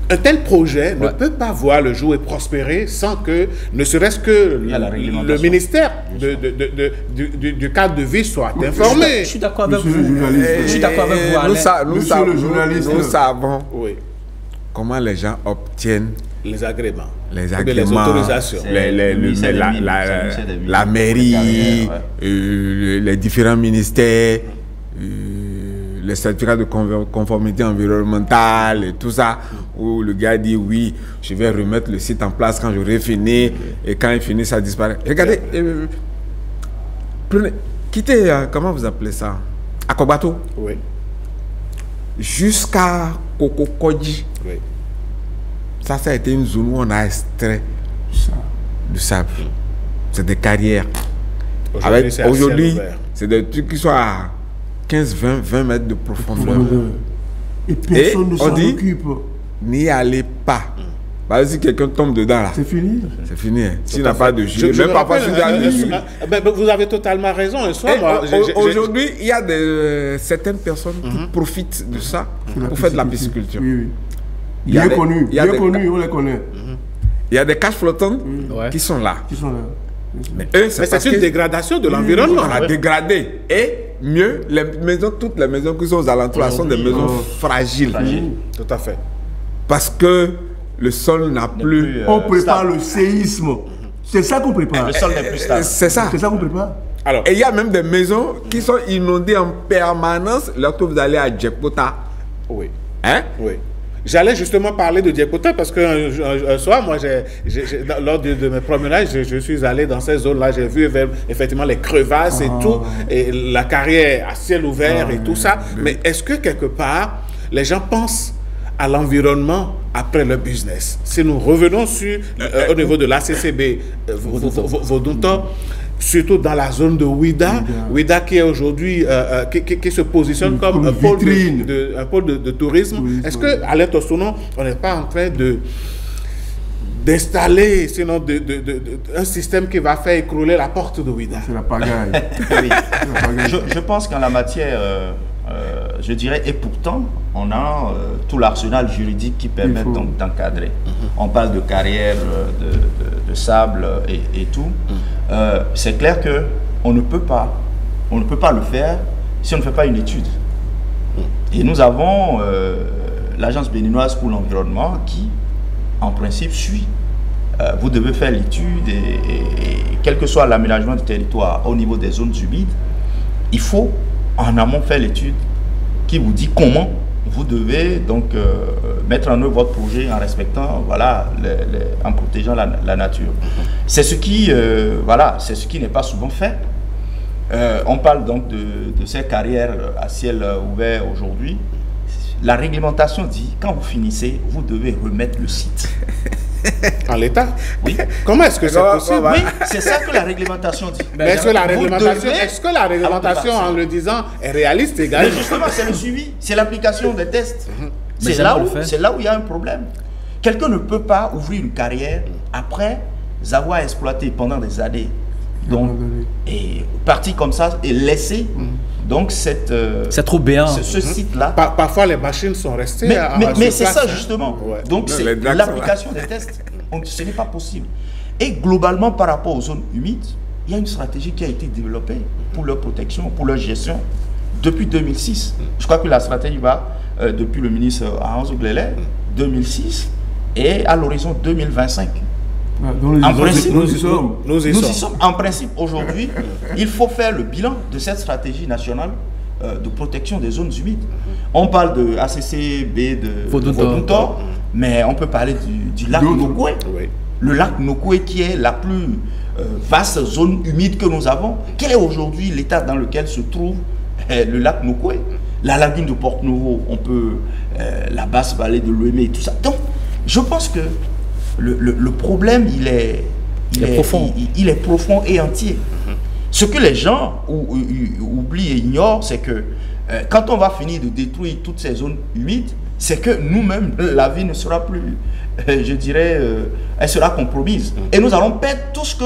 Speaker 17: un tel projet ne peut pas voir le jour et prospérer sans que, ne serait-ce que le ministère du cadre de vie soit informé.
Speaker 5: Je suis d'accord avec vous. Je suis d'accord avec vous, Alain.
Speaker 8: Nous savons comment les gens obtiennent
Speaker 17: les agréments.
Speaker 8: Les agréments,
Speaker 17: les autorisations.
Speaker 8: La mairie, les différents ministères, les certificats de conformité environnementale et tout ça, où le gars dit oui, je vais remettre le site en place quand j'aurai fini, et quand il finit, ça disparaît. Regardez, prenez, quittez, comment vous appelez ça? Akobato.
Speaker 17: Oui.
Speaker 8: Jusqu'à Kokokodji. Oui. Ça a été une zone où on a extrait du sable. C'est des carrières. Aujourd'hui, c'est des trucs qui sont à 15, 20 mètres de profondeur.
Speaker 6: Et personne ne s'en occupe.
Speaker 8: N'y allez pas. Bah, si quelqu'un tombe dedans, là,
Speaker 6: c'est fini.
Speaker 8: C'est fini. Hein. S'il n'a pas de jus, même pas facile
Speaker 17: vous avez totalement raison.
Speaker 8: Aujourd'hui, il y a certaines personnes qui profitent de ça pour faire de la pisciculture.
Speaker 6: Oui. Bien connu, on les connaît.
Speaker 8: Il y a des caches flottantes qui sont là.
Speaker 17: Mais c'est une dégradation de l'environnement.
Speaker 8: On a dégradé. Et mieux, toutes les maisons qui sont aux alentours sont des maisons fragiles.
Speaker 17: Tout à fait.
Speaker 8: Parce que le sol n'a plus...
Speaker 6: On prépare le séisme. C'est ça qu'on prépare.
Speaker 7: Le sol n'est plus stable.
Speaker 8: C'est ça.
Speaker 6: C'est ça qu'on prépare.
Speaker 8: Alors, et il y a même des maisons qui sont inondées en permanence lorsque vous allez à Djekpota.
Speaker 17: Oui.
Speaker 8: Hein?
Speaker 17: Oui. J'allais justement parler de Djekpota parce qu'un soir, moi, lors de mes promenades, je suis allé dans ces zones-là, j'ai vu effectivement les crevasses et tout, et la carrière à ciel ouvert et tout ça. Mais est-ce que quelque part, les gens pensent à l'environnement après le business? Si nous revenons au niveau de l'ACCB, Vodunto, surtout dans la zone de Ouida qui est aujourd'hui, qui se positionne comme un pôle de tourisme. Est-ce que, Alain Tossono, on n'est pas en train d'installer sinon un système qui va faire écrouler la porte de Ouida?
Speaker 6: C'est la pagaille.
Speaker 7: Oui. Je pense qu'en la matière, je dirais, et pourtant, on a tout l'arsenal juridique qui permet donc d'encadrer. On parle de carrière, de sable et tout. C'est clair qu'on ne peut pas le faire si on ne fait pas une étude. Et nous avons l'Agence béninoise pour l'environnement qui, en principe, suit. Vous devez faire l'étude et quel que soit l'aménagement du territoire au niveau des zones humides, il faut en amont faire l'étude qui vous dit comment vous devez donc mettre en œuvre votre projet en respectant, voilà, en protégeant la nature. C'est ce qui, voilà, c'est ce qui n'est pas souvent fait. On parle donc de ces carrières à ciel ouvert aujourd'hui. La réglementation dit, quand vous finissez, vous devez remettre le site.
Speaker 17: En l'état?
Speaker 7: Oui.
Speaker 17: Comment est-ce que c'est possible?
Speaker 7: Oui, c'est ça que la réglementation dit.
Speaker 17: Mais est-ce que la réglementation, en le disant, est réaliste également?
Speaker 7: Mais justement, c'est le suivi, c'est l'application des tests. C'est là où il y a un problème. Quelqu'un ne peut pas ouvrir une carrière après avoir exploité pendant des années. Donc, et partir comme ça et laisser donc cette
Speaker 5: c'est trop bien
Speaker 7: ce site-là.
Speaker 17: Parfois les machines sont restées.
Speaker 7: Mais c'est ça justement. Ouais. Donc c'est l'application des tests. Donc, ce n'est pas possible. Et globalement par rapport aux zones humides, il y a une stratégie qui a été développée pour leur protection, pour leur gestion depuis 2006. Je crois que la stratégie va depuis le ministre Ahanzo Glele 2006 et à l'horizon 2025. En principe, nous y sommes. En principe, aujourd'hui, il faut faire le bilan de cette stratégie nationale de protection des zones humides. On parle de ACCB de Voduntor, mais on peut parler du lac Nokoué. Oui. Le lac Nokoué qui est la plus vaste zone humide que nous avons. Quel est aujourd'hui l'état dans lequel se trouve le lac Nokoué? La lagune de Porte-Nouveau, on peut la basse vallée de l'Ouémé et tout ça. Donc, je pense que le problème, il est profond et entier. Ce que les gens oublient et ignorent, c'est que quand on va finir de détruire toutes ces zones humides, c'est que nous-mêmes, la vie ne sera plus, je dirais, elle sera compromise. Et nous allons perdre tout ce que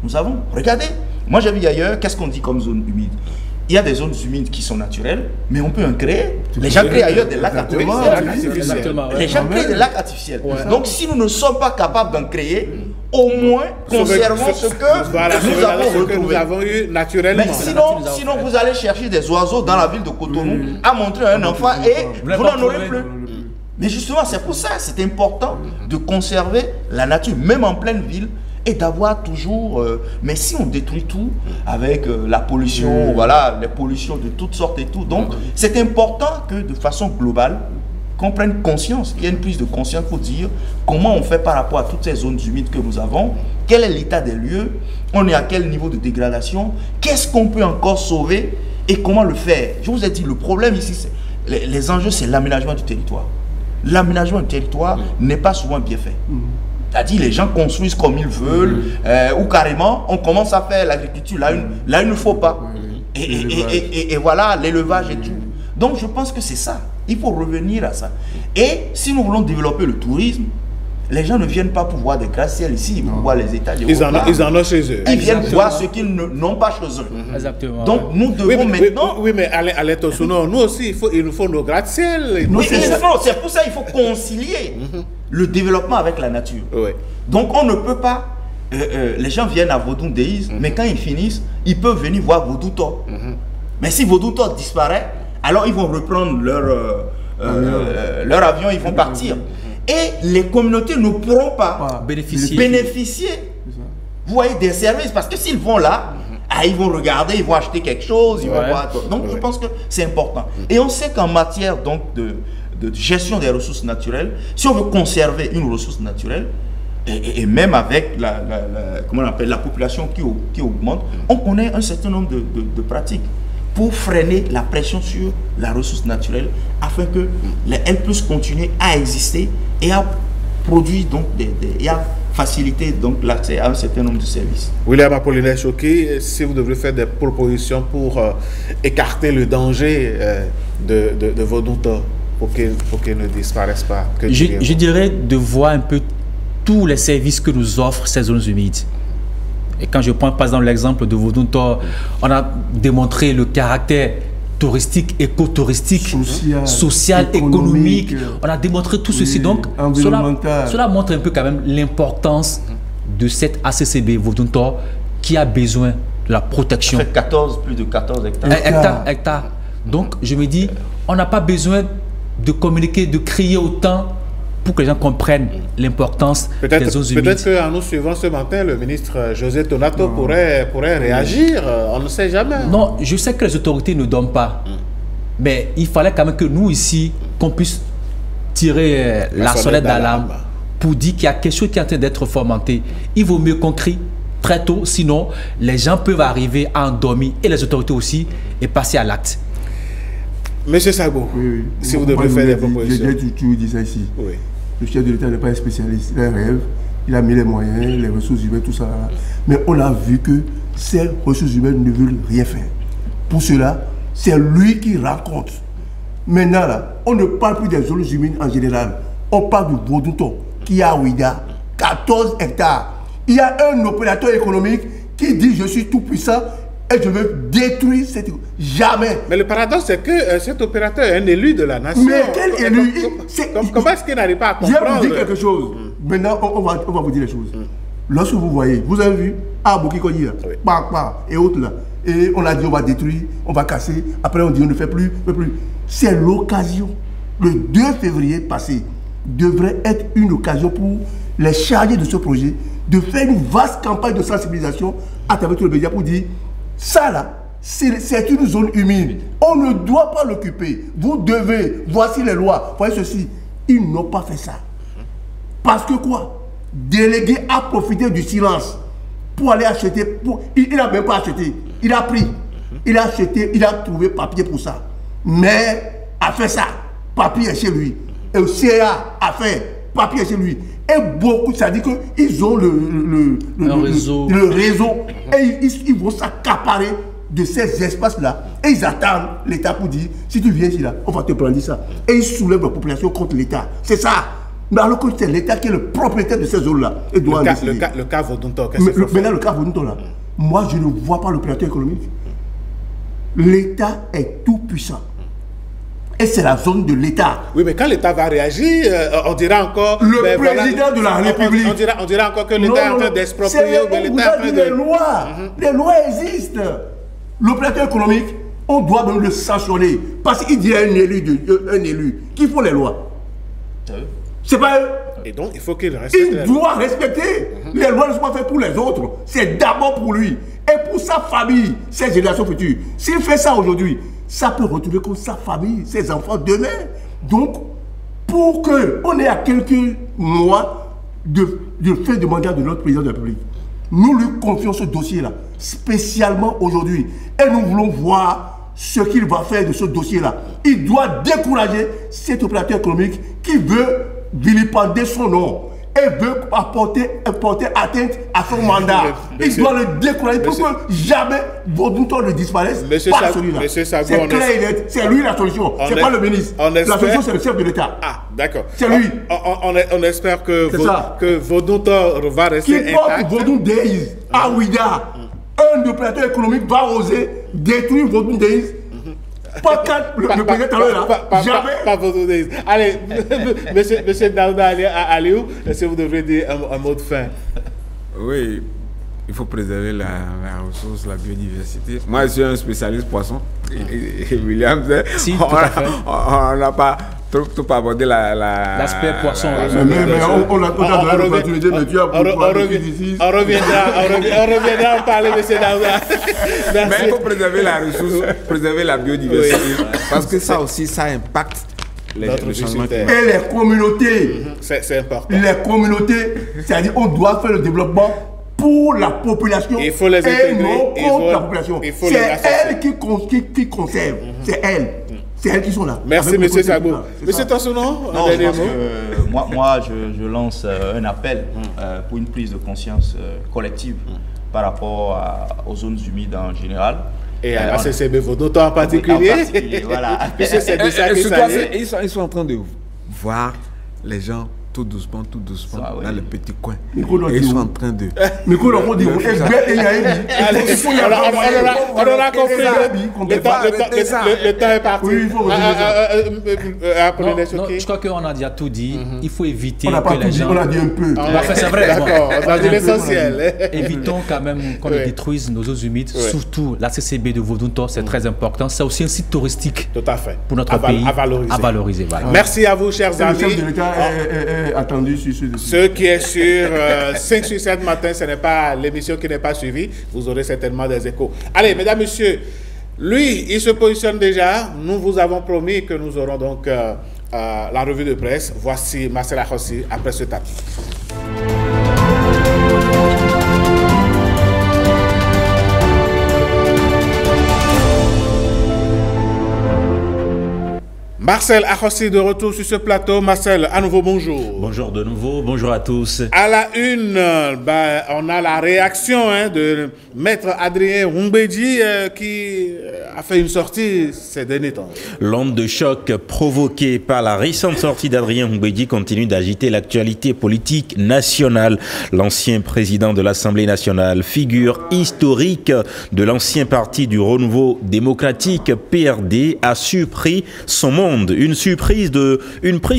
Speaker 7: nous avons. Regardez, moi j'ai vu ailleurs, qu'est-ce qu'on dit comme zone humide? Il y a des zones humides qui sont naturelles, mais on peut en créer. Les gens créent ailleurs des lacs artificiels. Les gens créent des lacs artificiels. Donc si nous ne sommes pas capables d'en créer, au moins conservons ce que nous avons eu naturellement. Mais sinon vous allez chercher des oiseaux dans la ville de Cotonou à montrer à un enfant et vous n'en aurez plus. Mais justement, c'est pour ça, c'est important de conserver la nature, même en pleine ville, et d'avoir toujours... mais si on détruit tout avec la pollution, voilà, les pollutions de toutes sortes et tout, donc c'est important que de façon globale, qu'on prenne conscience, qu'il y ait une prise de conscience pour dire comment on fait par rapport à toutes ces zones humides que nous avons, quel est l'état des lieux, on est à quel niveau de dégradation, qu'est-ce qu'on peut encore sauver et comment le faire. Je vous ai dit, le problème ici, les enjeux, c'est l'aménagement du territoire. L'aménagement du territoire n'est pas souvent bien fait. C'est-à-dire les gens construisent comme ils veulent, ou carrément on commence à faire l'agriculture là il ne faut pas. Et voilà, l'élevage et tout. Donc je pense que c'est ça, il faut revenir à ça. Et si nous voulons développer le tourisme, les gens ne viennent pas pour voir des gratte-ciel ici, pour voir les états.
Speaker 17: Ils en ont chez eux.
Speaker 7: Ils viennent voir ce qu'ils n'ont pas chez eux.
Speaker 5: Exactement.
Speaker 7: Donc nous devons maintenant...
Speaker 17: Oui, mais allez, nous aussi, il nous faut nos gratte-ciel.
Speaker 7: C'est pour ça qu'il faut concilier le développement avec la nature. Oui. Donc on ne peut pas... les gens viennent à Vodun Déis, mais quand ils finissent, ils peuvent venir voir Voduntor. Mais si Voduntor disparaît, alors ils vont reprendre leur avion, ils vont partir. Et les communautés ne pourront pas bénéficier. Vous voyez, des services, parce que s'ils vont là, ils vont regarder, ils vont acheter quelque chose, ils vont voir. Donc je pense que c'est important. Et on sait qu'en matière donc de gestion des ressources naturelles, si on veut conserver une ressource naturelle, et même avec comment on appelle, la population qui augmente, on connaît un certain nombre de pratiques pour freiner la pression sur la ressource naturelle afin que elle puisse continuer à exister et à produire donc et à faciliter donc l'accès à un certain nombre de services.
Speaker 17: William Apollinaire Choki, si vous devez faire des propositions pour écarter le danger de vos doutes pour qu'ils ne disparaissent pas,
Speaker 5: je dirais de voir un peu tous les services que nous offrent ces zones humides. Et quand je prends par exemple l'exemple de Voduntor, on a démontré le caractère touristique, écotouristique, social, économique. On a démontré tout ceci. Donc, cela montre un peu quand même l'importance de cette ACCB Voduntor qui a besoin la protection.
Speaker 7: Ça fait plus de 14 hectares.
Speaker 5: Hectares. Donc, je me dis, on n'a pas besoin de communiquer, de crier autant pour que les gens comprennent l'importance des zones humides.
Speaker 17: Peut-être qu'en nous suivant ce matin, le ministre José Tonato pourrait réagir. On ne sait jamais.
Speaker 5: Non, je sais que les autorités ne dorment pas. Mais il fallait quand même que nous, ici, qu'on puisse tirer la sonnette d'alarme pour dire qu'il y a quelque chose qui est en train d'être fomenté. Il vaut mieux qu'on crie très tôt, sinon les gens peuvent arriver à endormir, et les autorités aussi, et passer à l'acte.
Speaker 17: Monsieur Sago, si vous devez faire des propositions.
Speaker 6: J'ai toujours dit ça ici.
Speaker 17: Oui.
Speaker 6: Le chef de l'État n'est pas un spécialiste, il a un rêve, il a mis les moyens, les ressources humaines, tout ça. Mais on a vu que ces ressources humaines ne veulent rien faire. Pour cela, c'est lui qui raconte. Maintenant, là, on ne parle plus des zones humides en général. On parle du Vodouton, qui a à Ouida, 14 hectares. Il y a un opérateur économique qui dit je suis tout puissant et je veux détruire cette... Jamais.
Speaker 17: Mais le paradoxe, c'est que cet opérateur est un élu de la nation.
Speaker 6: Mais quel élu?
Speaker 17: Comment est-ce qu'il n'arrive pas à comprendre?
Speaker 6: Je vais vous dire quelque chose. Maintenant, on va vous dire les choses. Lorsque vous voyez, vous avez vu, Boukikoyi, et autres là, et on a dit on va détruire, on va casser, après on dit on ne fait plus. C'est l'occasion. Le 2 février passé devrait être une occasion pour les chargés de ce projet de faire une vaste campagne de sensibilisation à travers tous les médias pour dire ça là, c'est une zone humide. On ne doit pas l'occuper. Vous devez, voici les lois, voyez ceci. Ils n'ont pas fait ça. Parce que quoi? Délégué a profité du silence pour aller acheter. Il n'a même pas acheté. Il a pris. Il a acheté, il a trouvé papier pour ça. Mais a fait ça. Papier est chez lui. Et le CA a fait papier chez lui. Et beaucoup, ça dit qu'ils ont le réseau. Et ils vont s'accaparer de ces espaces-là. Et ils attendent l'État pour dire, si tu viens ici, là, on va te prendre ça. Et ils soulèvent la population contre l'État. C'est ça. Mais alors que c'est l'État qui est le propriétaire de ces zones-là.
Speaker 17: Le cas Vodouton, qu'est-ce que c'est?
Speaker 6: Maintenant, le cas Vodouton, là, moi, je ne vois pas l'opérateur économique. L'État est tout puissant. Et c'est la zone de l'État.
Speaker 17: Oui, mais quand l'État va réagir, on dira encore...
Speaker 6: Le président de la République.
Speaker 17: On dira encore que l'État est en train d'exproprier.
Speaker 6: Les lois existent. L'opérateur économique, on doit même le sanctionner. Parce qu'il dit à un élu qui font les lois. C'est pas eux.
Speaker 17: Et donc, il faut qu'il respecte.
Speaker 6: Il doit respecter. Les lois ne sont pas faites pour les autres. C'est d'abord pour lui. Et pour sa famille, ses générations futures. S'il fait ça aujourd'hui, ça peut retrouver comme sa famille, ses enfants demain. Donc, pour qu'on ait à quelques mois de fin de mandat de notre président de la République, nous lui confions ce dossier-là, spécialement aujourd'hui. Et nous voulons voir ce qu'il va faire de ce dossier-là. Il doit décourager cet opérateur économique qui veut vilipender son nom et veut porter atteinte à son mandat. Il doit le décourager pour que jamais Vodouton ne disparaisse. Pas celui-là. C'est clair et net. C'est lui la solution. C'est pas le ministre. La solution, c'est le chef de l'État.
Speaker 17: Ah, d'accord.
Speaker 6: C'est lui.
Speaker 17: On espère que Vodouton va rester intact.
Speaker 6: Qui porte Vodou Deïs à Ouida, un opérateur économique va oser détruire Vodou Deïs. Pas quand le président là, jamais.
Speaker 17: Pas Vodou Deïs. Allez, monsieur Daouda Aliou, est-ce que vous devrez dire un mot de fin?
Speaker 8: Oui, il faut préserver la ressource, la biodiversité. Moi, je suis un spécialiste poisson. Et William,
Speaker 5: si,
Speaker 8: on n'a pas trop abordé
Speaker 5: l'aspect poisson.
Speaker 6: Mais on a donné l'opportunité, mais tu as
Speaker 17: on reviendra en parler, monsieur Daouda.
Speaker 8: Mais il faut préserver la ressource, préserver la biodiversité. Oui. Parce que ça aussi, ça impacte les changements climatiques.
Speaker 6: Et les communautés.
Speaker 17: C'est important.
Speaker 6: Les communautés, c'est-à-dire qu'on doit faire le développement pour la population.
Speaker 17: Il faut les intégrer.
Speaker 6: Et non contre la population. C'est elle qui conserve. C'est elle. C'est elles qui sont là.
Speaker 17: Merci, M. Sago. M. Tassounon,
Speaker 7: un dernier mot. Moi, je lance un appel pour une prise de conscience collective par rapport aux zones humides en général.
Speaker 17: Et à la CCB Vodouton en particulier.
Speaker 7: Voilà.
Speaker 8: Ils sont en train de voir les gens tout doucement,
Speaker 5: Ça,
Speaker 8: dans
Speaker 5: oui.
Speaker 8: le petit coin. Et
Speaker 6: Nicolas,
Speaker 8: ils sont en train de...
Speaker 6: Nicolas, on dit, on
Speaker 17: aura compris. Le temps est parti.
Speaker 6: Oui, il faut
Speaker 5: je crois qu'on a déjà tout dit. Il faut éviter
Speaker 6: on n'a pas
Speaker 5: que
Speaker 6: tout
Speaker 5: les
Speaker 6: dit,
Speaker 5: gens...
Speaker 6: on a dit un peu.
Speaker 5: C'est vrai.
Speaker 17: D'accord, on a dit l'essentiel.
Speaker 5: Évitons quand même qu'on ne détruise nos eaux humides, surtout la CCB de Vodunto, c'est très important. C'est aussi un site touristique.
Speaker 17: Tout à fait.
Speaker 5: Pour notre pays. À valoriser. Voilà.
Speaker 17: Merci à vous, chers amis.
Speaker 6: Le chef de l'État est attendu sur ce dossier.
Speaker 17: Ce qui est sur 5 sur 7 matin, ce n'est pas l'émission qui n'est pas suivie. Vous aurez certainement des échos. Allez, mesdames, messieurs, lui, il se positionne déjà. Nous vous avons promis que nous aurons donc la revue de presse. Voici Marcel Akhossi après ce tapis. Marcel Akhossi de retour sur ce plateau. Marcel, à nouveau bonjour.
Speaker 2: Bonjour de nouveau, bonjour à tous.
Speaker 17: À la une, on a la réaction de Maître Adrien Humbedji qui a fait une sortie ces derniers temps.
Speaker 2: L'onde de choc provoquée par la récente sortie d'Adrien Humbedji continue d'agiter l'actualité politique nationale. L'ancien président de l'Assemblée nationale, figure historique de l'ancien parti du Renouveau démocratique PRD, a surpris son monde. Une prise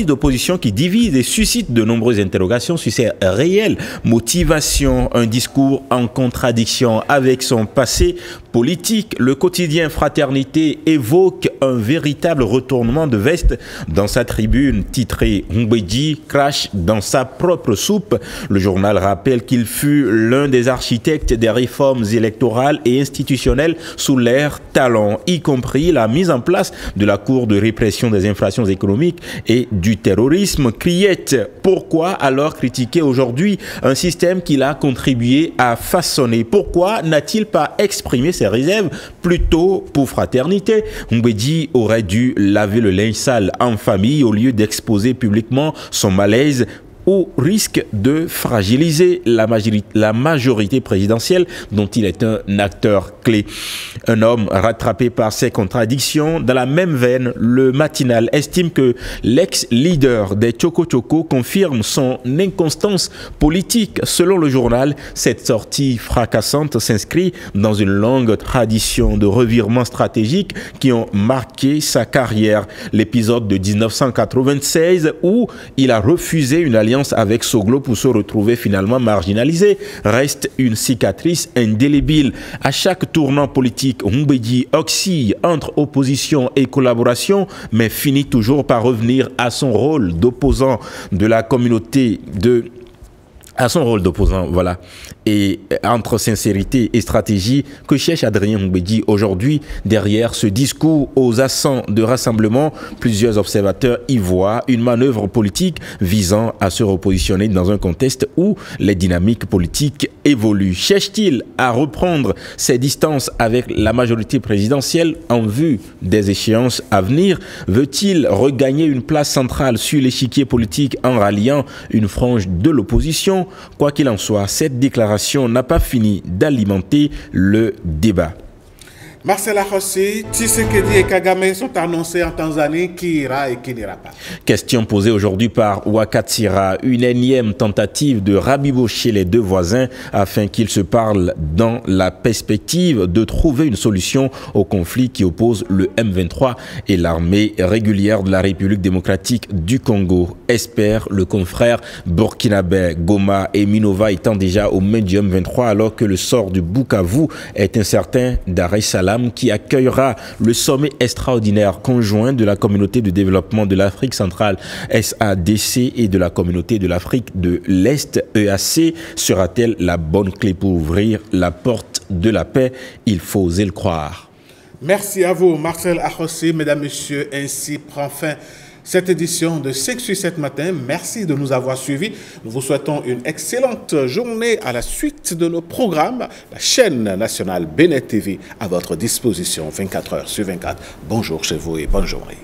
Speaker 2: d'opposition qui divise et suscite de nombreuses interrogations sur ses réelles motivations. Un discours en contradiction avec son passé politique. Le quotidien Fraternité évoque un véritable retournement de veste dans sa tribune titrée « Humbedji crache dans sa propre soupe ». Le journal rappelle qu'il fut l'un des architectes des réformes électorales et institutionnelles sous l'ère Talon, y compris la mise en place de la Cour de répression des infractions économiques et du terrorisme. Criette, pourquoi alors critiquer aujourd'hui un système qu'il a contribué à façonner? Pourquoi n'a-t-il pas exprimé ses réserves plutôt pour Fraternité? Humbedji aurait dû laver le linge sale en famille au lieu d'exposer publiquement son malaise au risque de fragiliser la majorité présidentielle dont il est un acteur clé. Un homme rattrapé par ses contradictions. Dans la même veine, le matinal estime que l'ex-leader des Tchoko Tchoko confirme son inconstance politique. Selon le journal, cette sortie fracassante s'inscrit dans une longue tradition de revirements stratégiques qui ont marqué sa carrière. L'épisode de 1996 où il a refusé une alliance avec Soglo pour se retrouver finalement marginalisé reste une cicatrice indélébile. À chaque tournant politique, Humbedji oscille entre opposition et collaboration, mais finit toujours par revenir à son rôle d'opposant de la communauté voilà. Et entre sincérité et stratégie que cherche Adrien Humbedji aujourd'hui, derrière ce discours aux accents de rassemblement, plusieurs observateurs y voient une manœuvre politique visant à se repositionner dans un contexte où les dynamiques politiques évoluent. Cherche-t-il à reprendre ses distances avec la majorité présidentielle en vue des échéances à venir? Veut-il regagner une place centrale sur l'échiquier politique en ralliant une frange de l'opposition? Quoi qu'il en soit, cette déclaration n'a pas fini d'alimenter le débat.
Speaker 17: Marcel Akhossi, Tshisekedi et Kagame sont annoncés en Tanzanie. Qui ira et qui n'ira pas?
Speaker 2: Question posée aujourd'hui par Wakatsira, une énième tentative de rabibocher les deux voisins afin qu'ils se parlent dans la perspective de trouver une solution au conflit qui oppose le M23 et l'armée régulière de la République démocratique du Congo. Espère le confrère burkinabé. Goma et Minova étant déjà aux mains du M23 alors que le sort du Bukavu est incertain. Dar es Salaam qui accueillera le sommet extraordinaire conjoint de la communauté de développement de l'Afrique centrale SADC et de la communauté de l'Afrique de l'Est EAC sera-t-elle la bonne clé pour ouvrir la porte de la paix? Il faut oser le croire.
Speaker 17: Merci à vous, Marcel Akhossi. Mesdames, Messieurs, ainsi prend fin cette édition de 5 sur 7 matin. Merci de nous avoir suivis. Nous vous souhaitons une excellente journée à la suite de nos programmes. La chaîne nationale Benet TV à votre disposition 24 heures sur 24. Bonjour chez vous et bonne journée.